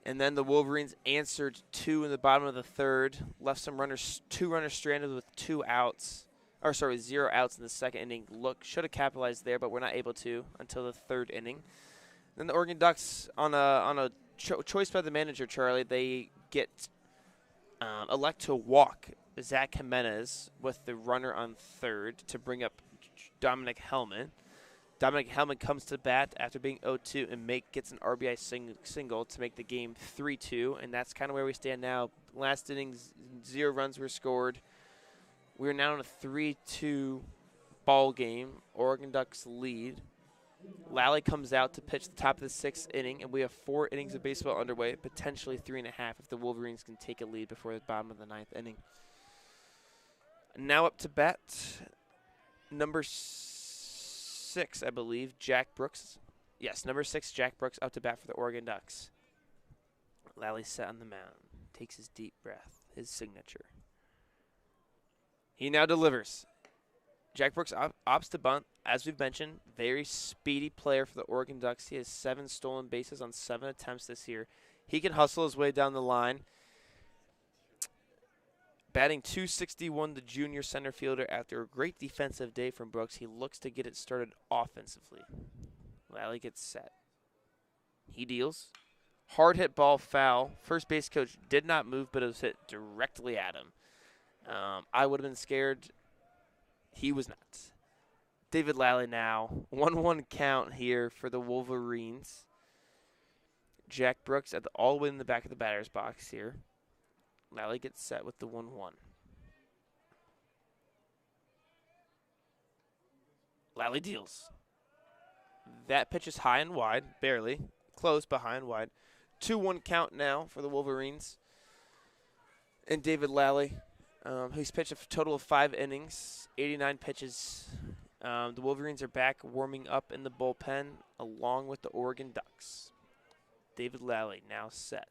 And then the Wolverines answered 2 in the bottom of the 3rd. Left some runners, 2 runners stranded with 0 outs in the second inning. Should have capitalized there, but we're not able to until the 3rd inning. Then the Oregon Ducks, on a choice by the manager, Charlie, they elect to walk Zach Jimenez with the runner on 3rd to bring up Dominic Hellman. Dominic Hellman comes to bat after being 0-2 and gets an RBI single to make the game 3-2, and that's kind of where we stand now. Last innings, 0 runs were scored. We're now in a 3-2 ball game. Oregon Ducks lead. Lally comes out to pitch the top of the 6th inning, and we have 4 innings of baseball underway, potentially 3.5 if the Wolverines can take a lead before the bottom of the 9th inning. Now up to bat, number 6, I believe, Jack Brooks. Yes, number 6, Jack Brooks, up to bat for the Oregon Ducks. Lally sat on the mound, takes his deep breath, his signature. He now delivers. Jack Brooks opts to bunt. As we've mentioned, very speedy player for the Oregon Ducks. He has 7 stolen bases on 7 attempts this year. He can hustle his way down the line. Batting .261, the junior center fielder, after a great defensive day from Brooks, he looks to get it started offensively. Lally gets set. He deals. Hard hit ball, foul. First base coach did not move, but it was hit directly at him. I would have been scared. He was not. David Lally now. 1-1 count here for the Wolverines. Jack Brooks all the way in the back of the batter's box here. Lally gets set with the 1-1. Lally deals. That pitch is high and wide, barely. Close, but high and wide. 2-1 count now for the Wolverines. And David Lally, who's pitched a total of 5 innings, 89 pitches. The Wolverines are back warming up in the bullpen along with the Oregon Ducks. David Lally now set.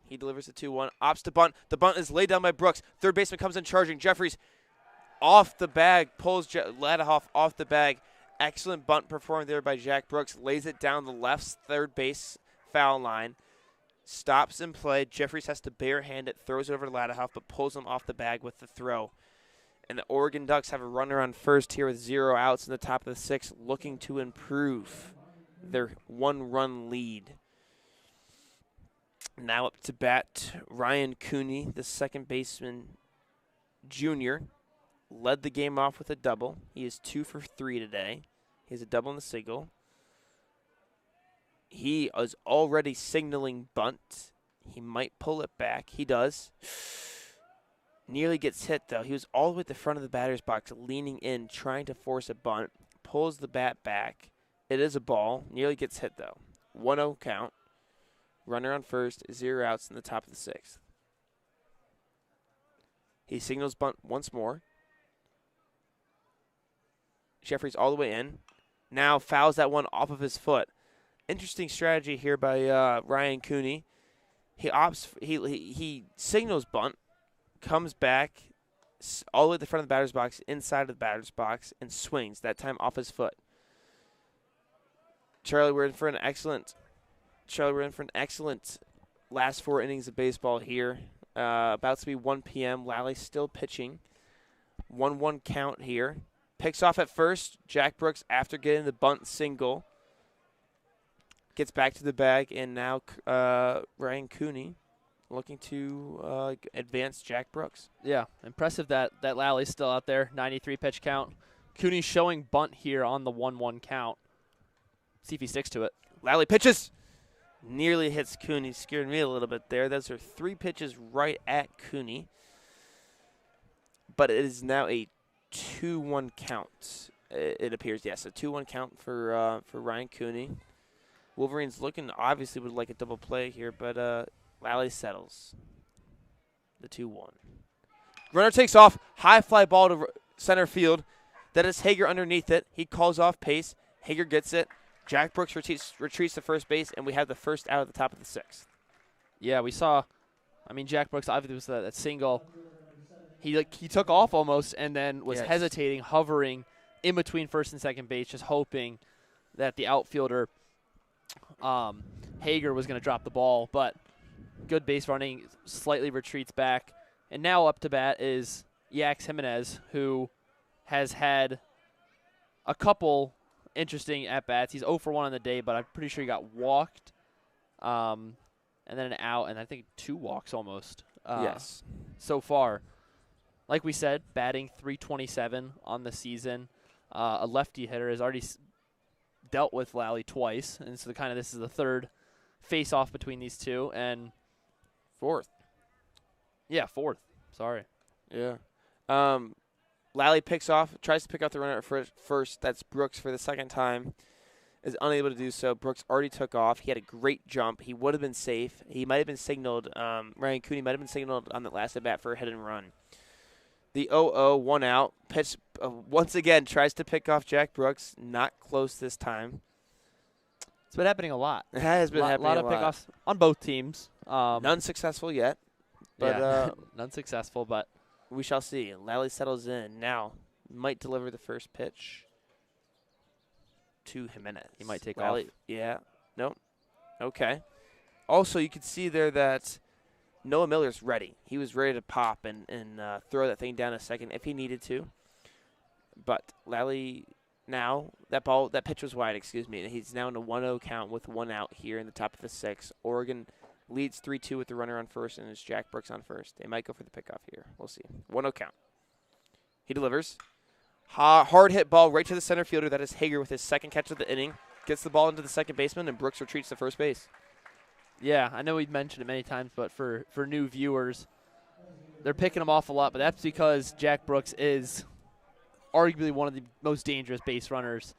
He delivers the 2-1, opts to bunt. The bunt is laid down by Brooks. Third baseman comes in charging. Jeffries off the bag, pulls Ladahoff off the bag. Excellent bunt performed there by Jack Brooks. Lays it down the left third base foul line. Stops in play. Jeffries has to barehand it, throws it over to Ladahoff, but pulls him off the bag with the throw. And the Oregon Ducks have a runner on first here with 0 outs in the top of the 6th, looking to improve their 1-run lead. Now up to bat, Ryan Cooney, the second baseman junior, led the game off with a double. He is 2 for 3 today. He has a double and a single. He is already signaling bunt. He might pull it back. He does. Nearly gets hit, though. He was all the way at the front of the batter's box, leaning in, trying to force a bunt. Pulls the bat back. It is a ball. Nearly gets hit, though. 1-0 count. Runner on first, 0 outs in the top of the 6th. He signals bunt once more. Jeffries all the way in. Now fouls that one off of his foot. Interesting strategy here by Ryan Cooney. He signals bunt, comes back all the way to the front of the batter's box, inside of the batter's box, and swings, that time off his foot. Charlie, we're in for an excellent last 4 innings of baseball here. About to be 1 p.m. Lally still pitching. 1-1 count here. Picks off at first. Jack Brooks, after getting the bunt single, gets back to the bag, and now Ryan Cooney looking to advance Jack Brooks. Yeah, impressive that Lally's still out there. 93 pitch count. Cooney showing bunt here on the 1-1 count. See if he sticks to it. Lally pitches. Nearly hits Cooney. Scared me a little bit there. Those are 3 pitches right at Cooney. But it is now a 2-1 count. It appears, yes, a 2-1 count for Ryan Cooney. Wolverines looking, obviously would like a double play here, but Lally settles. The 2-1. Runner takes off. High fly ball to center field. That is Hager underneath it. He calls off pace. Hager gets it. Jack Brooks retreats to first base, and we have the first out at the top of the 6th. Yeah, we saw. I mean, Jack Brooks obviously was that single. He took off almost, and then was hesitating, hovering in between first and second base, just hoping that the outfielder Hager was going to drop the ball. But good base running, slightly retreats back, and now up to bat is Yax Jimenez, who has had a couple interesting at-bats. He's 0 for 1 on the day, but I'm pretty sure he got walked, and then an out, and I think 2 walks almost. Yes. So far. Like we said, batting .327 on the season. A lefty hitter has already dealt with Lally twice, and so this is the third face-off between these two, and 4th. Yeah, 4th. Sorry. Yeah. Lally picks off, tries to pick out the runner at first. That's Brooks for the second time. Is unable to do so. Brooks already took off. He had a great jump. He would have been safe. He might have been signaled. Ryan Cooney might have been signaled on that last at bat for a hit and run. The 0-0, 1 out. Pitch once again tries to pick off Jack Brooks. Not close this time. It's been happening a lot. It has been happening a lot. A lot of pickoffs on both teams. None successful yet. But yeah, none successful, but we shall see. Lally settles in. Now might deliver the first pitch to Jimenez. He might take Lally, off. Yeah. Nope. Okay. Also, you can see there that Noah Miller's ready. He was ready to pop and throw that thing down a second if he needed to. But Lally now, that pitch was wide, excuse me. And he's now in a 1-0 count with 1 out here in the top of the 6th. Oregon leads 3-2 with the runner on first, and it's Jack Brooks on first. They might go for the pickoff here. We'll see. 1-0 count. He delivers. Hard hit ball right to the center fielder. That is Hager with his second catch of the inning. Gets the ball into the second baseman, and Brooks retreats to first base. Yeah, I know we've mentioned it many times, but for new viewers, they're picking him off a lot, but that's because Jack Brooks is arguably one of the most dangerous base runners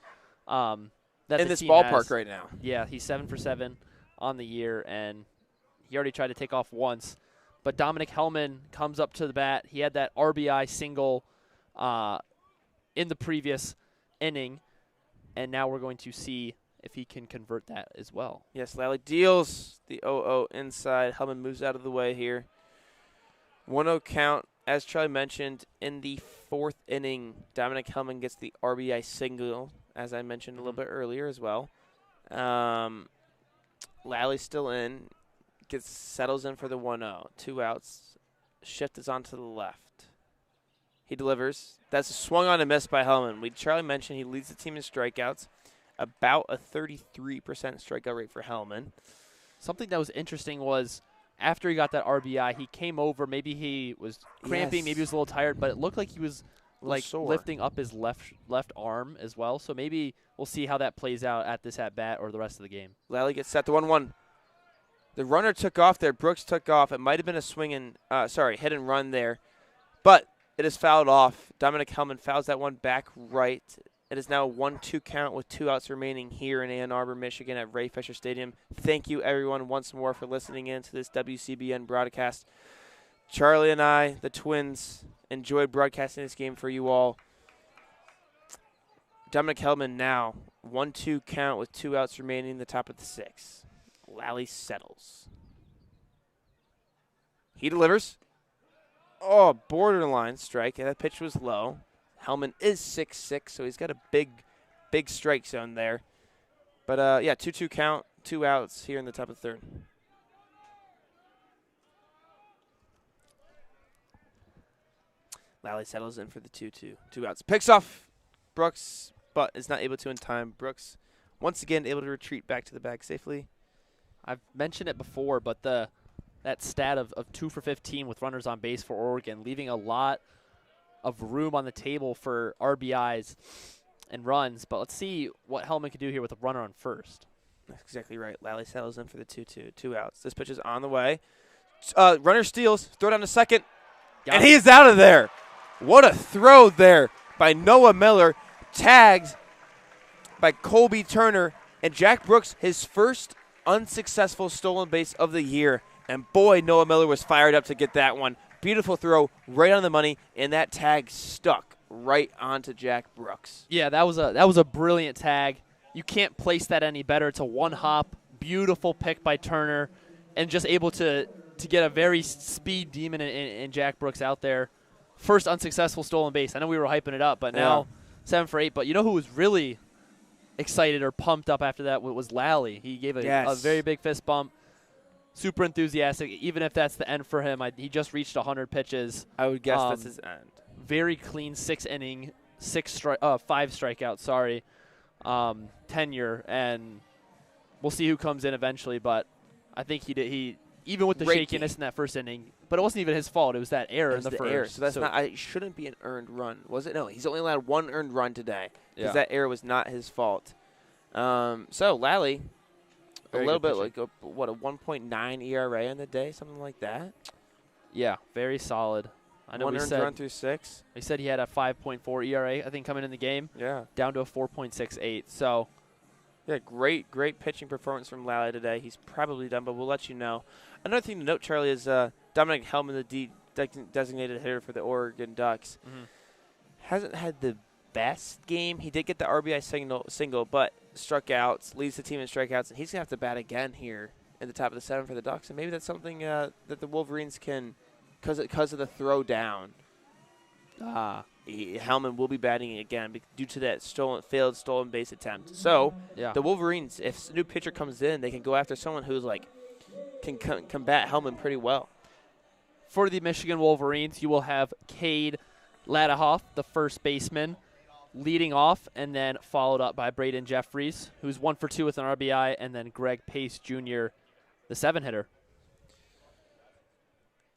that in this ballpark right now. Yeah, he's 7 for 7 on the year, and he already tried to take off once. But Dominic Hellman comes up to the bat. He had that RBI single in the previous inning, and now we're going to see if he can convert that as well. Yes, Lally deals the 0-0 inside. Hellman moves out of the way here. 1-0 count. As Charlie mentioned, in the 4th inning, Dominic Hellman gets the RBI single, as I mentioned a little bit earlier as well. Lally's still in. Settles in for the 1-0. 2 outs. Shift is onto the left. He delivers. That's a swung on and miss by Hellman. Charlie mentioned he leads the team in strikeouts. About a 33% strikeout rate for Hellman. Something that was interesting was after he got that RBI, he came over. Maybe he was cramping. Maybe he was a little tired, but it looked like he was lifting up his left arm as well. So maybe we'll see how that plays out at this at-bat or the rest of the game. Lally gets set to 1-1. The runner took off there. Brooks took off. It might have been a hit and run there. But it is fouled off. Dominic Hellman fouls that one back right. It is now a 1-2 count with 2 outs remaining here in Ann Arbor, Michigan at Ray Fisher Stadium. Thank you, everyone, once more for listening in to this WCBN broadcast. Charlie and I, the Twins, enjoyed broadcasting this game for you all. Dominic Hellman now, 1-2 count with 2 outs remaining in the top of the 6th. Lally settles. He delivers. Oh, borderline strike. That pitch was low. Hellman is 6'6", so he's got a big strike zone there. But, 2-2 count, 2 outs here in the top of the 3rd. Lally settles in for the 2-2. 2 outs. Picks off Brooks, but is not able to in time. Brooks, once again, able to retreat back to the bag safely. I've mentioned it before, but the that stat of 2 for 15 with runners on base for Oregon, leaving a lot of room on the table for RBIs and runs. But let's see what Hellman can do here with a runner on first. That's exactly right. Lally settles in for the 2-2, 2 outs. This pitch is on the way. Runner steals, throw down to second, and he is out of there. What a throw there by Noah Miller. Tagged by Colby Turner, and Jack Brooks, his first unsuccessful stolen base of the year. And boy, Noah Miller was fired up to get that one. Beautiful throw, right on the money, and that tag stuck right onto Jack Brooks. Yeah, that was a brilliant tag. You can't place that any better. It's a one-hop, beautiful pick by Turner, and just able to get a very speed demon in Jack Brooks out there. First unsuccessful stolen base. I know we were hyping it up, but now 7 for 8. But you know who was really excited or pumped up after that was Lally. He gave a very big fist bump. Super enthusiastic, even if that's the end for him. He just reached 100 pitches. I would guess that's his end. Very clean 6-inning, 5 strikeouts, tenure, and we'll see who comes in eventually. But I think he even with the shakiness in that first inning, but it wasn't even his fault. It was that error in the first. Error. So that's not. It shouldn't be an earned run, was it? No, he's only allowed 1 earned run today because that error was not his fault. So Lally, very a little bit pitching. Like a 1.9 ERA in the day, something like that. Yeah, very solid. I know 1 earned run through 6. He said he had a 5.4 ERA, I think, coming in the game. Yeah, down to a 4.68. So, yeah, great pitching performance from Lally today. He's probably done, but we'll let you know. Another thing to note, Charlie, is Dominic Hellman, the designated hitter for the Oregon Ducks, hasn't had the best game. He did get the RBI single, but struck outs, leads the team in strikeouts, and he's going to have to bat again here at the top of the 7 for the Ducks. And maybe that's something that the Wolverines can, because of the throw down. Hellman will be batting again due to that failed stolen base attempt. So the Wolverines, if a new pitcher comes in, they can go after someone who's can combat Hellman pretty well. For the Michigan Wolverines, you will have Cade Ladahoff, the first baseman, leading off, and then followed up by Braden Jeffries, who's 1 for 2 with an RBI, and then Greg Pace Jr., the 7-hitter.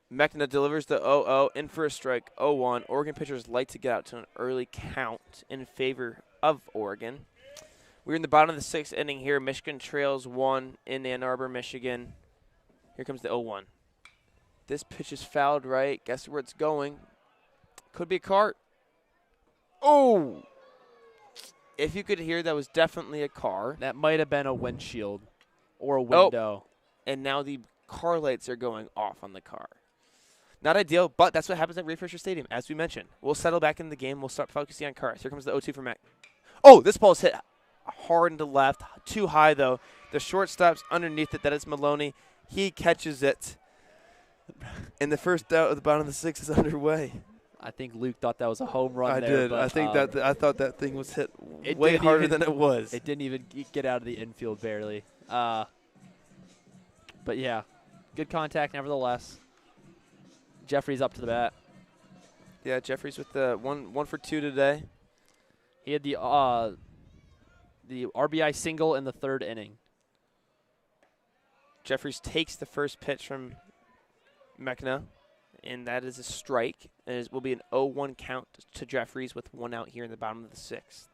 Mechna delivers the 0-0, in for a strike, 0-1. Oregon pitchers like to get out to an early count in favor of Oregon. We're in the bottom of the 6th inning here. Michigan trails 1 in Ann Arbor, Michigan. Here comes the 0-1. This pitch is fouled right. Guess where it's going? Could be a cart. Oh! If you could hear, that was definitely a car. That might have been a windshield or a window. Oh. And now the car lights are going off on the car. Not ideal, but that's what happens at Ray Fisher Stadium, as we mentioned. We'll settle back in the game. We'll start focusing on cars. Here comes the 0-2 for Mac. Oh, this ball's hit hard into left. Too high, though. The shortstop's underneath it. That is Maloney. He catches it. And the first out of the bottom of the 6 is underway. I think Luke thought that was a home run. I did. But, I thought that thing was hit way harder than it was. It didn't even get out of the infield barely. But, yeah, good contact nevertheless. Jeffries up to the bat. Yeah, Jeffries with the 1 for 2 today. He had the RBI single in the 3rd inning. Jeffries takes the first pitch from Mechna, and that is a strike. And it will be an 0-1 count to Jeffries with 1 out here in the bottom of the 6th.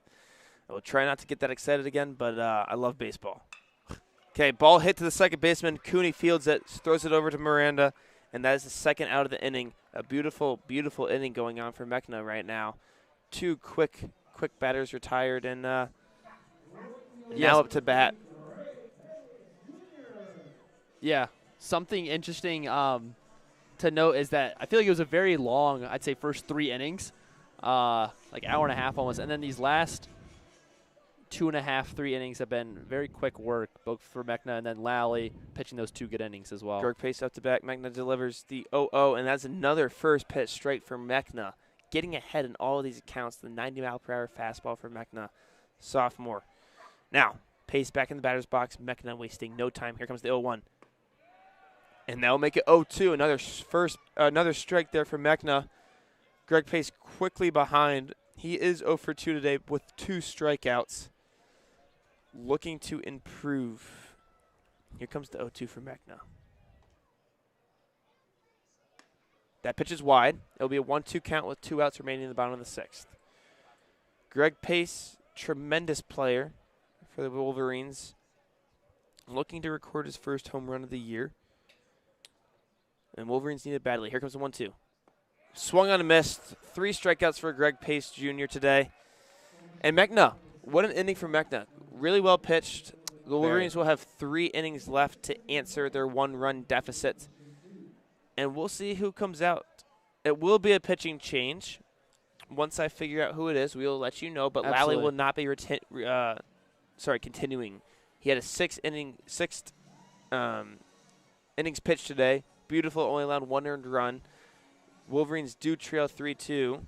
I will try not to get that excited again, but I love baseball. Okay, ball hit to the second baseman. Cooney fields it, throws it over to Miranda, and that is the 2nd out of the inning. A beautiful, beautiful inning going on for Mechna right now. 2 quick batters retired, and now up to bat. Yeah, something interesting to note is that I feel like it was a very long, I'd say, first 3 innings, like hour and a half almost, and then these last 2.5, 3 innings have been very quick work, both for Mechna and then Lally pitching those 2 good innings as well. Greg Pace up to bat. Mechna delivers the 0-0, and that's another first pitch straight for Mechna. Getting ahead in all of these accounts, the 90-mile-per-hour fastball for Mechna, sophomore. Now, Pace back in the batter's box. Mechna wasting no time. Here comes the 0-1. And that will make it 0-2. Another strike there for Mechna. Greg Pace quickly behind. He is 0 for 2 today with 2 strikeouts. Looking to improve. Here comes the 0-2 for Mechna. That pitch is wide. It'll be a 1-2 count with 2 outs remaining in the bottom of the 6th. Greg Pace, tremendous player for the Wolverines, looking to record his first home run of the year. And Wolverines need it badly. Here comes the 1-2. Swung on a miss. 3 strikeouts for Greg Pace Jr. today. And Mechna, what an inning for Mechna. Really well pitched. The Wolverines will have 3 innings left to answer their 1-run deficit. And we'll see who comes out. It will be a pitching change. Once I figure out who it is, we'll let you know. But Absolutely. Lally will not be continuing. He had a 6th innings pitched today. Beautiful, only allowed 1 earned run. Wolverines do trail 3-2.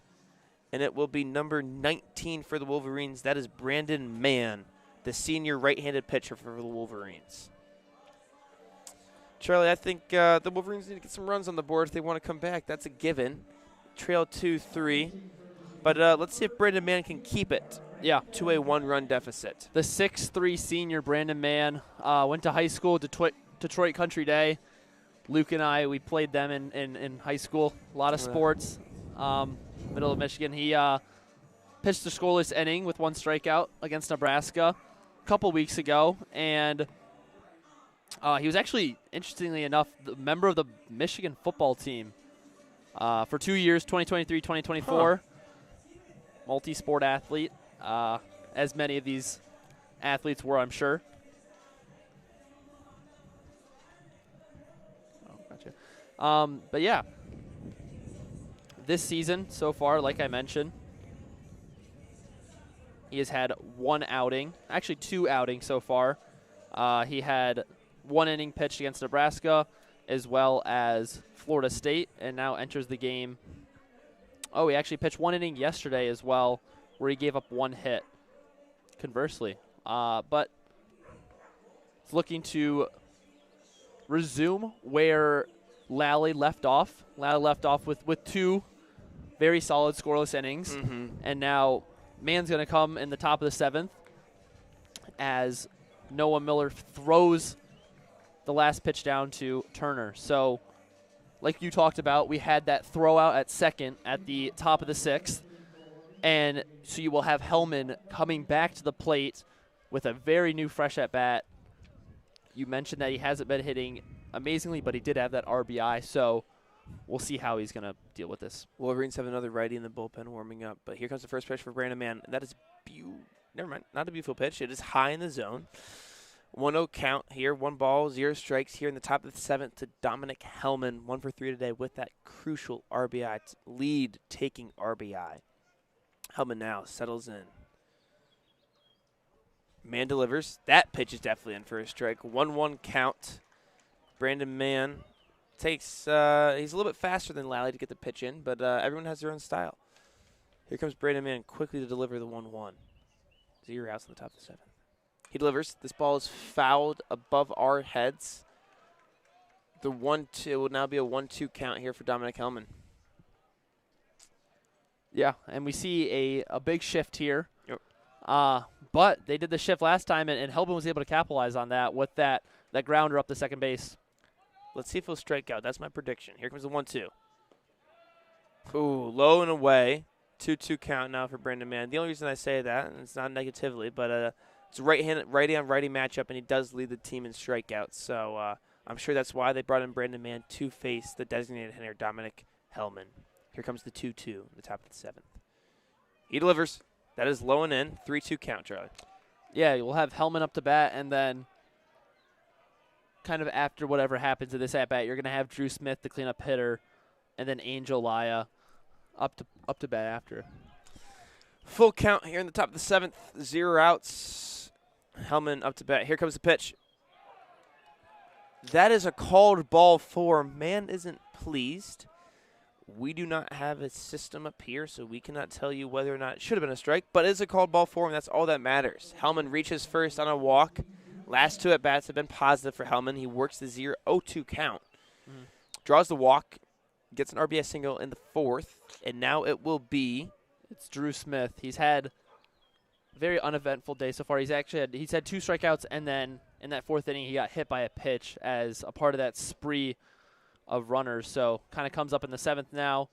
And it will be number 19 for the Wolverines. That is Brandon Mann, the senior right-handed pitcher for the Wolverines. Charlie, I think the Wolverines need to get some runs on the board if they want to come back. That's a given. Trail 2-3. But let's see if Brandon Mann can keep it to a 1-run deficit. The 6'3" senior Brandon Mann went to high school, Detroit Country Day. Luke and I, we played them in high school. A lot of sports. Middle of Michigan. He pitched a scoreless inning with 1 strikeout against Nebraska a couple weeks ago. And he was actually, interestingly enough, the member of the Michigan football team for 2 years, 2023, 2024. Multi-sport athlete, as many of these athletes were, I'm sure. Oh, gotcha. But yeah, this season so far, like I mentioned, he has had 1 outing, actually 2 outings so far. He had 1 inning pitched against Nebraska as well as Florida State, and now enters the game. Oh, he actually pitched 1 inning yesterday as well, where he gave up 1 hit, conversely. But it's looking to resume where Lally left off. Lally left off with 2 very solid scoreless innings. Mm-hmm. And now Mann's going to come in the top of the 7th as Noah Miller throws the last pitch down to Turner. So, like you talked about, we had that throw out at second at the top of the 6th. And so you will have Hellman coming back to the plate with a very new fresh at-bat. You mentioned that he hasn't been hitting amazingly, but he did have that RBI. So we'll see how he's going to deal with this. Wolverines have another righty in the bullpen warming up. But here comes the first pitch for Brandon Mann. That is never mind, not a beautiful pitch. It is high in the zone. 1-0 count here. 1 ball, 0 strikes here in the top of the 7th to Dominic Hellman. 1 for 3 today with that crucial RBI, lead-taking RBI. Hellman now settles in. Mann delivers. That pitch is definitely in for a strike. 1-1 count. Brandon Mann takes, he's a little bit faster than Lally to get the pitch in, but everyone has their own style. Here comes Brandon Mann quickly to deliver the 1-1. 0 outs on the top of the 7th. He delivers. This ball is fouled above our heads. The 1-2 will now be a 1-2 count here for Dominic Hellman. Yeah, and we see a big shift here. Yep. But they did the shift last time, and Hellman was able to capitalize on that with that grounder up the second base. Let's see if he'll strike out. That's my prediction. Here comes the 1-2. Ooh, low and away. 2-2 count now for Brandon Mann. The only reason I say that, and it's not negatively, but it's a righty on righty matchup, and he does lead the team in strikeouts. So I'm sure that's why they brought in Brandon Mann to face the designated hitter, Dominic Hellman. Here comes the 2-2, the top of the 7th. He delivers. That is low and in. 3-2 count, Charlie. Yeah, we'll have Hellman up to bat, and then kind of after whatever happens to this at-bat, you're going to have Drew Smith, the cleanup hitter, and then Angel Laya up to bat after. Full count here in the top of the 7th. 0 outs. Hellman up to bat. Here comes the pitch. That is a called ball 4. Man isn't pleased. We do not have a system up here, so we cannot tell you whether or not it should have been a strike, but it is a called ball 4, and that's all that matters. Hellman reaches first on a walk. Last 2 at-bats have been positive for Hellman. He works the 0-2 count. Draws the walk, gets an RBI single in the 4th, and now it will be... It's Drew Smith. He's had a very uneventful day so far. He's had 2 strikeouts, and then in that 4th inning he got hit by a pitch as a part of that spree of runners. So kind of comes up in the 7th now,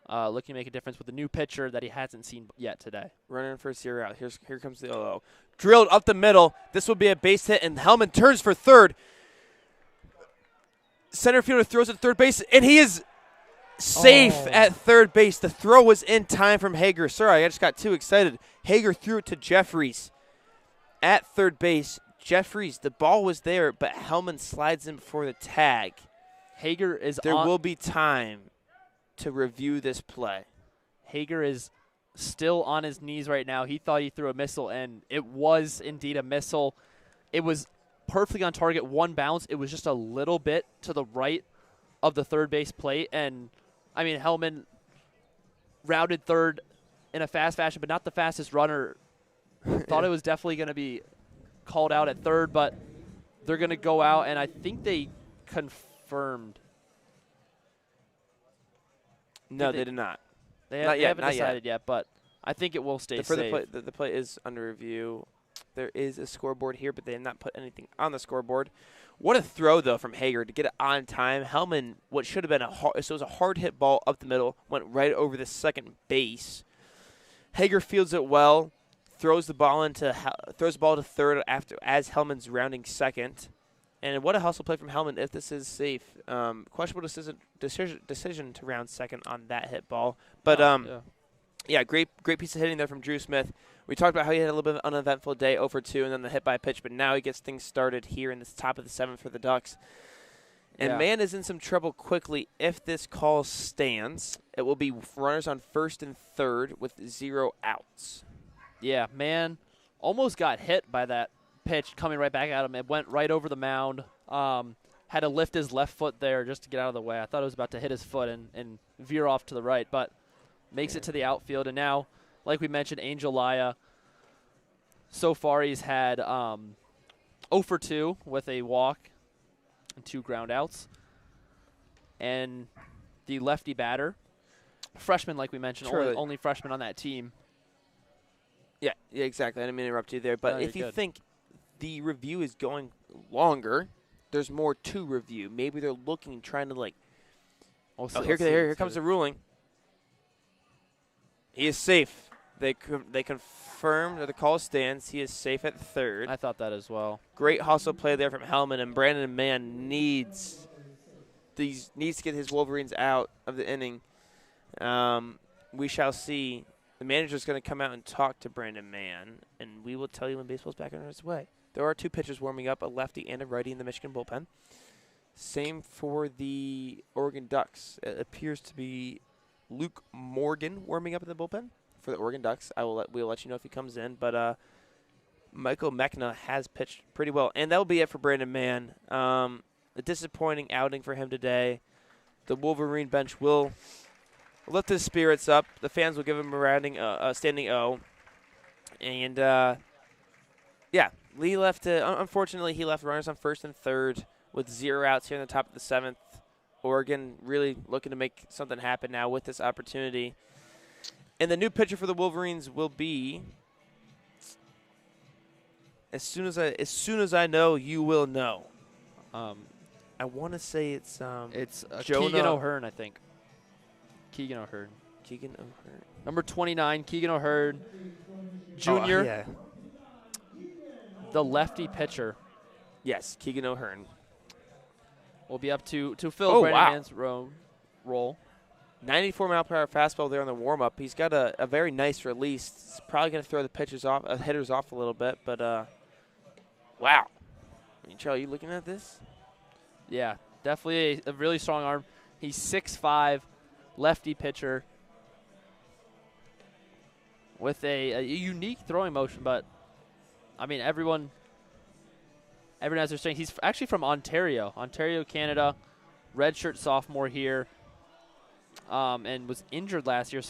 looking to make a difference with a new pitcher that he hasn't seen yet today. Running for 0 out. Here comes the 0-0. Drilled up the middle. This will be a base hit, and Hellman turns for third. Center fielder throws at third base, and he is safe at third base. The throw was in time from Hager. Sorry, I just got too excited. Hager threw it to Jeffries at third base. Jeffries, the ball was there, but Hellman slides in before the tag. Hager is There will be time to review this play. Hager is still on his knees right now. He thought he threw a missile, and it was indeed a missile. It was perfectly on target, one bounce. It was just a little bit to the right of the third base plate. And, I mean, Hellman routed third in a fast fashion, but not the fastest runner. Thought it was definitely going to be called out at third, but they're going to go out, and I think they confirmed. No, they did not. They Not yet, haven't not decided yet, but I think it will stay safe. The play is under review. There is a scoreboard here, but they did not put anything on the scoreboard. What a throw, though, from Hager to get it on time. Hellman, what should have been so it was a hard hit ball up the middle, went right over the second base. Hager fields it well, throws the ball to third as Hellman's rounding second. And what a hustle play from Hellman if this is safe. Questionable decision to round second on that hit ball. But, yeah, great piece of hitting there from Drew Smith. We talked about how he had a little bit of an uneventful day, 0-for-2, and then the hit by pitch, but now he gets things started here in the top of the 7th for the Ducks. And man is in some trouble quickly if this call stands. It will be runners on first and third with 0 outs. Yeah, man almost got hit by that pitch coming right back at him. It went right over the mound. Had to lift his left foot there just to get out of the way. I thought it was about to hit his foot and veer off to the right, but makes it to the outfield. And now, like we mentioned, Angel Laya, so far he's had 0-for-2 with a walk and 2 ground outs. And the lefty batter, freshman, like we mentioned, only freshman on that team. Yeah, exactly. I didn't mean to interrupt you there. But if you think the review is going longer, there's more to review. Maybe they're trying to like, here comes the ruling. He is safe. They confirmed that the call stands. He is safe at third. I thought that as well. Great hustle play there from Hellman, and Brandon Mann needs to get his Wolverines out of the inning. We shall see. The manager's going to come out and talk to Brandon Mann, and we will tell you when baseball's back on its way. There are 2 pitchers warming up, a lefty and a righty in the Michigan bullpen. Same for the Oregon Ducks. It appears to be Luke Morgan warming up in the bullpen for the Oregon Ducks. We'll let you know if he comes in, but Michael Mechna has pitched pretty well, and that will be it for Brandon Mann. A disappointing outing for him today. The Wolverine bench will lift his spirits up. The fans will give him a standing O, and Lee left. Unfortunately, he left runners on first and third with 0 outs here in the top of the 7th. Oregon really looking to make something happen now with this opportunity. And the new pitcher for the Wolverines will be, as soon as I know, you will know. I want to say it's Keegan O'Hearn, I think. Keegan O'Hearn. Number 29, Keegan O'Hearn Jr. The lefty pitcher. Yes, Keegan O'Hearn. Will be up to fill Brandon Mann's role. 94-mile-per-hour fastball there on the warm-up. He's got a very nice release. He's probably going to throw the hitters off a little bit, but wow. I mean, Charlie, you looking at this? Yeah, definitely a really strong arm. He's 6'5", lefty pitcher with a unique throwing motion, but, I mean, everyone has their strength. He's actually from Ontario, Canada, redshirt sophomore here, and was injured last year,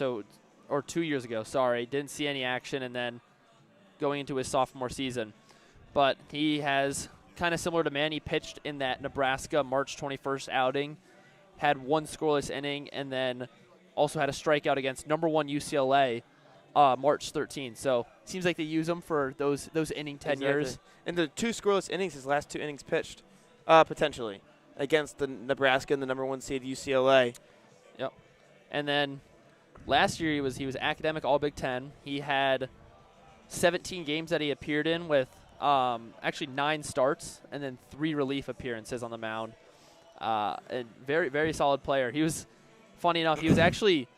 or 2 years ago, sorry. Didn't see any action, and then going into his sophomore season. But he has, kind of similar to Mann, he pitched in that Nebraska March 21st outing, had 1 scoreless inning, and then also had a strikeout against number 1 UCLA March 13th. So seems like they use him for those inning tenures. And the 2 scoreless innings, his last 2 innings pitched, potentially. against the Nebraska and the number 1 seed UCLA. Yep. And then last year he was academic All Big Ten. He had 17 games that he appeared in with actually 9 starts and then 3 relief appearances on the mound. And very, very solid player. He was, funny enough, he was actually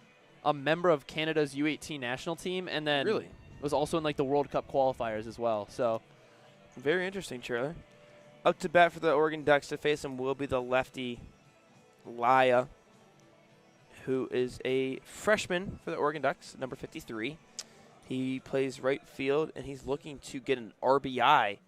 a member of Canada's U18 national team, and then Really? was also in like the World Cup qualifiers as well. So Very interesting, Charlie. Up to bat for the Oregon Ducks to face him will be the lefty Laya, who is a freshman for the Oregon Ducks, number 53. He plays right field, and he's looking to get an RBI.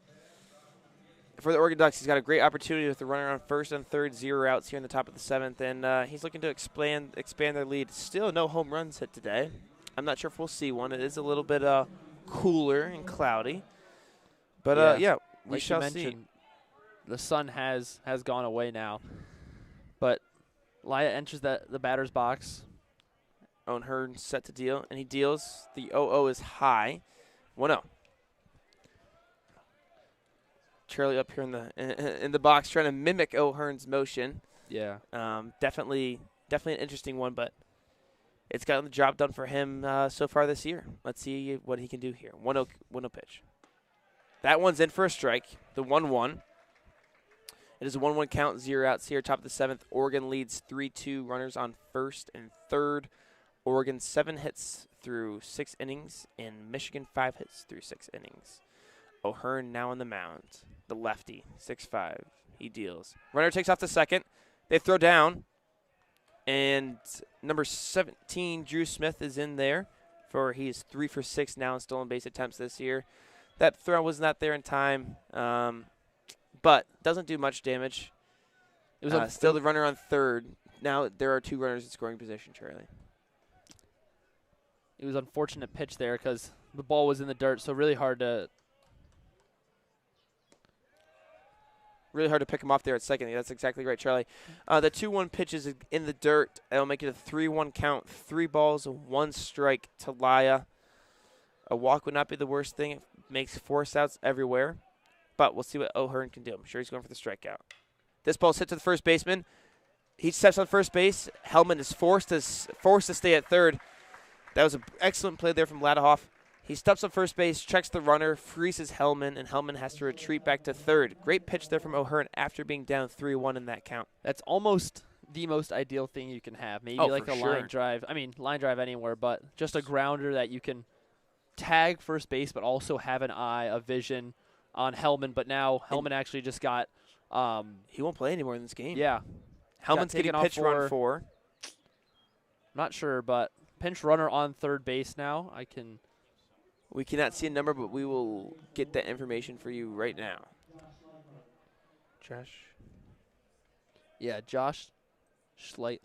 For the Oregon Ducks, he's got a great opportunity with the runner on first and third, 0 outs here in the top of the 7th, and he's looking to expand their lead. Still no home runs hit today. I'm not sure if we'll see one. It is a little bit cooler and cloudy. But, yeah, we like shall you see. mentioned, the sun has gone away now. But Laya enters the batter's box. Owen Hearn set to deal, and he deals. The 0-0 is high. 1-0. Charlie up here in the box trying to mimic O'Hearn's motion. Yeah. Definitely an interesting one, but it's gotten the job done for him so far this year. Let's see what he can do here. 1-0 pitch. That one's in for a strike. The 1-1. It is a 1-1 count, 0 outs here. Top of the 7th. Oregon leads 3-2. Runners on first and third. Oregon 7 hits through 6 innings, and Michigan 5 hits through 6 innings. O'Hearn now on the mound. The lefty, 6'5". He deals. Runner takes off the second. They throw down. And number 17, Drew Smith, is in there. He is 3 for 6 now in stolen base attempts this year. That throw was not there in time, but doesn't do much damage. It was still the runner on third. Now there are 2 runners in scoring position, Charlie. It was an unfortunate pitch there because the ball was in the dirt, so really hard to pick him off there at second. That's exactly right, Charlie. The 2-1 pitch is in the dirt. It'll make it a 3-1 count. 3 balls, 1 strike to Laya. A walk would not be the worst thing. It makes force outs everywhere. But we'll see what O'Hearn can do. I'm sure he's going for the strikeout. This ball's hit to the first baseman. He steps on first base. Hellman is forced to stay at third. That was an excellent play there from Ladahoff. He steps on first base, checks the runner, freezes Hellman, and Hellman has to retreat back to third. Great pitch there from O'Hearn after being down 3-1 in that count. That's almost the most ideal thing you can have. Maybe like a line drive. I mean, line drive anywhere, but just a grounder that you can tag first base but also have an eye, a vision on Hellman. But now Hellman actually just got he won't play anymore in this game. Yeah. Hellman's getting pitch run 4. Not sure, but pinch runner on third base now. We cannot see a number, but we will get that information for you right now. Josh. Yeah, Josh Schleit.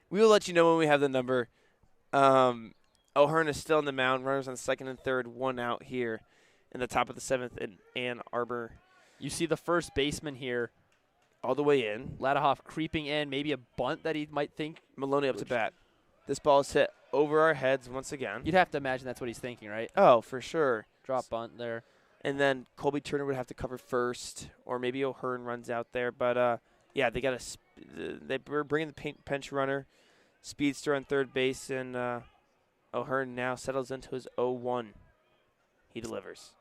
We will let you know when we have the number. O'Hearn is still on the mound. Runners on second and third. 1 out here in the top of the 7th in Ann Arbor. You see the first baseman here. All the way in. Ladahoff creeping in. Maybe a bunt that he might think. Maloney up to bat. This ball is hit over our heads once again. You'd have to imagine that's what he's thinking, right? Oh, for sure. Drop bunt there. And then Colby Turner would have to cover first, or maybe O'Hearn runs out there. But, yeah, we're bringing the pinch runner, speedster on third base, and O'Hearn now settles into his 0-1. He delivers.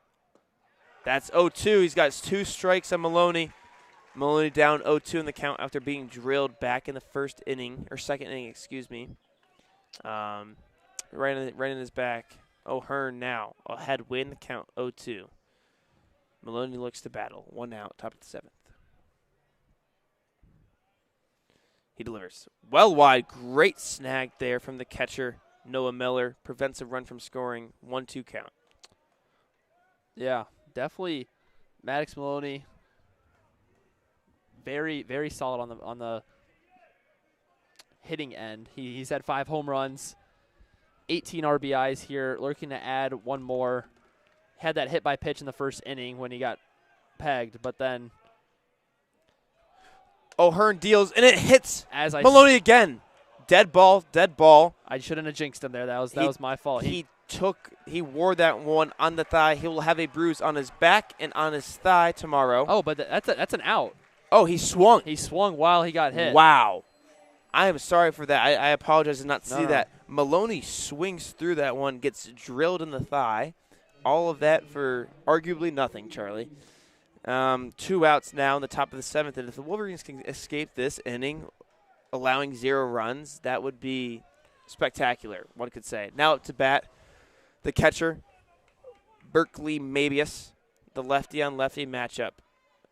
That's 0-2. He's got 2 strikes on Maloney. Maloney down 0-2 in the count after being drilled back in the second inning, excuse me. Right in his back. O'Hearn now ahead, win the count 0-2. Maloney looks to battle. 1 out, top of the 7th. He delivers. Well wide, great snag there from the catcher, Noah Miller. Prevents a run from scoring. 1-2 count. Yeah, definitely Maddox Maloney. Very, very solid on the hitting end. He's had 5 home runs, 18 RBIs here, looking to add 1 more. Had that hit by pitch in the first inning when he got pegged, but then O'Hearn deals, and it hits Maloney again. Dead ball. I shouldn't have jinxed him there. That was my fault. He wore that one on the thigh. He will have a bruise on his back and on his thigh tomorrow. Oh, but that's an out. Oh, he swung. He swung while he got hit. Wow. I am sorry for that. I apologize to not see No. that. Maloney swings through that one, gets drilled in the thigh. All of that for arguably nothing, Charlie. 2 outs now in the top of the 7th, and if the Wolverines can escape this inning, allowing 0 runs, that would be spectacular, one could say. Now up to bat, the catcher, Berkeley Mabius, the lefty-on-lefty matchup.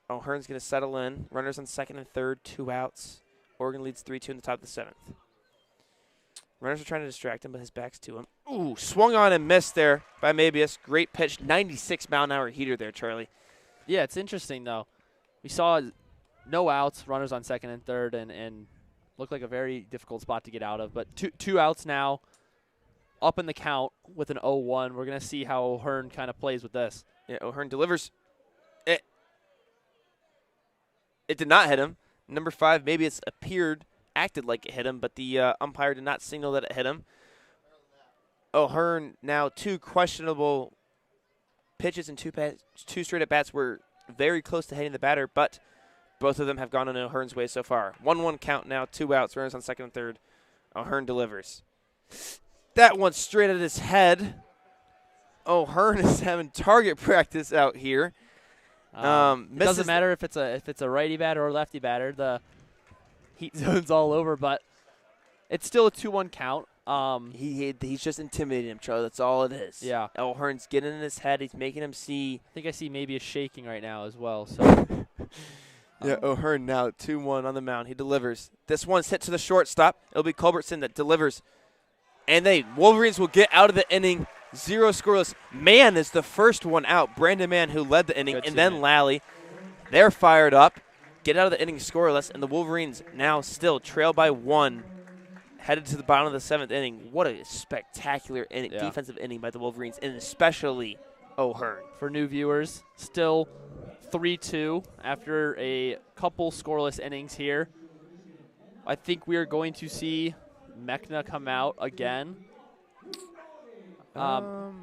O'Hearn's going to settle in. Runners on second and third, 2 outs. Oregon leads 3-2 in the top of the 7th. Runners are trying to distract him, but his back's to him. Ooh, swung on and missed there by Mabius. Great pitch, 96-mile-an-hour heater there, Charlie. Yeah, it's interesting, though. We saw no outs, runners on second and third, and looked like a very difficult spot to get out of. But two outs now, up in the count with an 0-1. We're going to see how O'Hearn kind of plays with this. Yeah, O'Hearn delivers. It did not hit him. Number 5, maybe it's acted like it hit him, but the umpire did not signal that it hit him. O'Hearn now 2 questionable pitches and 2 straight at-bats were very close to hitting the batter, but both of them have gone in O'Hearn's way so far. 1-1 count now, 2 outs, runners on second and third. O'Hearn delivers. That one straight at his head. O'Hearn is having target practice out here. It doesn't matter if it's a righty batter or lefty batter. The heat zone's all over, but it's still a 2-1 count. He's just intimidating him, Charlie. That's all it is. Yeah. O'Hearn's getting in his head. He's making him see. I think I see maybe a shaking right now as well. So. Yeah, O'Hearn now 2-1 on the mound. He delivers. This one's hit to the shortstop. It'll be Culbertson that delivers. And Wolverines will get out of the inning 0 scoreless. Mann is the first one out. Brandon Mann, who led the inning, and then Lally. They're fired up. Get out of the inning scoreless, and the Wolverines now still trail by 1, headed to the bottom of the 7th inning. What a spectacular defensive inning by the Wolverines, and especially O'Hearn. For new viewers, still 3-2 after a couple scoreless innings here. I think we are going to see Mechna come out again. No,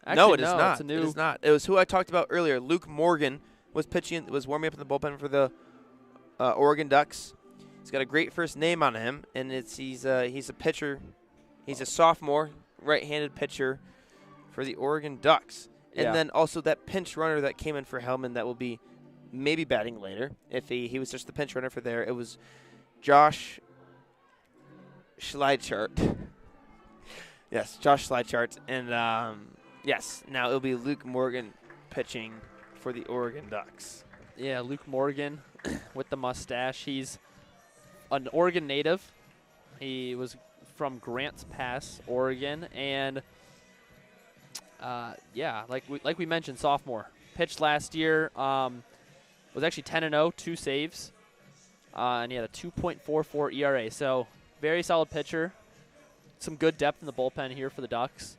it is not. It is not. It was who I talked about earlier. Luke Morgan was warming up in the bullpen for the Oregon Ducks. He's got a great first name on him, and he's a pitcher. He's a sophomore, right-handed pitcher for the Oregon Ducks. And then also that pinch runner that came in for Hellman that will be maybe batting later. If he was just the pinch runner for there, it was Josh Schleichart. Yes, Josh Schleichart. And, yes, now it'll be Luke Morgan pitching for the Oregon Ducks. Yeah, Luke Morgan with the mustache. He's an Oregon native. He was from Grants Pass, Oregon, and like we mentioned, sophomore. Pitched last year. Was actually 10-0, 2 saves, and he had a 2.44 ERA. So very solid pitcher. Some good depth in the bullpen here for the Ducks.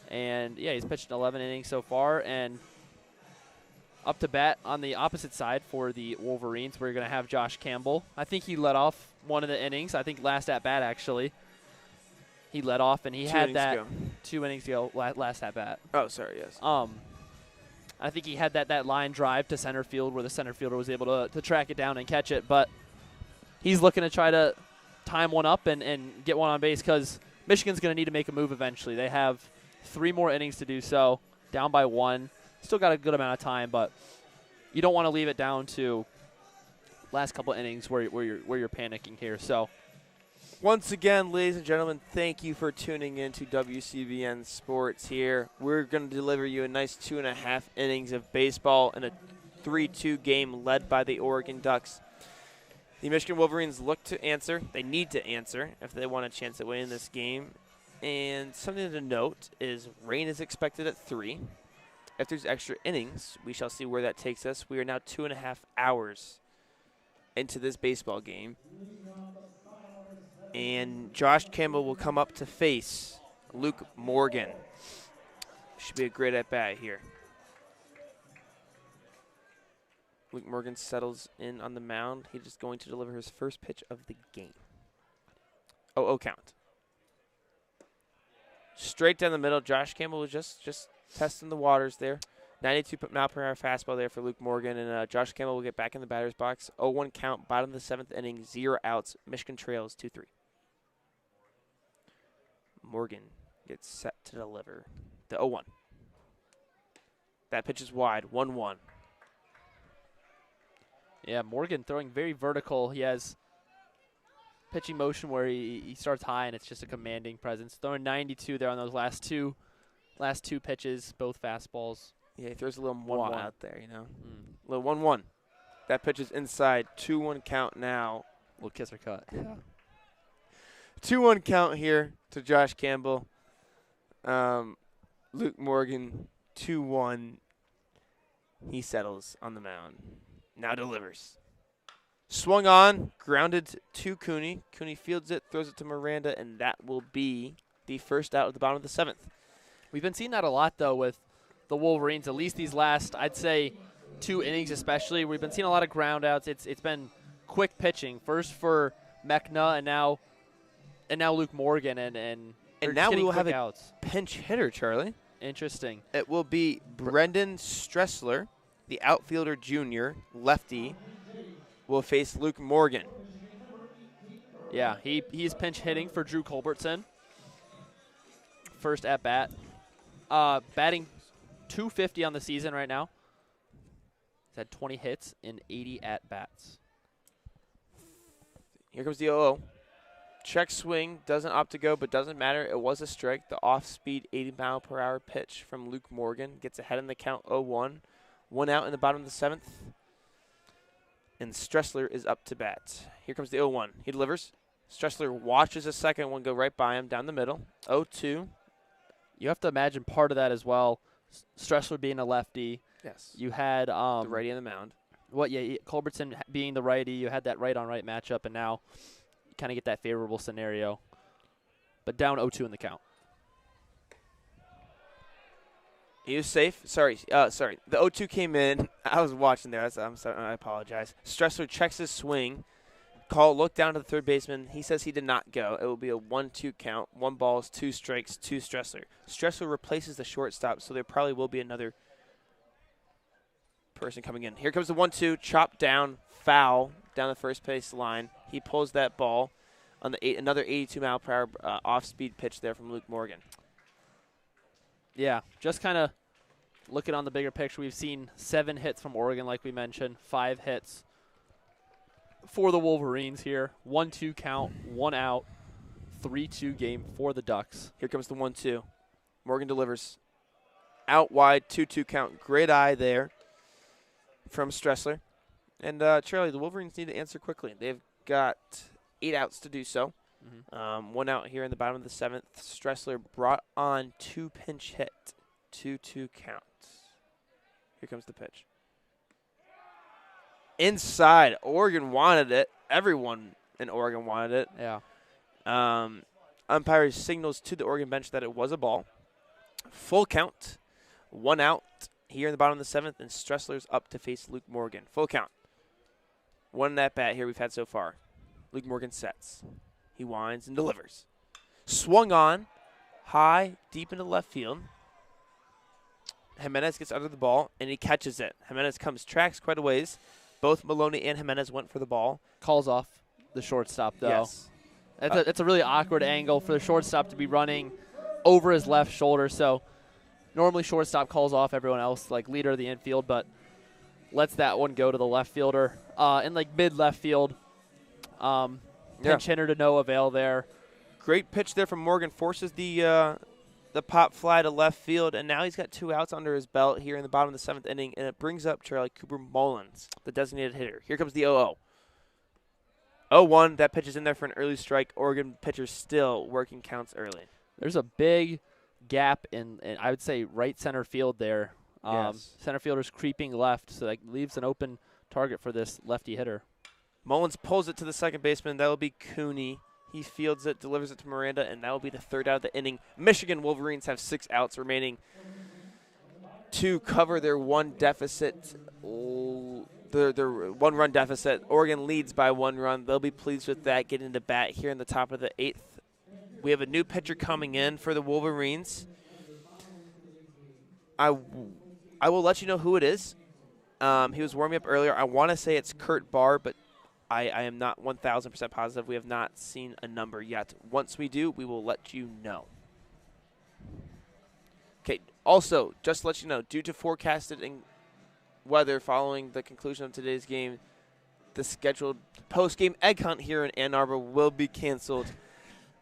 And, yeah, he's pitched 11 innings so far. And up to bat on the opposite side for the Wolverines, we're going to have Josh Campbell. I think he led off one of the innings. I think last at-bat, actually. He led off, and he had that 2 innings ago, last at-bat. Oh, sorry, yes. I think he had that line drive to center field where the center fielder was able to track it down and catch it. But he's looking to try to time one up and get one on base because Michigan's going to need to make a move eventually. They have 3 more innings to do so, down by 1. Still got a good amount of time, but you don't want to leave it down to last couple innings where you're panicking here. So, once again, ladies and gentlemen, thank you for tuning in to WCBN Sports here. We're going to deliver you a nice 2.5 innings of baseball in a 3-2 game led by the Oregon Ducks. The Michigan Wolverines look to answer. They need to answer if they want a chance at winning this game. And something to note is rain is expected at 3. If there's extra innings, we shall see where that takes us. We are now 2.5 hours into this baseball game. And Josh Campbell will come up to face Luke Morgan. Should be a great at-bat here. Luke Morgan settles in on the mound. He's just going to deliver his first pitch of the game. 0-0 count. Straight down the middle. Josh Campbell was just testing the waters there. 92-mile-per-hour fastball there for Luke Morgan, and Josh Campbell will get back in the batter's box. 0-1 count, bottom of the 7th inning, 0 outs. Michigan trails 2-3. Morgan gets set to deliver. The 0-1. That pitch is wide, 1-1. Yeah, Morgan throwing very vertical. He has pitching motion where he starts high, and it's just a commanding presence. Throwing 92 there on those last two pitches, both fastballs. Yeah, he throws a little mwah out there, you know. Mm. Little 1-1. That pitch is inside. 2-1 count now. Little kiss or cut. Yeah. 2-1 count here to Josh Campbell. Luke Morgan, 2-1. He settles on the mound. Now delivers. Swung on, grounded to Cooney. Cooney fields it, throws it to Miranda, and that will be the first out at the bottom of the 7th. We've been seeing that a lot, though, with the Wolverines, at least these last, I'd say, 2 innings especially. We've been seeing a lot of ground outs. It's been quick pitching, first for Mechna and now Luke Morgan. And now we will have a outs. Pinch hitter, Charlie. Interesting. It will be Brendan Stressler, the outfielder junior, lefty, will face Luke Morgan. Yeah, he's pinch hitting for Drew Culbertson. First at bat. Batting .250 on the season right now. He's had 20 hits in 80 at-bats. Here comes the 0-0. Check swing, doesn't opt to go, but doesn't matter. It was a strike. The off-speed 80-mile-per-hour pitch from Luke Morgan gets ahead in the count 0-1. 1 out in the bottom of the 7th. And Stressler is up to bat. Here comes the 0-1. He delivers. Stressler watches a second one go right by him down the middle. 0-2. You have to imagine part of that as well. Stressler being a lefty. Yes. You had the righty on the mound. Culbertson being the righty. You had that right-on-right matchup, and now you kind of get that favorable scenario. But down 0-2 in the count. He was safe. Sorry. The 0-2 came in. I was watching there. I'm sorry. I apologize. Stressler checks his swing. Look down to the third baseman. He says he did not go. It will be a 1-2 count. 1 balls, 2 strikes, 2 Stressler. Stressler replaces the shortstop, so there probably will be another person coming in. Here comes the 1-2. Chop down, foul down the first base line. He pulls that ball on another 82-mile-per-hour off-speed pitch there from Luke Morgan. Yeah, just kind of looking on the bigger picture, we've seen 7 hits from Oregon, like we mentioned, 5 hits for the Wolverines here. 1-2 count, 1 out, 3-2 game for the Ducks. Here comes the 1-2. Morgan delivers. Out wide, 2-2 count. Great eye there from Stressler. And, Charlie, the Wolverines need to answer quickly. They've got 8 outs to do so. 1 out here in the bottom of the 7th. Stressler brought on 2 pinch hit. 2-2 count. Here comes the pitch. Inside. Oregon wanted it. Everyone in Oregon wanted it. Yeah. Umpire signals to the Oregon bench that it was a ball. Full count. 1 out here in the bottom of the 7th, and Stressler's up to face Luke Morgan. Full count. 1 at bat here we've had so far. Luke Morgan sets. He winds and delivers. Swung on. High, deep into left field. Jimenez gets under the ball, and he catches it. Jimenez tracks quite a ways. Both Maloney and Jimenez went for the ball. Calls off the shortstop, though. Yes. It's a really awkward angle for the shortstop to be running over his left shoulder. So normally shortstop calls off everyone else, like leader of the infield, but lets that one go to the left fielder. In like mid-left field, pinch hitter to no avail there. Great pitch there from Morgan. Forces the pop fly to left field, and now he's got 2 outs under his belt here in the bottom of the 7th inning, and it brings up Charlie Cooper Mullins, the designated hitter. Here comes the 0-0. 0-1, that pitch is in there for an early strike. Oregon pitcher still working counts early. There's a big gap in I would say, right center field there. Yes. Center fielder's creeping left, so that leaves an open target for this lefty hitter. Mullins pulls it to the second baseman. That will be Cooney. He fields it, delivers it to Miranda, and that will be the 3rd out of the inning. Michigan Wolverines have 6 outs remaining to cover their 1 deficit. Their 1-run deficit. Oregon leads by 1 run. They'll be pleased with that, getting to bat here in the top of the 8th. We have a new pitcher coming in for the Wolverines. I will let you know who it is. He was warming up earlier. I want to say it's Kurt Barr, but I am not 1,000% positive. We have not seen a number yet. Once we do, we will let you know. Okay, also, just to let you know, due to forecasted weather following the conclusion of today's game, the scheduled post-game egg hunt here in Ann Arbor will be canceled.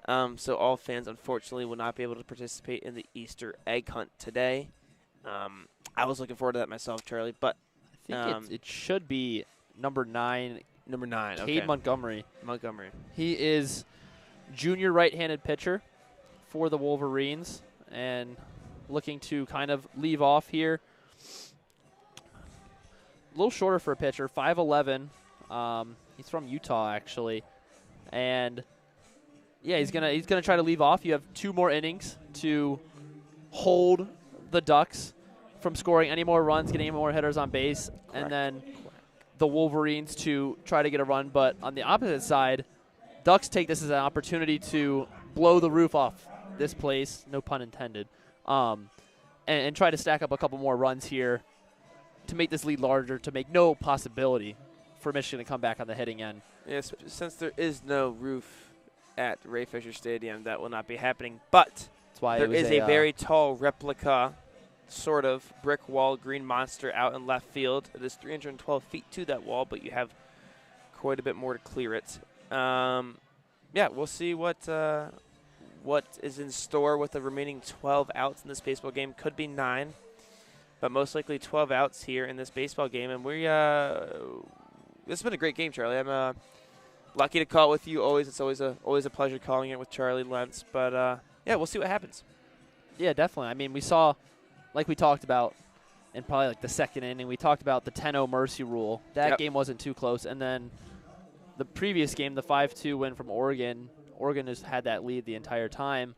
So all fans, unfortunately, will not be able to participate in the Easter egg hunt today. I was looking forward to that myself, Charlie, but I think it should be number 9. Number 9, Cade okay. Montgomery. He is junior right-handed pitcher for the Wolverines and looking to kind of leave off here. A little shorter for a pitcher, 5'11". He's from Utah, actually. And, yeah, he's gonna try to leave off. You have 2 more innings to hold the Ducks from scoring any more runs, getting any more hitters on base, and then the Wolverines to try to get a run. But on the opposite side, Ducks take this as an opportunity to blow the roof off this place, no pun intended, and try to stack up a couple more runs here to make this lead larger, to make no possibility for Michigan to come back on the hitting end. Yes, since there is no roof at Ray Fisher Stadium, that will not be happening. But that's why there is a very tall replica, sort of, brick wall green monster out in left field. It is 312 feet to that wall, but you have quite a bit more to clear it. Yeah, we'll see what is in store with the remaining 12 outs in this baseball game. Could be 9, but most likely 12 outs here in this baseball game. And this has been a great game, Charlie. I'm lucky to call it with you. It's always a pleasure calling it with Charlie Lentz. But yeah, we'll see what happens. Yeah, definitely. I mean, we saw, like we talked about in probably like the second inning, we talked about the 10-0 mercy rule. That game wasn't too close. And then the previous game, the 5-2 win from Oregon, Oregon has had that lead the entire time.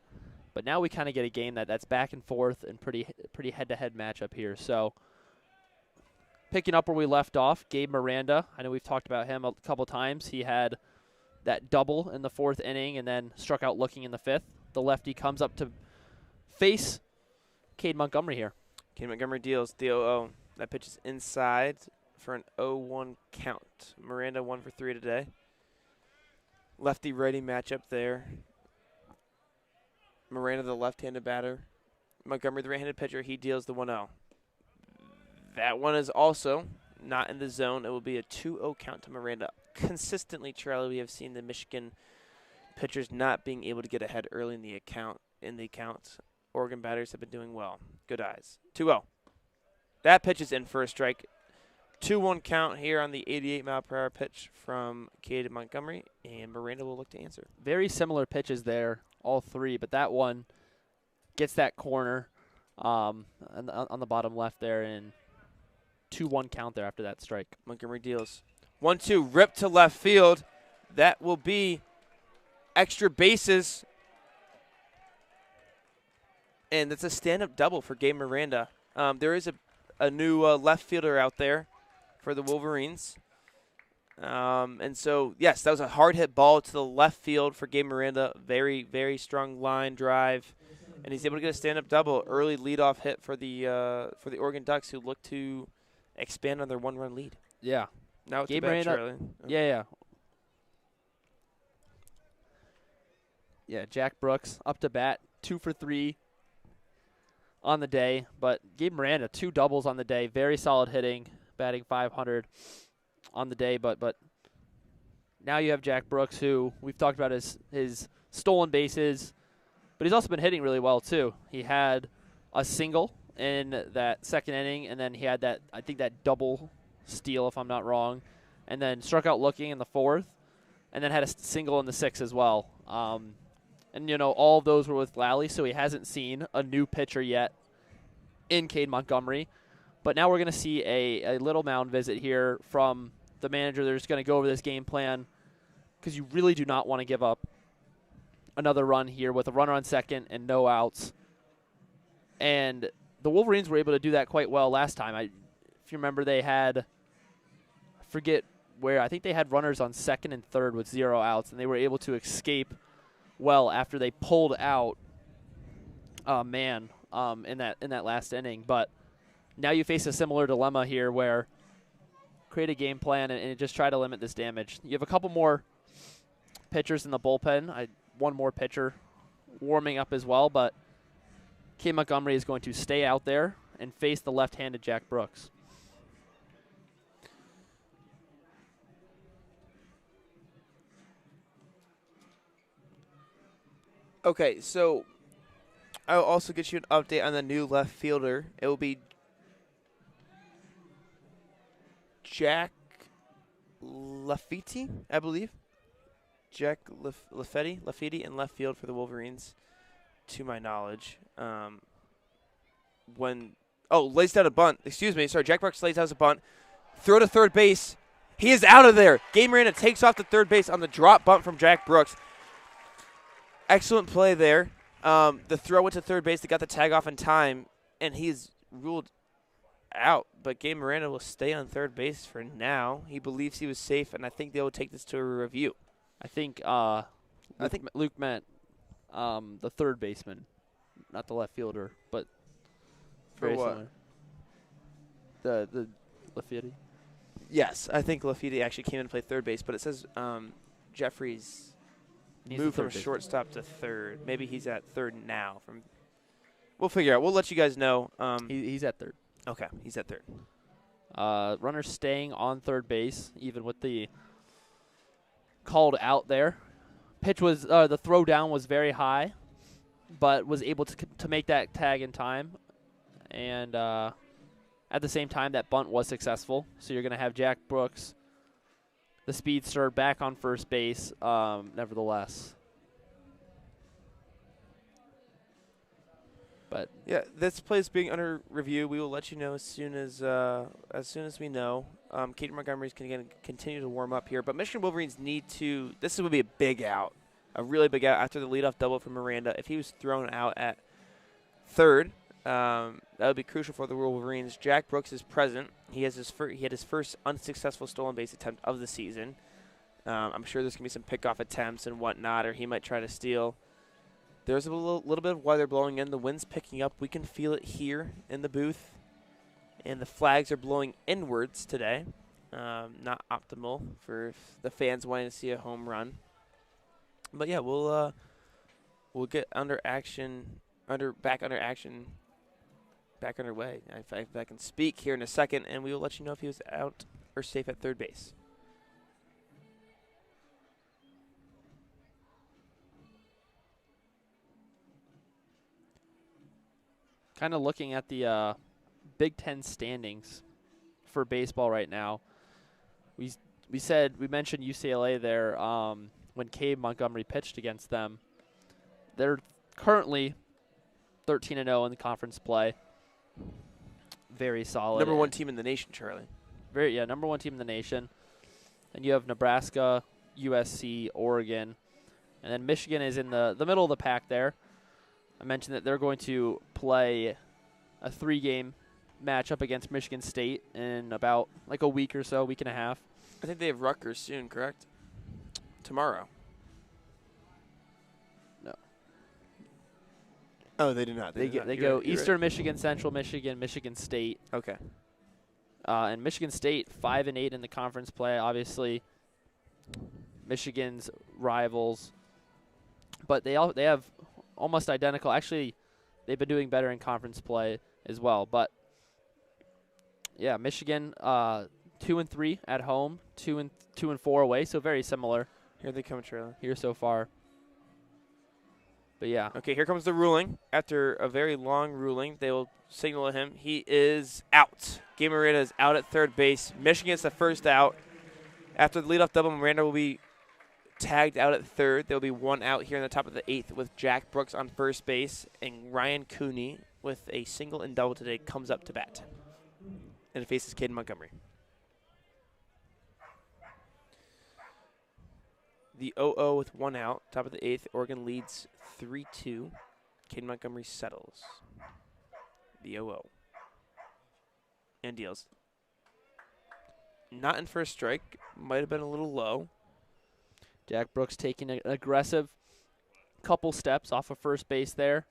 But now we kind of get a game that's back and forth and pretty head-to-head matchup here. So picking up where we left off, Gabe Miranda. I know we've talked about him a couple times. He had that double in the 4th inning and then struck out looking in the 5th. The lefty comes up to face Cade Montgomery here. Cade Montgomery deals the 0-0. That pitch is inside for an 0-1 count. Miranda 1 for 3 today. Lefty-righty matchup there. Miranda, the left-handed batter. Montgomery, the right-handed pitcher. He deals the 1-0. That one is also not in the zone. It will be a 2-0 count to Miranda. Consistently, Charlie, we have seen the Michigan pitchers not being able to get ahead early in the account. Oregon batters have been doing well. Good eyes. 2-0. That pitch is in for a strike. 2-1 count here on the 88-mile-per-hour pitch from Cade Montgomery, and Miranda will look to answer. Very similar pitches there, all 3, but that one gets that corner on the bottom left there, and 2-1 count there after that strike. Montgomery deals. 1-2, rip to left field. That will be extra bases. And it's a stand-up double for Gabe Miranda. There is a new left fielder out there for the Wolverines. And so, yes, that was a hard-hit ball to the left field for Gabe Miranda. Very, very strong line drive. And he's able to get a stand-up double. Early leadoff hit for the Oregon Ducks, who look to expand on their 1-run lead. Yeah. Now it's Gabe Charlie. Miranda. Yeah. Yeah, Jack Brooks up to bat, 2 for 3 on the day. But Gabe Miranda, 2 doubles on the day. Very solid hitting, batting .500 on the day. But now you have Jack Brooks, who we've talked about his stolen bases, but he's also been hitting really well too. He had a single in that 2nd inning, and then he had that double steal, if I'm not wrong, and then struck out looking in the 4th, and then had a single in the 6th as well. And, all of those were with Lally, so he hasn't seen a new pitcher yet in Cade Montgomery. But now we're going to see a little mound visit here from the manager. They're just going to go over this game plan because you really do not want to give up another run here with a runner on second and no outs. And the Wolverines were able to do that quite well last time. If you remember, they had, I forget where, I think they had runners on second and third with 0 outs, and they were able to escape well after they pulled out in that last inning. But now you face a similar dilemma here where create a game plan and just try to limit this damage. You have a couple more pitchers in the bullpen. One more pitcher warming up as well, but Cade Montgomery is going to stay out there and face the left-handed Jack Brooks. Okay, so I'll also get you an update on the new left fielder. It will be Jack Lafitte, I believe. Jack Lafitte in left field for the Wolverines, to my knowledge. Lays down a bunt. Excuse me. Sorry, Jack Brooks lays down a bunt. Throw to third base. He is out of there. Gabe Miranda takes off to third base on the drop bunt from Jack Brooks. Excellent play there. The throw went to third base. They got the tag off in time, and he's ruled out. But Gabe Miranda will stay on third base for now. He believes he was safe, and I think they will take this to a review. I think Luke meant the third baseman, not the left fielder, but for what? Similar. The Lafitte. Yes, I think Lafitte actually came in to play third base, but it says Jeffries moved from shortstop to third. Maybe he's at third now. We'll figure out. We'll let you guys know. He's at third. Okay, he's at third. Runner staying on third base, even with the called out there. Pitch was the throw down was very high, but was able to make that tag in time, and at the same time that bunt was successful. So you're going to have Jack Brooks, the speedster, back on first base. Nevertheless, but yeah, this play is being under review. We will let you know as soon as we know. Cade Montgomery is going to continue to warm up here, but Michigan Wolverines need to. This would be a big out, a really big out after the leadoff double from Miranda. If he was thrown out at third, that would be crucial for the Wolverines. Jack Brooks is present. He had his first unsuccessful stolen base attempt of the season. I'm sure there's going to be some pickoff attempts and whatnot, or he might try to steal. There's a little bit of weather blowing in. The wind's picking up. We can feel it here in the booth. And the flags are blowing inwards today. Not optimal for the fans wanting to see a home run. But yeah, we'll get back underway. If I can speak here in a second, and we will let you know if he was out or safe at third base. kind of looking at the Big Ten standings for baseball right now. We mentioned UCLA there when Cade Montgomery pitched against them. They're currently 13-0 in the conference play. Very solid. Number one team in the nation, Charlie. Number one team in the nation. And you have Nebraska, USC, Oregon, and then Michigan is in the middle of the pack there. I mentioned that they're going to play a 3-game matchup against Michigan State in about like a week or so, week and a half. I think they have Rutgers soon, correct? Tomorrow. No. Oh, they do not. They go Eastern Michigan, Central Michigan, Michigan State. Okay. And Michigan State 5-8 in the conference play. Obviously, Michigan's rivals, but they have almost identical. Actually, they've been doing better in conference play as well. But yeah, Michigan 2-3 at home, 2-4 away, so very similar. Here they come, Charlie. Here so far. But yeah. Okay, here comes the ruling. After a very long ruling, they will signal at him. He is out. Gabe Miranda is out at third base. Michigan gets the first out. After the leadoff double, Miranda will be tagged out at third. There will be one out here in the top of the 8th with Jack Brooks on first base. And Ryan Cooney, with a single and double today, comes up to bat. And faces Cade Montgomery. The 0-0 with one out, top of the 8th. Oregon leads 3-2. Cade Montgomery settles. The 0-0. And deals. Not in first strike. Might have been a little low. Jack Brooks taking an aggressive couple steps off of first base there.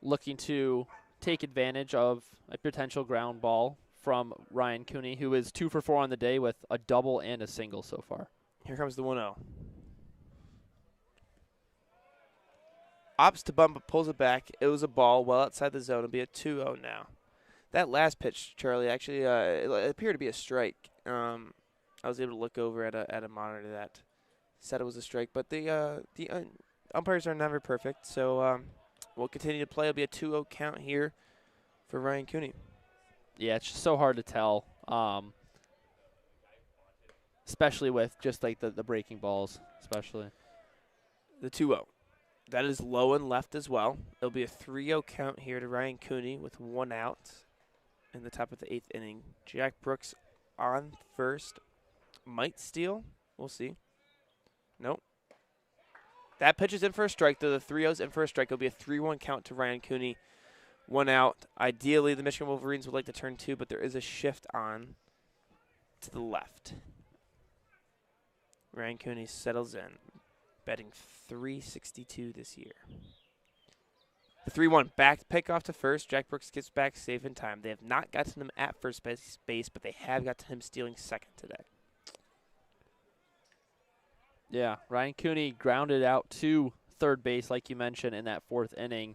Looking to take advantage of a potential ground ball from Ryan Cooney, who is 2 for 4 on the day with a double and a single so far. Here comes the 1-0. Opts to bump, but pulls it back. It was a ball well outside the zone. It'll be a 2-0 now. That last pitch, Charlie, actually it appeared to be a strike. I was able to look over at a monitor that said it was a strike, but the umpires are never perfect, so we'll continue to play. It'll be a 2-0 count here for Ryan Cooney. Yeah, it's just so hard to tell, especially with just like the breaking balls, especially. The 2-0. That is low and left as well. It'll be a 3-0 count here to Ryan Cooney with 1 out in the top of the 8th inning. Jack Brooks on first. Might steal. We'll see. Nope. That pitch is in for a strike, though. The 3-0's in for a strike. It'll be a 3-1 count to Ryan Cooney. 1 out. Ideally, the Michigan Wolverines would like to turn 2, but there is a shift on to the left. Ryan Cooney settles in, batting .362 this year. The 3-1 back pick off to first. Jack Brooks gets back safe in time. They have not gotten him at first base, but they have got to him stealing second today. Yeah, Ryan Cooney grounded out to third base, like you mentioned, in that 4th inning.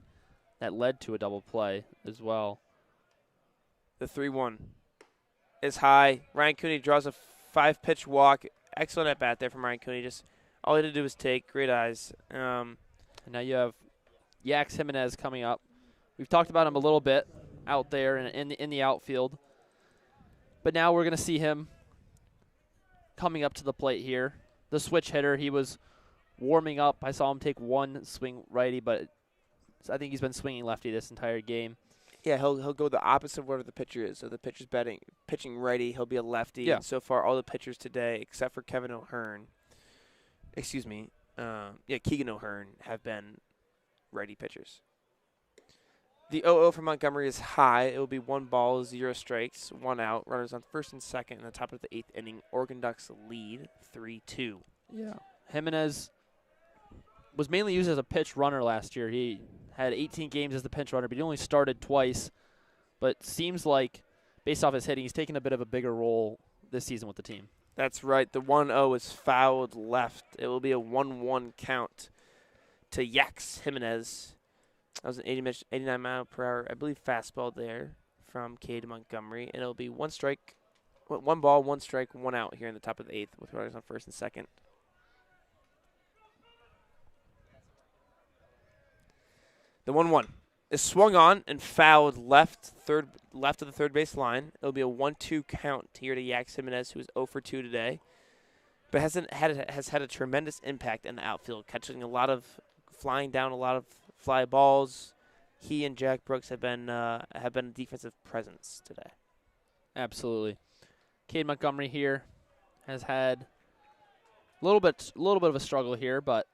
That led to a double play as well. The 3-1 is high. Ryan Cooney draws a 5-pitch walk. Excellent at bat there from Ryan Cooney. Just all he had to do was take. Great eyes. And now you have Yax Jimenez coming up. We've talked about him a little bit out there in the outfield. But now we're going to see him coming up to the plate here. The switch hitter, he was warming up. I saw him take 1 swing righty, but I think he's been swinging lefty this entire game. Yeah, he'll go the opposite of whatever the pitcher is. So the pitcher's pitching righty, he'll be a lefty. Yeah. And so far, all the pitchers today, except for Kevin O'Hearn, Keegan O'Hearn, have been righty pitchers. The 0-0 for Montgomery is high. It will be 1 ball, 0 strikes, 1 out. Runners on first and second in the top of the 8th inning. Oregon Ducks lead 3-2. Yeah. Jimenez was mainly used as a pitch runner last year. He had 18 games as the pinch runner, but he only started twice. But seems like, based off his hitting, he's taken a bit of a bigger role this season with the team. That's right. The 1-0 is fouled left. It will be a 1-1 count to Yax Jimenez. That was an 89 mile per hour, I believe, fastball there from Cade Montgomery. And it'll be 1 ball, 1 strike, 1 out here in the top of the 8th with runners on first and second. The 1-1 is swung on and fouled left of the third base line. It'll be a 1-2 count here to Yax Jimenez, who is 0 for 2 today, but has had a tremendous impact in the outfield, flying down a lot of fly balls. He and Jack Brooks have been a defensive presence today. Absolutely. Cade Montgomery here has had a little bit of a struggle here, but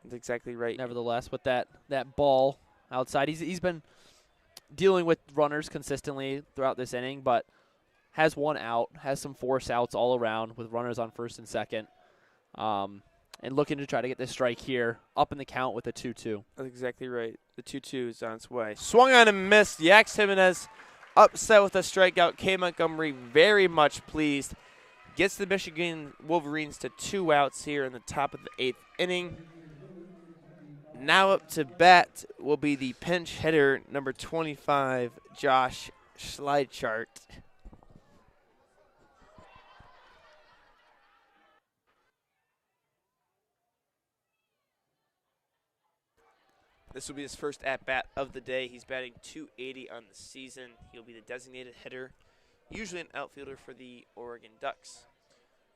that's exactly right. Nevertheless, with that ball outside, he's been dealing with runners consistently throughout this inning, but has 1 out, has some force outs all around with runners on first and second, and looking to try to get this strike here up in the count with a 2-2. That's exactly right. The 2-2 is on its way. Swung on and missed. Yax Jimenez upset with a strikeout. K. Montgomery very much pleased. Gets the Michigan Wolverines to 2 outs here in the top of the 8th inning. Now up to bat will be the pinch hitter, number 25, Josh Schleidchart. This will be his first at-bat of the day. He's batting .280 on the season. He'll be the designated hitter, usually an outfielder for the Oregon Ducks.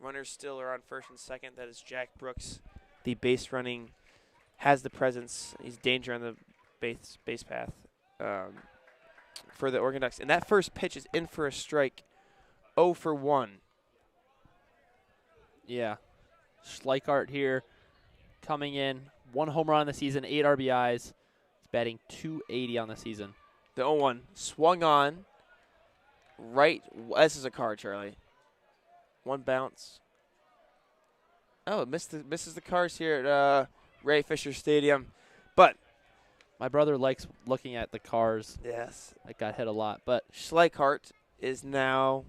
Runners still are on first and second. That is Jack Brooks, the base running, has the presence. He's danger on the base path for the Oregon Ducks. And that first pitch is in for a strike, 0 for 1. Yeah. Schleichart here coming in. 1 home run on the season, 8 RBIs. He's batting .280 on the season. The 0-1 swung on. Right. This is a card, Charlie. 1 bounce. Oh, it misses the cars here at Ray Fisher Stadium. But My brother likes looking at the cars. Yes. That got hit a lot. But Schleichart is now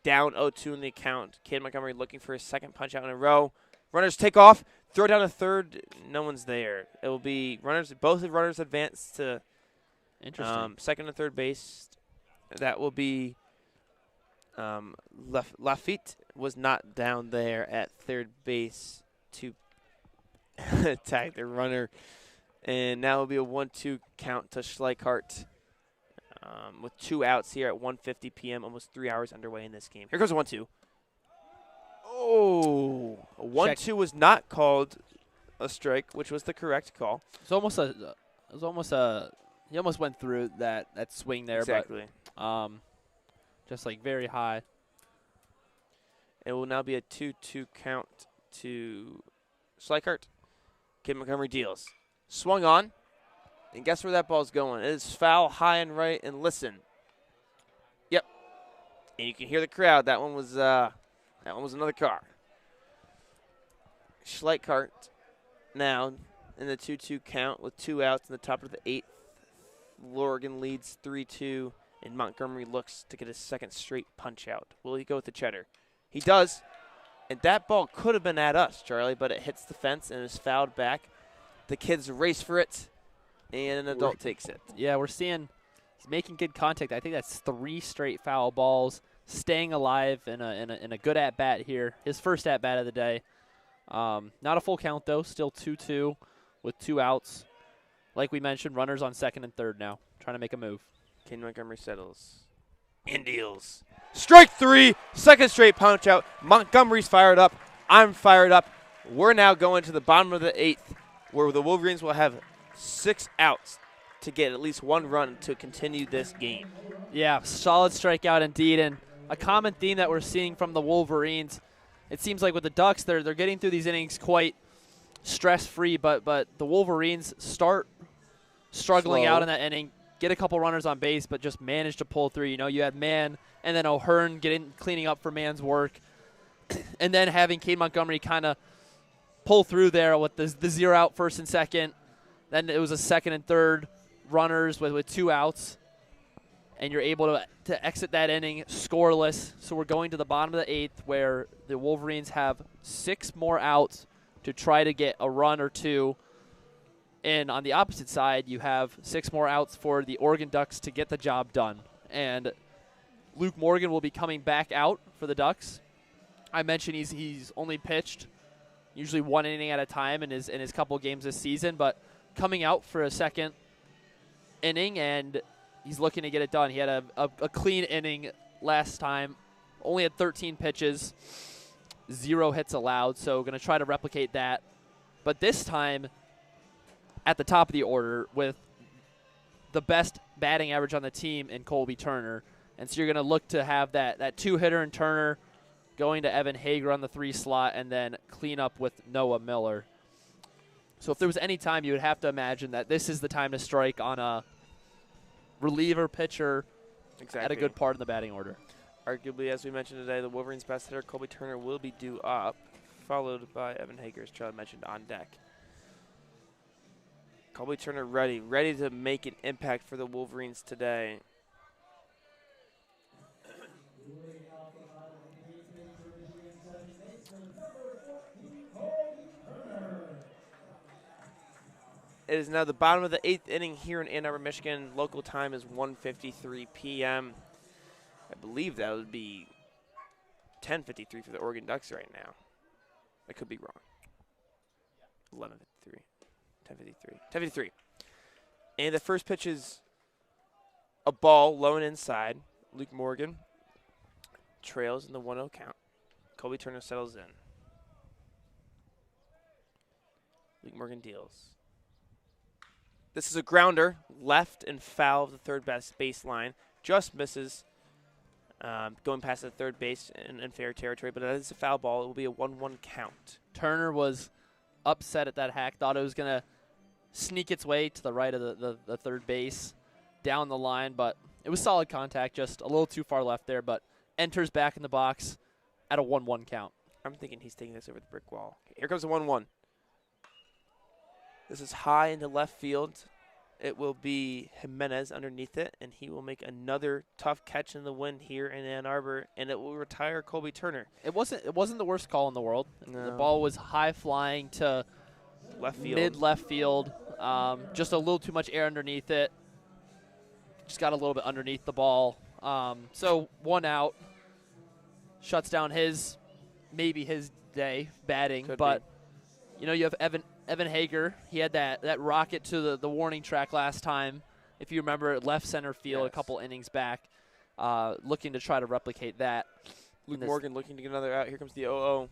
down 0-2 in the account. Cade Montgomery looking for his second punch out in a row. Runners take off. Throw down a third. No one's there. It will be runners. Both the runners advance to second and third base. That will be Lafitte was not down there at third base to attack the runner. And now it will be a 1-2 count to Schleichart with 2 outs here at 1:50 p.m., almost 3 hours underway in this game. Here goes a 1-2. Oh, a 1-2 was not called a strike, which was the correct call. He almost went through that swing there. Exactly. But just like very high. It will now be a 2-2 count to Schleichart. Cade Montgomery deals. Swung on. And guess where that ball's going? It is foul, high and right, and listen. Yep. And you can hear the crowd. That one was another car. Schleichart now in the 2-2 count with 2 outs in the top of the 8th. Lorgan leads 3-2, and Montgomery looks to get his second straight punch out. Will he go with the cheddar? He does. And that ball could have been at us, Charlie, but it hits the fence and is fouled back. The kids race for it, and an adult takes it. Yeah, we're seeing he's making good contact. I think that's 3 straight foul balls, staying alive in a good at-bat here. His first at-bat of the day. Not a full count, though. Still 2-2 with 2 outs. Like we mentioned, runners on second and third now, trying to make a move. Cade Montgomery settles and deals. Strike 3, second straight punch out. Montgomery's fired up. I'm fired up. We're now going to the bottom of the 8th, where the Wolverines will have 6 outs to get at least 1 run to continue this game. Yeah, solid strikeout indeed, and a common theme that we're seeing from the Wolverines. It seems like with the Ducks, they're getting through these innings quite stress-free, but the Wolverines start struggling out in that inning, get a couple runners on base, but just manage to pull through. You know, you had Mann and then O'Hearn cleaning up for Mann's work, and then having Cade Montgomery kind of pull through there with the 0 out first and second. Then it was a second and third runners with 2 outs, and you're able to exit that inning scoreless. So we're going to the bottom of the 8th, where the Wolverines have 6 more outs to try to get a run or 2. And on the opposite side, you have 6 more outs for the Oregon Ducks to get the job done. And Luke Morgan will be coming back out for the Ducks. I mentioned he's only pitched usually 1 inning at a time in his couple games this season, but coming out for a second inning, and he's looking to get it done. He had a clean inning last time, only had 13 pitches, 0 hits allowed, so going to try to replicate that. But this time, at the top of the order with the best batting average on the team in Colby Turner. And so you're going to look to have that 2-hitter in Turner going to Evan Hager on the 3 slot and then clean up with Noah Miller. So if there was any time, you would have to imagine that this is the time to strike on a reliever pitcher at a good part in the batting order. Arguably, as we mentioned today, the Wolverines' best hitter, Colby Turner, will be due up, followed by Evan Hager, as Charlie mentioned, on deck. Colby Turner ready to make an impact for the Wolverines today. It is now the bottom of the 8th inning here in Ann Arbor, Michigan. Local time is 1:53 p.m. I believe that would be 10:53 for the Oregon Ducks right now. I could be wrong. 11:53. 10:53. And the first pitch is a ball low and inside. Luke Morgan trails in the 1-0 count. Colby Turner settles in. Luke Morgan deals. This is a grounder, left and foul of the third baseline. Just misses going past the third base in fair territory, but that is a foul ball. It will be a 1-1 count. Turner was upset at that hack, thought it was going to sneak its way to the right of the third base down the line, but it was solid contact, just a little too far left there, but enters back in the box at a 1-1 count. I'm thinking he's taking this over the brick wall. Here comes the 1-1. This is high into left field. it will be Jimenez underneath it, and he will make another tough catch in the wind here in Ann Arbor, and it will retire Colby Turner. It wasn't the worst call in the world. No. The ball was high flying to mid left field. Just a little too much air underneath it. Just got a little bit underneath the ball. So 1 out. Shuts down maybe his day batting, but you know, you have Evan Hager. He had that rocket to the warning track last time, if you remember, at left center field a couple innings back, looking to try to replicate that. Luke Morgan looking to get another out. Here comes the 0-0.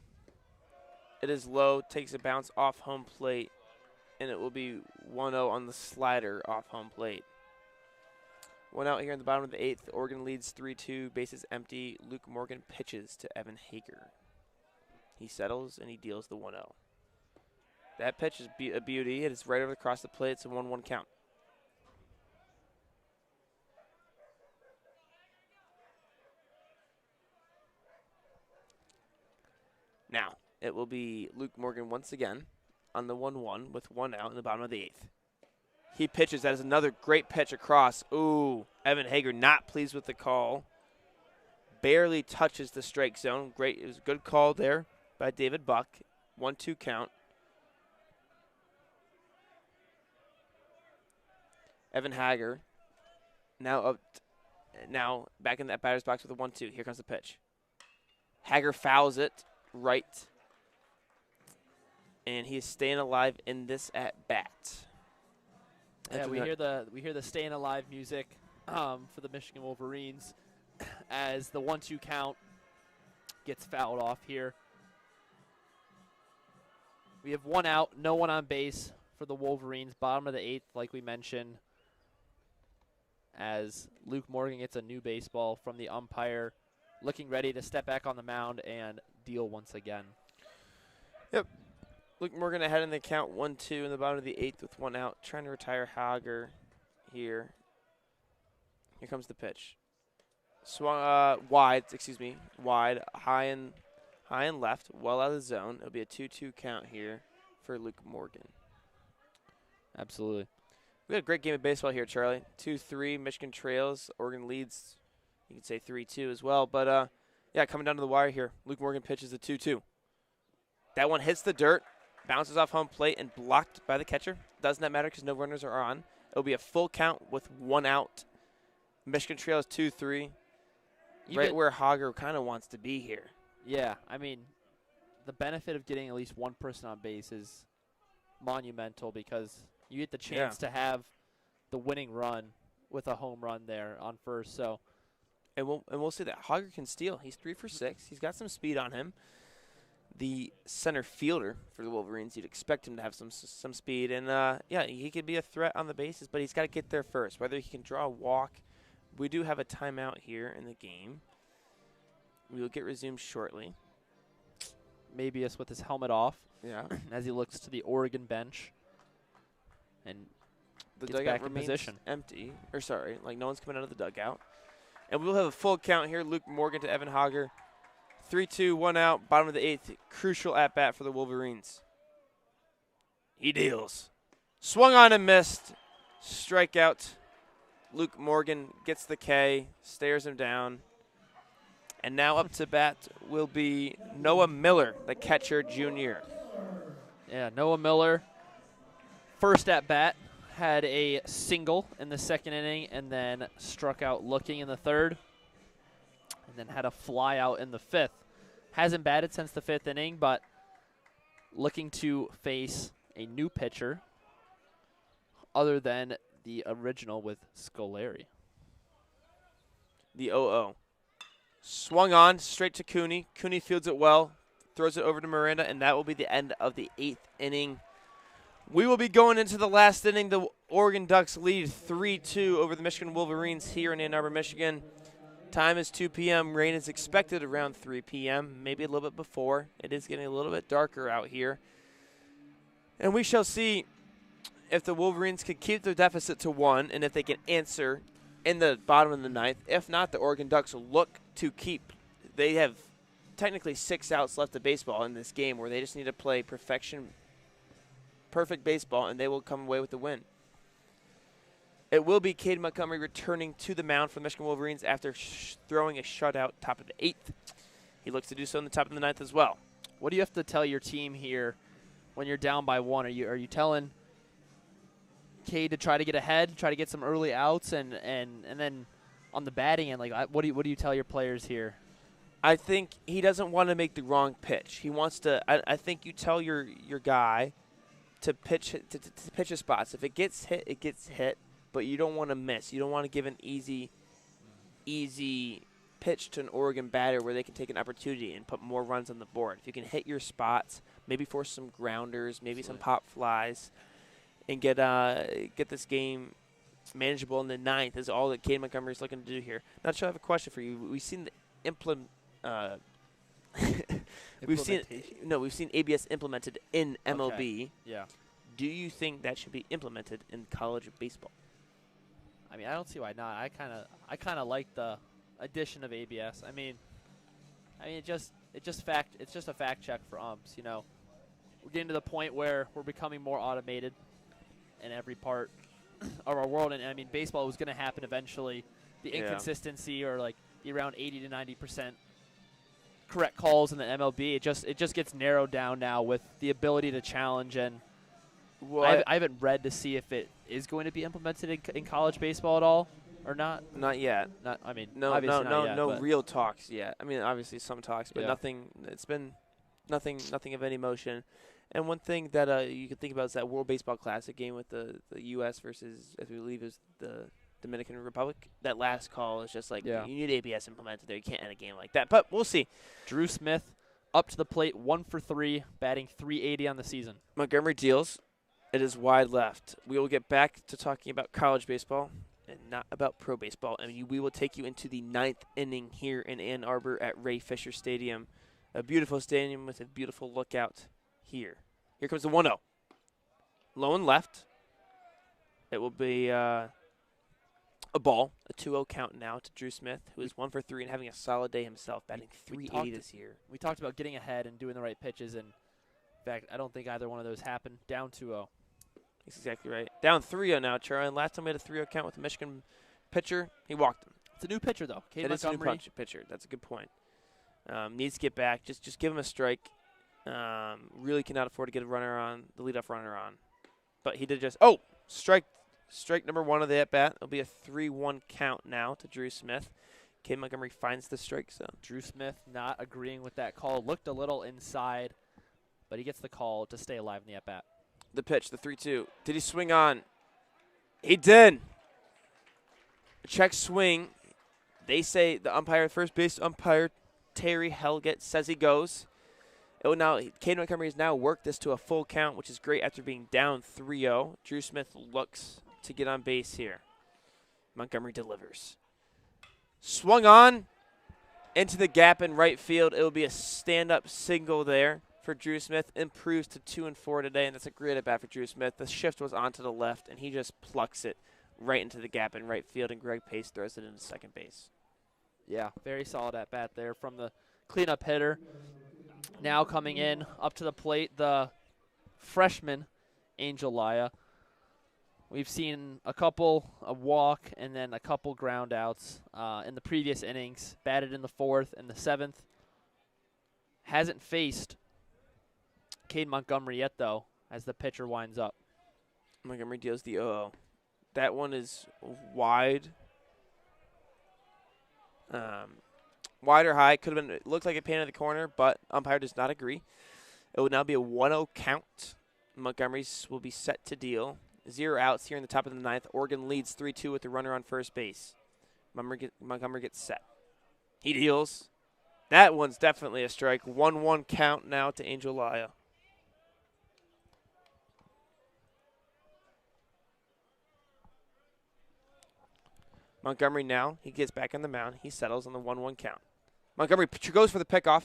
It is low, takes a bounce off home plate, and it will be 1-0 on the slider off home plate. 1 out here in the bottom of the 8th. Oregon leads 3-2, bases empty. Luke Morgan pitches to Evan Hager. He settles and he deals the 1-0. That pitch is a beauty. It is right over across the plate. It's a 1-1 count. Now, it will be Luke Morgan once again on the 1-1 with 1 out in the bottom of the 8th. He pitches. That is another great pitch across. Ooh, Evan Hager not pleased with the call. Barely touches the strike zone. Great. It was a good call there by David Buck. 1-2 count. Evan Hager now back in that batter's box with a 1-2. Here comes the pitch. Hager fouls it right, and he is staying alive in this at bat. Yeah, we hear the staying alive music for the Michigan Wolverines as the 1-2 count gets fouled off here. We have 1 out, no one on base for the Wolverines. Bottom of the 8th, like we mentioned, as Luke Morgan gets a new baseball from the umpire, looking ready to step back on the mound and deal once again. Yep. Luke Morgan ahead in the count, 1-2 in the bottom of the 8th with 1 out, trying to retire Hager here. Here comes the pitch. Swung wide, high and left, well out of the zone. It'll be a 2-2 count here for Luke Morgan. Absolutely. We had a great game of baseball here, Charlie. 2-3, Michigan trails. Oregon leads, you could say 3-2 as well. But, yeah, coming down to the wire here. Luke Morgan pitches a 2-2. That one hits the dirt, bounces off home plate, and blocked by the catcher. Doesn't that matter because no runners are on. It'll be a full count with 1 out. Michigan trails 2-3. Right where Hager kind of wants to be here. Yeah, I mean, the benefit of getting at least one person on base is monumental because you get the chance to have the winning run with a home run there on first. So, and we'll see that Hager can steal. He's 3 for 6. He's got some speed on him. The center fielder for the Wolverines, you'd expect him to have some speed, and yeah, he could be a threat on the bases, but he's got to get there first. Whether he can draw a walk, we do have a timeout here in the game. We will get resumed shortly. Mabius with his helmet off. Yeah. As he looks to the Oregon bench. And the gets dugout back in remains position. empty. Or sorry, like no one's coming out of the dugout. And we'll have a full count here. Luke Morgan to Evan Hager. 3-2, 1 out, bottom of the 8th. Crucial at-bat for the Wolverines. He deals. Swung on and missed. Strikeout. Luke Morgan gets the K, stares him down. And now up to bat will be Noah Miller, the catcher junior. Yeah, Noah Miller, first at bat, had a single in the second inning and then struck out looking in the third. And then had a fly out in the 5th. Hasn't batted since the 5th inning, but looking to face a new pitcher other than the original with Scolari. The 0-0. Swung on, straight to Cooney. Cooney fields it well, throws it over to Miranda, and that will be the end of the 8th inning. We will be going into the last inning. The Oregon Ducks lead 3-2 over the Michigan Wolverines here in Ann Arbor, Michigan. Time is 2 p.m. Rain is expected around 3 p.m., maybe a little bit before. It is getting a little bit darker out here. And we shall see if the Wolverines can keep their deficit to 1 and if they can answer in the bottom of the 9th. If not, the Oregon Ducks look to keep. They have technically 6 outs left of baseball in this game where they just need to play perfect baseball, and they will come away with the win. It will be Cade Montgomery returning to the mound for the Michigan Wolverines after throwing a shutout top of the 8th. He looks to do so in the top of the 9th as well. What do you have to tell your team here when you're down by 1? Are you telling Cade to try to get ahead, try to get some early outs, and then on the batting end, like what do you tell your players here? I think he doesn't want to make the wrong pitch. He wants to. I think you tell your guy to pitch to pitch his spots. If it gets hit, it gets hit. But you don't want to miss. You don't want to give an easy pitch to an Oregon batter where they can take an opportunity and put more runs on the board. If you can hit your spots, maybe force some grounders, maybe some pop flies, and get this game manageable in the 9th is all that Cade Montgomery is looking to do here. Now, I have a question for you. We've seen the we've seen ABS implemented in MLB. Okay. Yeah. Do you think that should be implemented in college baseball? I mean, I don't see why not. I kind of like the addition of ABS. I mean, it's just a fact check for umps. You know, we're getting to the point where we're becoming more automated in every part of our world, and I mean, baseball was going to happen eventually. The inconsistency or like the around 80 to 90% correct calls in the MLB, it just gets narrowed down now with the ability to challenge and. Well, I haven't read to see if it is going to be implemented in college baseball at all or not. Not yet. No real talks yet. I mean, obviously some talks, but nothing. It's been nothing of any motion. And one thing that you could think about is that World Baseball Classic game with the U.S. versus, I believe, is the Dominican Republic. That last call is just like you need ABS implemented there. You can't end a game like that. But we'll see. Drew Smith up to the plate, 1 for 3, batting .380 on the season. Montgomery deals. It is wide left. We will get back to talking about college baseball and not about pro baseball. And we will take you into the 9th inning here in Ann Arbor at Ray Fisher Stadium. A beautiful stadium with a beautiful lookout here. Here comes the 1-0. Low and left. It will be a ball, a 2-0 count now to Drew Smith, who is 1 for 3 and having a solid day himself, batting .380 this year. We talked about getting ahead and doing the right pitches, and in fact, I don't think either one of those happened. Down 2-0. That's exactly right. Down 3-0 now, Charlie. And last time we had a 3-0 count with the Michigan pitcher, he walked him. It's a new pitcher, though. It is a new pitcher. That's a good point. Needs to get back. Just give him a strike. Really cannot afford to get a runner on, the leadoff runner on. But he did just – oh, strike number 1 of the at-bat. It'll be a 3-1 count now to Drew Smith. Cade Montgomery finds the strike zone. Drew Smith not agreeing with that call. Looked a little inside, but he gets the call to stay alive in the at-bat. The pitch, the 3-2. Did he swing on? He did. A check swing. They say the umpire, first base umpire, Terry Helgett, says he goes. It will now, Cade Montgomery has now worked this to a full count, which is great after being down 3-0. Drew Smith looks to get on base here. Montgomery delivers. Swung on into the gap in right field. It will be a stand-up single there for Drew Smith. Improves to 2 and 4 today, and that's a great at-bat for Drew Smith. The shift was onto the left, and he just plucks it right into the gap in right field, and Greg Pace throws it into second base. Yeah, very solid at-bat there from the cleanup hitter. Now coming in up to the plate, the freshman, Angel Laya. We've seen a walk and then a couple ground outs in the previous innings. Batted in the 4th and the 7th. Hasn't faced Cade Montgomery yet, though, as the pitcher winds up. Montgomery deals the 0-0. That one is wide. Wide or high. Could have been, it looked like a pan in the corner, but umpire does not agree. It will now be a 1-0 count. Montgomery's will be set to deal. 0 outs here in the top of the 9th. Oregon leads 3-2 with the runner on first base. Montgomery gets set. He deals. That one's definitely a strike. 1-1 count now to Angel Laya. Montgomery now, he gets back on the mound. He settles on the 1-1 count. Montgomery goes for the pickoff,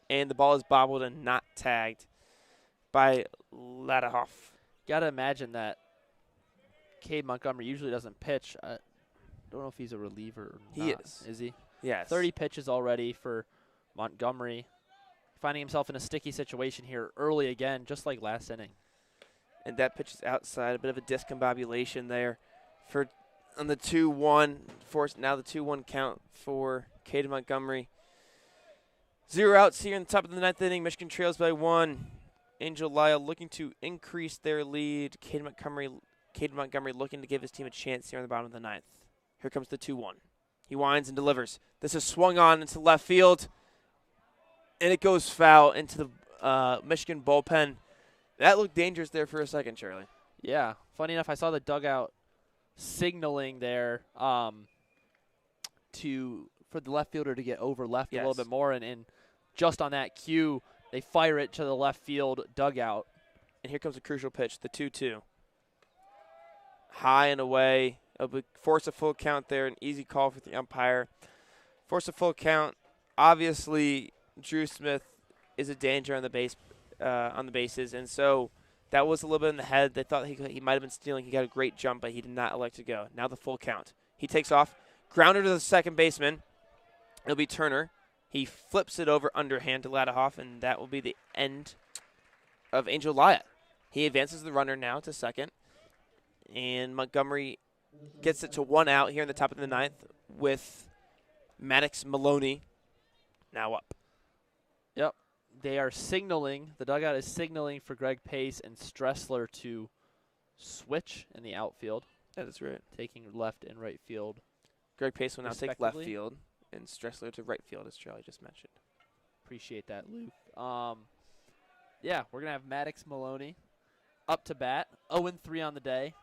and the ball is bobbled and not tagged by Ladahoff. Got to imagine that Cade Montgomery usually doesn't pitch. I don't know if he's a reliever or not. He is. Is he? Yes. 30 pitches already for Montgomery. Finding himself in a sticky situation here early again, just like last inning. And that pitch is outside. A bit of a discombobulation there on the 2-1. Now the 2-1 count for Caden Montgomery. 0 outs here in the top of the 9th inning. Michigan trails by 1. Angel Lyle looking to increase their lead. Caden Montgomery looking to give his team a chance here in the bottom of the 9th. Here comes the 2-1. He winds and delivers. This is swung on into left field, and it goes foul into the Michigan bullpen. That looked dangerous there for a second, Charlie. Yeah. Funny enough, I saw the dugout signaling there for the left fielder to get over left a little bit more, and just on that cue, they fire it to the left field dugout. And here comes a crucial pitch, the 2-2. High and away. It'll force a full count there, an easy call for the umpire. Force a full count. Obviously, Drew Smith is a danger on the bases, and so that was a little bit in the head. They thought he might have been stealing. He got a great jump, but he did not elect to go. Now the full count. He takes off, grounder to the second baseman. It'll be Turner. He flips it over underhand to Ladahoff, and that will be the end of Angel Laya. He advances the runner now to second, and Montgomery gets it to 1 out here in the top of the 9th with Maddox Maloney now up. Yep. They are signaling. The dugout is signaling for Greg Pace and Stressler to switch in the outfield. That is right. Taking left and right field. Greg Pace will now take left field and Stressler to right field, as Charlie just mentioned. Appreciate that, Luke. Yeah, we're going to have Maddox Maloney up to bat. 0-3 on the day.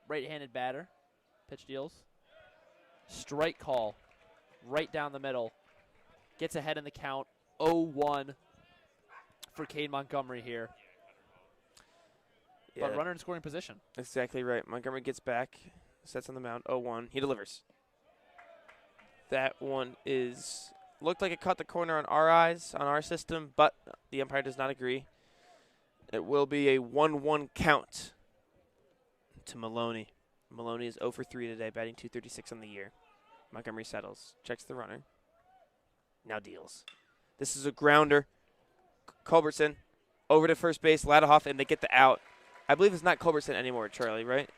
Right-handed batter. Pitch deals. Strike call right down the middle. Gets ahead in the count. 0-1 for Caden Montgomery here. Yeah. But runner in scoring position. Exactly right. Montgomery gets back, sets on the mound, 0-1. He delivers. That one looked like it caught the corner on our eyes, on our system, but the umpire does not agree. It will be a 1-1 count to Maloney. Maloney is 0 for 3 today, batting .236 on the year. Montgomery settles, checks the runner, now deals. This is a grounder. Culbertson over to first base, Ladahoff, and they get the out. I believe it's not Culbertson anymore, Charlie, right?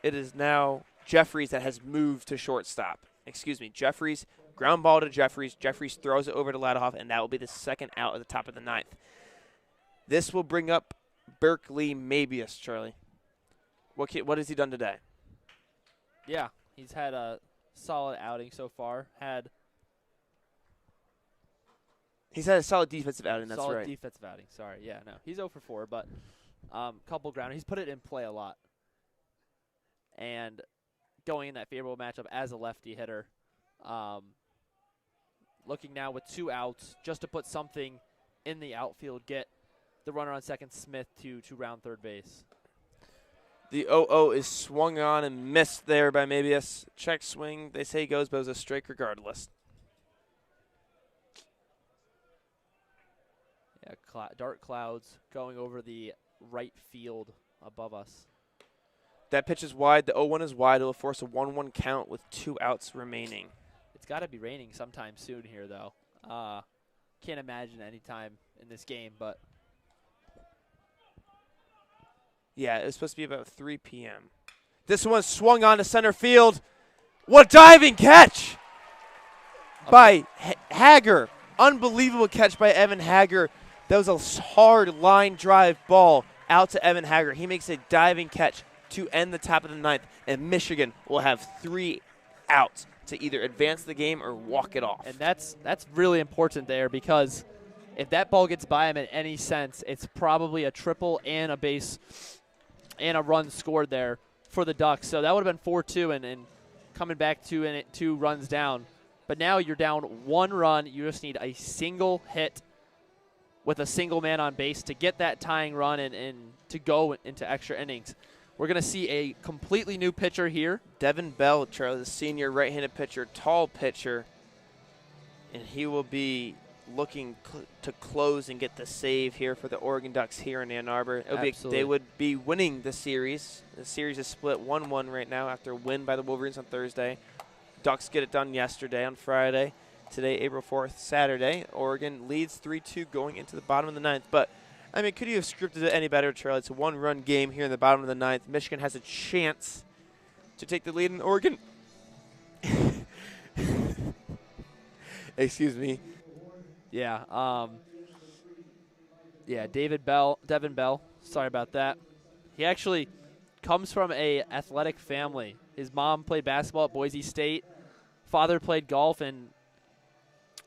It is now Jeffries that has moved to shortstop. Excuse me, Jeffries, ground ball to Jeffries. Jeffries throws it over to Ladahoff, and that will be the second out at the top of the 9th. This will bring up Berkeley Mabius, Charlie. What has he done today? Yeah, he's had a solid outing so far. He's had a solid defensive outing, that's right. Solid defensive outing, sorry. Yeah, no. He's 0 for 4, but couple ground. He's put it in play a lot. And going in that favorable matchup as a lefty hitter. Looking now with 2 outs, just to put something in the outfield, get the runner on second, Smith, to round third base. The 0-0 is swung on and missed there by Mabius. Check swing, they say he goes, but it was a strike regardless. Yeah, dark clouds going over the right field above us. That pitch is wide. The 0-1 is wide. It will force a 1-1 count with 2 outs remaining. It's got to be raining sometime soon here, though. Can't imagine any time in this game, but. Yeah, it was supposed to be about 3 p.m. This one swung on to center field. What a diving catch by Hager. Unbelievable catch by Evan Hager. That was a hard line drive ball out to Evan Hager. He makes a diving catch to end the top of the 9th, and Michigan will have 3 outs to either advance the game or walk it off. And that's really important there, because if that ball gets by him in any sense, it's probably a triple and a base and a run scored there for the Ducks. So that would have been 4-2 and coming back to 2 runs down. But now you're down 1 run. You just need a single hit with a single man on base to get that tying run and to go into extra innings. We're going to see a completely new pitcher here. Devin Bell, Charlie, the senior right-handed pitcher, tall pitcher, and he will be looking to close and get the save here for the Oregon Ducks here in Ann Arbor. They would be winning the series. The series is split 1-1 right now after a win by the Wolverines on Thursday. Ducks get it done yesterday on Friday. Today, April 4th, Saturday, Oregon leads 3-2 going into the bottom of the 9th. But, I mean, could you have scripted it any better, Charlie? It's a 1-run game here in the bottom of the 9th. Michigan has a chance to take the lead in Oregon. Excuse me. Yeah. Devin Bell. Sorry about that. He actually comes from a athletic family. His mom played basketball at Boise State. Father played golf, and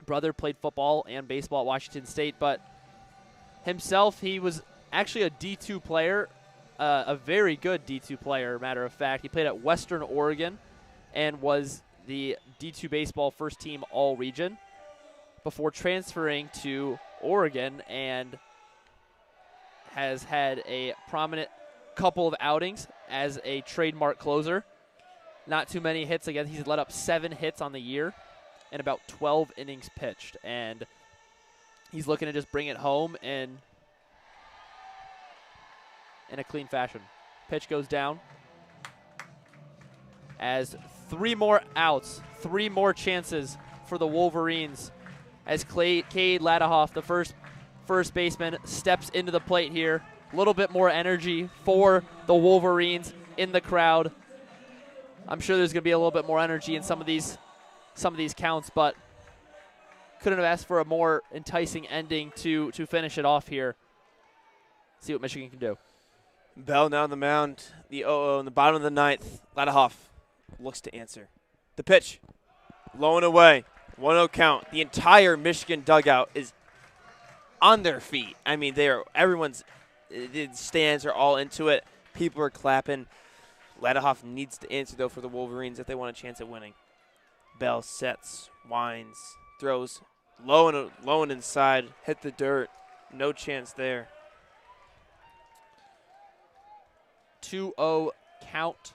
brother played football and baseball at Washington State. But himself, he was actually a D2 player, a very good D2 player, matter of fact. He played at Western Oregon and was the D2 baseball first team all-region before transferring to Oregon, and has had a prominent couple of outings as a trademark closer. Not too many hits again. He's let up 7 hits on the year and about 12 innings pitched, and he's looking to just bring it home in a clean fashion. Pitch goes down as 3 more outs, 3 more chances for the Wolverines as Cade Ladahoff, the first baseman, steps into the plate here. A little bit more energy for the Wolverines in the crowd. I'm sure there's going to be a little bit more energy in some of these counts, but couldn't have asked for a more enticing ending to finish it off here. See what Michigan can do. Bell now on the mound. The 0-0 in the bottom of the 9th. Ladahoff looks to answer. The pitch. Low and away. 1-0 count. The entire Michigan dugout is on their feet. I mean, the stands are all into it. People are clapping. Ladahoff needs to answer, though, for the Wolverines if they want a chance at winning. Bell sets, winds, throws low and inside, hit the dirt. No chance there. 2-0 count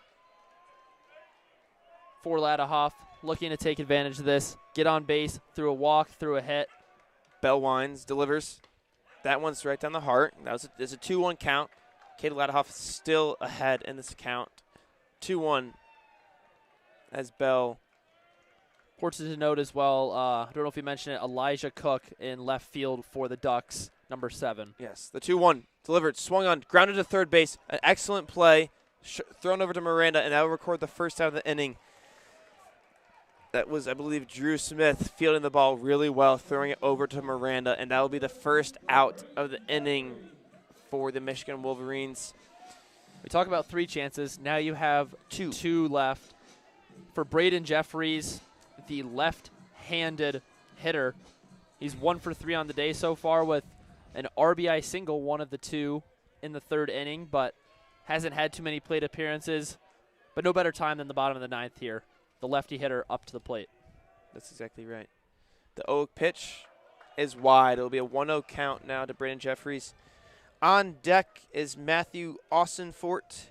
for Ladahoff, looking to take advantage of this. Get on base through a walk, through a hit. Bell winds, delivers. That one's right down the heart. There's a 2-1 count. Cade Ladahoff still ahead in this count. 2-1 as Bell. Important to note as well, I don't know if you mentioned it, Elijah Cook in left field for the Ducks, number 7. Yes, the 2-1 delivered, swung on, grounded to third base. An excellent play, thrown over to Miranda, and that will record the first out of the inning. That was, I believe, Drew Smith fielding the ball really well, throwing it over to Miranda, and that will be the first out of the inning for the Michigan Wolverines. We talk about 3 chances. Now you have two left. For Braden Jeffries, the left-handed hitter, he's 1 for 3 on the day so far with an RBI single, one of the 2 in the 3rd inning, but hasn't had too many plate appearances. But no better time than the bottom of the 9th here. The lefty hitter up to the plate. That's exactly right. The 0 pitch is wide. It'll be a 1-0 count now to Braden Jeffries. On deck is Matthew Austinfort.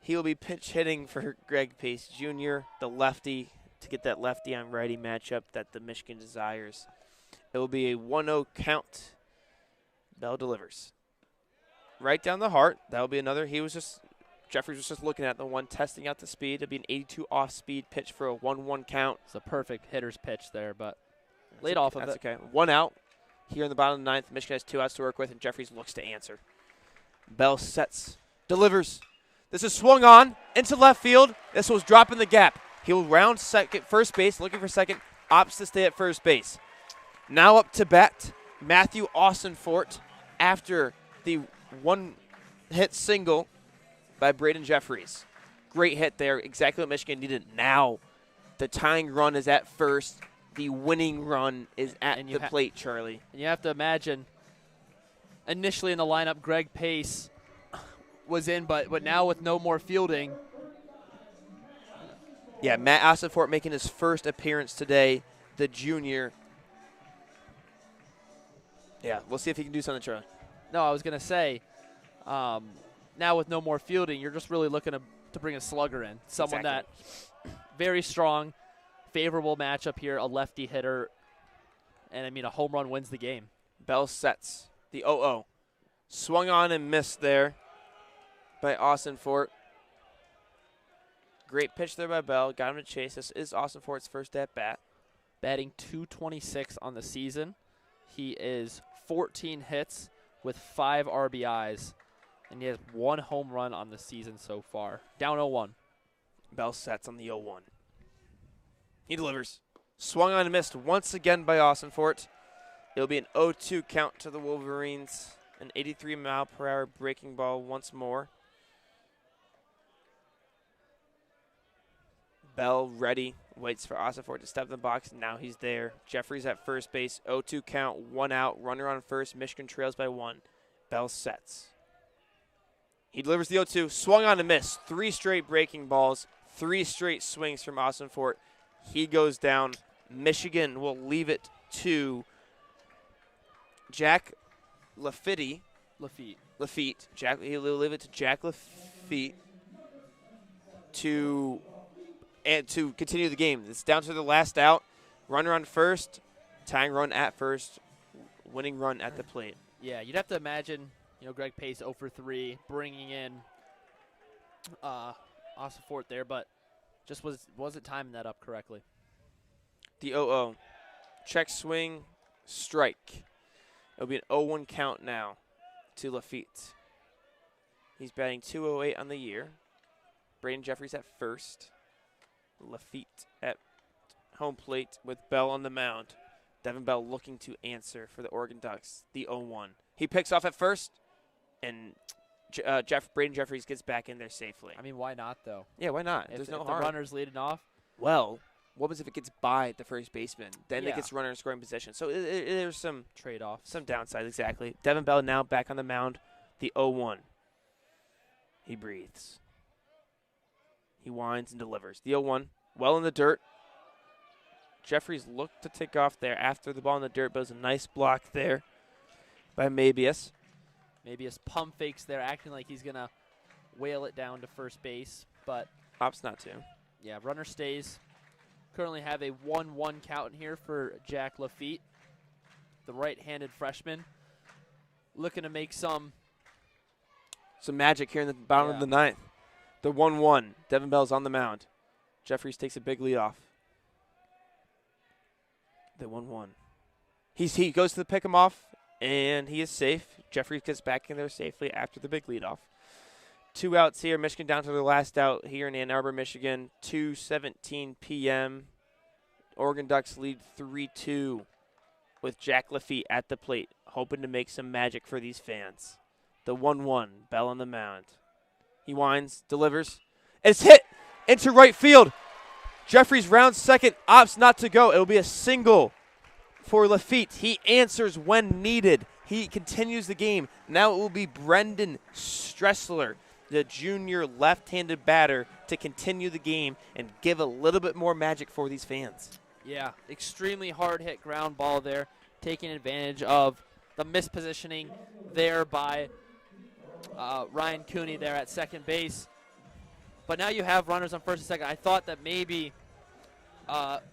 He will be pitch hitting for Greg Pace Jr., the lefty, to get that lefty on righty matchup that the Michigan desires. It will be a 1-0 count. Bell delivers. Right down the heart. That will be another. Jeffries was just looking at the one, testing out the speed. It'll be an 82 off-speed pitch for a 1-1 count. It's a perfect hitter's pitch there, but laid off of it. That's okay. 1 out. Here in the bottom of the 9th, Michigan has 2 outs to work with, and Jeffries looks to answer. Bell sets, delivers. This is swung on into left field. This was dropping the gap. He'll round first base, looking for second, opts to stay at first base. Now up to bat, Matthew Austinfort after the 1-hit single by Braden Jeffries. Great hit there, exactly what Michigan needed. Now the tying run is at first. The winning run is at the plate, Charlie. And you have to imagine, initially in the lineup, Greg Pace was in, but now with no more fielding. Yeah, Matt Austinfort making his first appearance today, the junior. Yeah, we'll see if he can do something, Charlie. No, I was going to say, now with no more fielding, you're just really looking to bring a slugger in. Someone that very strong, favorable matchup here, a lefty hitter, and, I mean, a home run wins the game. Bell sets the 0-0. Swung on and missed there by Austinfort. Great pitch there by Bell. Got him to chase. This is Austinfort's first at-bat. Batting .226 on the season. He is 14 hits with 5 RBIs, and he has 1 home run on the season so far. Down 0-1. Bell sets on the 0-1. He delivers. Swung on and missed once again by Fort. It'll be an 0-2 count to the Wolverines. An 83-mile-per-hour breaking ball once more. Bell ready. Waits for Fort to step in the box. Now he's there. Jeffries at first base. 0-2 count. 1 out. Runner on first. Michigan trails by 1. Bell sets. He delivers the 0-2. Swung on and missed. 3 straight breaking balls. 3 straight swings from Fort. He goes down. Michigan will leave it to Jack Lafitte. He'll leave it to Jack Lafitte to continue the game. It's down to the last out. Runner on first. Tying run at first. Winning run at the plate. Yeah, you'd have to imagine, Greg Pace 0 for 3, bringing in Fort there, but just wasn't timing that up correctly. The 0-0. Check swing, strike. It'll be an 0-1 count now to Lafitte. He's batting .208 on the year. Braden Jeffries at first. Lafitte at home plate with Bell on the mound. Devin Bell looking to answer for the Oregon Ducks. The 0-1. He picks off at first, and Braden Jeffries gets back in there safely. I mean, why not, though? Yeah, why not? If the harm. Runner's leading off. Well, what happens if it gets by the first baseman? Then Yeah. it gets runner in scoring position. So there's some Trade-off. Some downside, exactly. Devin Bell now back on the mound. The 0-1. He breathes. He winds and delivers. The 0-1. Well in the dirt. Jeffries looked to take off there after the ball in the dirt, but it was a nice block there by Mabius. Mabius pump fakes there, acting like he's going to whale it down to first base, but Opts not to. yeah, runner stays. Currently have a 1-1 count in here for Jack Lafitte, the right-handed freshman, looking to make some magic here in the bottom of the ninth. The 1-1. Devin Bell's on the mound. Jeffries takes a big lead off. The 1-1. He goes to pick him off, and he is safe. Jeffries gets back in there safely after the big lead off. 2 outs here. Michigan down to their last out here in Ann Arbor, Michigan. 2:17 p.m. Oregon Ducks lead 3-2 with Jack Lafitte at the plate, hoping to make some magic for these fans. The 1-1. Bell on the mound. He winds, delivers. It's hit into right field. Jeffries rounds second, opts not to go. It'll be a single for Lafitte. He answers when needed. He continues the game. Now it will be Brendan Stressler, the junior left-handed batter, to continue the game and give a little bit more magic for these fans. Yeah, extremely hard-hit ground ball there, taking advantage of the mispositioning there by Ryan Cooney there at second base. But now you have runners on first and second. I thought that maybe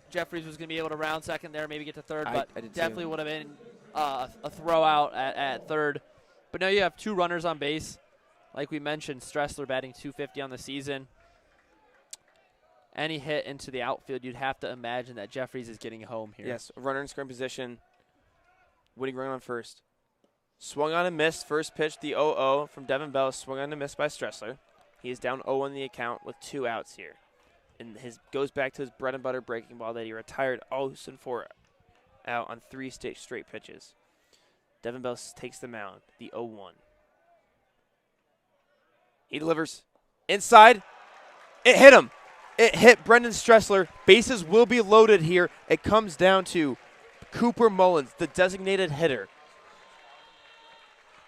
Jeffries was going to be able to round second there, maybe get to third, but definitely would have been a throw out at third. But now you have 2 runners on base. Like we mentioned, Stressler batting .250 on the season. Any hit into the outfield, you'd have to imagine that Jeffries is getting home here. Yes, runner in scoring position. Winning run on first. Swung on and missed. First pitch, the 0-0 from Devin Bell. Swung on and missed by Stressler. He is down 0 in the account with 2 outs here. And goes back to his bread and butter breaking ball that he retired Fort out on 3 straight pitches. Devin Bell takes the mound, the 0-1. He delivers inside. It hit him. It hit Brendan Stressler. Bases will be loaded here. It comes down to Cooper Mullins, the designated hitter.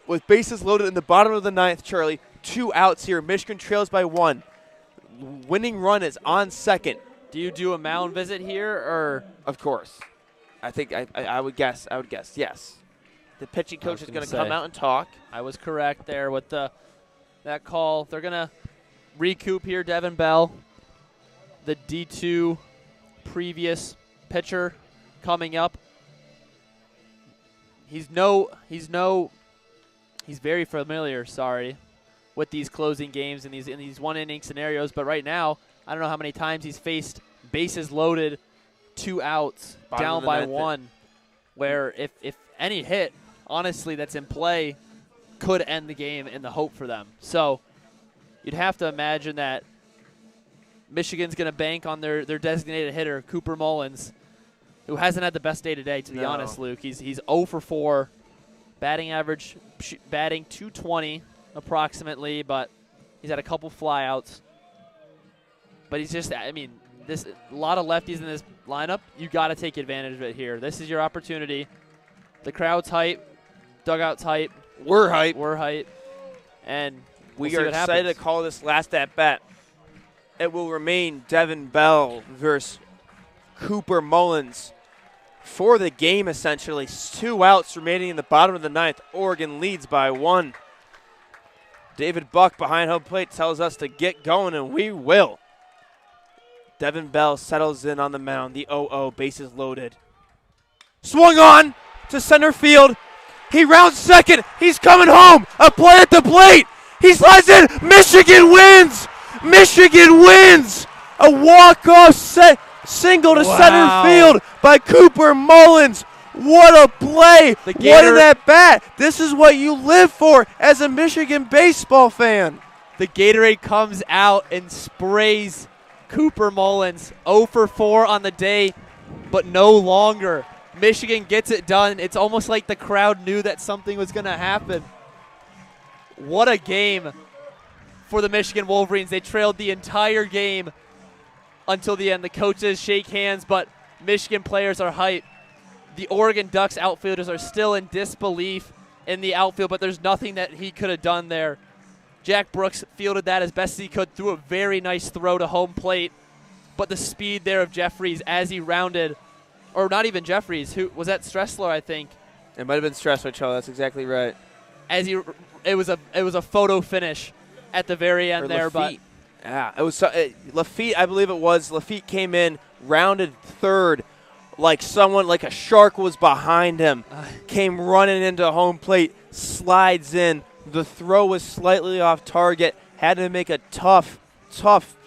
With bases loaded in the bottom of the ninth, Charlie, 2 outs here. Michigan trails by 1. Winning run is on second. Do you do a mound visit here, or? Of course. I think I would guess. Yes. The pitching coach is going to come out and talk. I was correct there with that call. They're going to recoup here. Devin Bell, the D2 previous pitcher, coming up. He's very familiar, with these closing games and these one-inning scenarios. But right now, I don't know how many times he's faced bases loaded, 2 outs, down by 1, where if any hit, honestly, that's in play could end the game in the hope for them. So you'd have to imagine that Michigan's going to bank on their designated hitter, Cooper Mullins, who hasn't had the best day today, to be honest, Luke. He's 0 for 4, batting average, batting .220 approximately, but he's had a couple flyouts. But he's just, I mean, a lot of lefties in this lineup. You got to take advantage of it here. This is your opportunity. The crowd's hype, dugout's hype. We're hype. We're hype. And we are excited to call this last at bat. It will remain Devin Bell versus Cooper Mullins for the game, essentially. 2 outs remaining in the bottom of the 9th. Oregon leads by 1. David Buck behind home plate tells us to get going, and we will. Devin Bell settles in on the mound. The 0-0, bases loaded. Swung on to center field. He rounds second. He's coming home. A play at the plate. He slides in. Michigan wins. Michigan wins. A walk-off single to center field by Cooper Mullins. What a play. What an at-bat. This is what you live for as a Michigan baseball fan. The Gatorade comes out and sprays Cooper Mullins. 0 for 4 on the day, but no longer. Michigan gets it done. It's almost like the crowd knew that something was going to happen. What a game for the Michigan Wolverines. They trailed the entire game until the end. The coaches shake hands, but Michigan players are hyped. The Oregon Ducks outfielders are still in disbelief in the outfield, but there's nothing that he could have done there. Jack Brooks fielded that as best as he could, threw a very nice throw to home plate, but the speed there of Jeffries as he rounded, or not even Jeffries, who was that Stressler, I think. It might have been Stressler, Charlie. That's exactly right. As it was a photo finish at the very end there, but yeah, it was Lafitte. I believe it was Lafitte came in, rounded third, like a shark was behind him, came running into home plate, slides in. The throw was slightly off target. Had to make a tough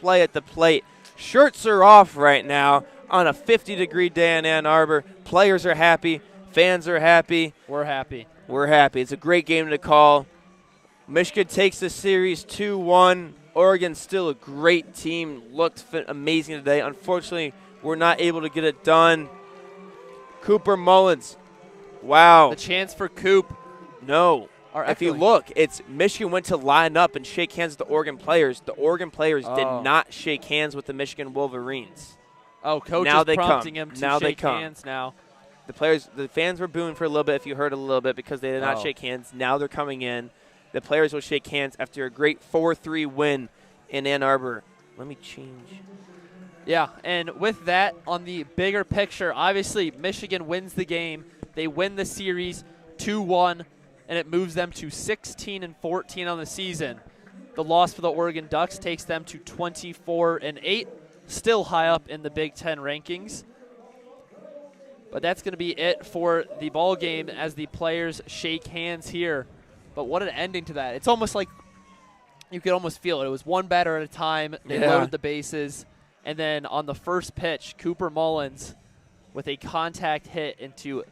play at the plate. Shirts are off right now on a 50-degree day in Ann Arbor. Players are happy. Fans are happy. We're happy. We're happy. It's a great game to call. Michigan takes the series 2-1. Oregon's still a great team. Looked amazing today. Unfortunately, we're not able to get it done. Cooper Mullins. Wow. The chance for Coop. No. If you look, it's Michigan went to line up and shake hands with the Oregon players. The Oregon players did not shake hands with the Michigan Wolverines. Oh, coach now is prompting him to shake hands now. The fans were booing for a little bit, if you heard a little bit, because they did not shake hands. Now they're coming in. The players will shake hands after a great 4-3 win in Ann Arbor. Let me change. Yeah, and with that, on the bigger picture, obviously Michigan wins the game. They win the series 2-1. And it moves them to 16-14 on the season. The loss for the Oregon Ducks takes them to 24-8, still high up in the Big Ten rankings. But that's going to be it for the ball game as the players shake hands here. But what an ending to that. It's almost like you could almost feel it. It was one batter at a time. They loaded the bases. And then on the first pitch, Cooper Mullins with a contact hit into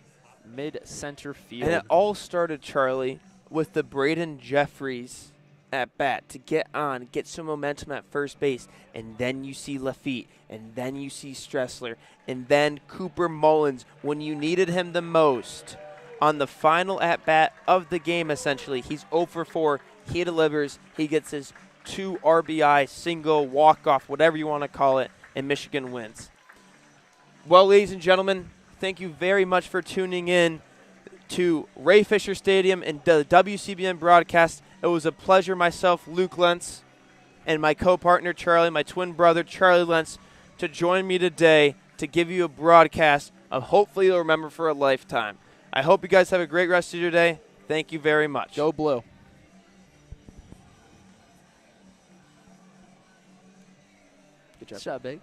mid-center field. And it all started, Charlie, with the Braden Jeffries at bat to get some momentum at first base. And then you see Lafitte, and then you see Stressler, and then Cooper Mullins when you needed him the most. On the final at-bat of the game, essentially, he's 0 for 4. He delivers. He gets his 2 RBI, single, walk-off, whatever you want to call it, and Michigan wins. Well, ladies and gentlemen, thank you very much for tuning in to Ray Fisher Stadium and the WCBN broadcast. It was a pleasure, myself, Luke Lentz, and my co-partner, Charlie, my twin brother, Charlie Lentz, to join me today to give you a broadcast of hopefully you'll remember for a lifetime. I hope you guys have a great rest of your day. Thank you very much. Go Blue. Good job, Big.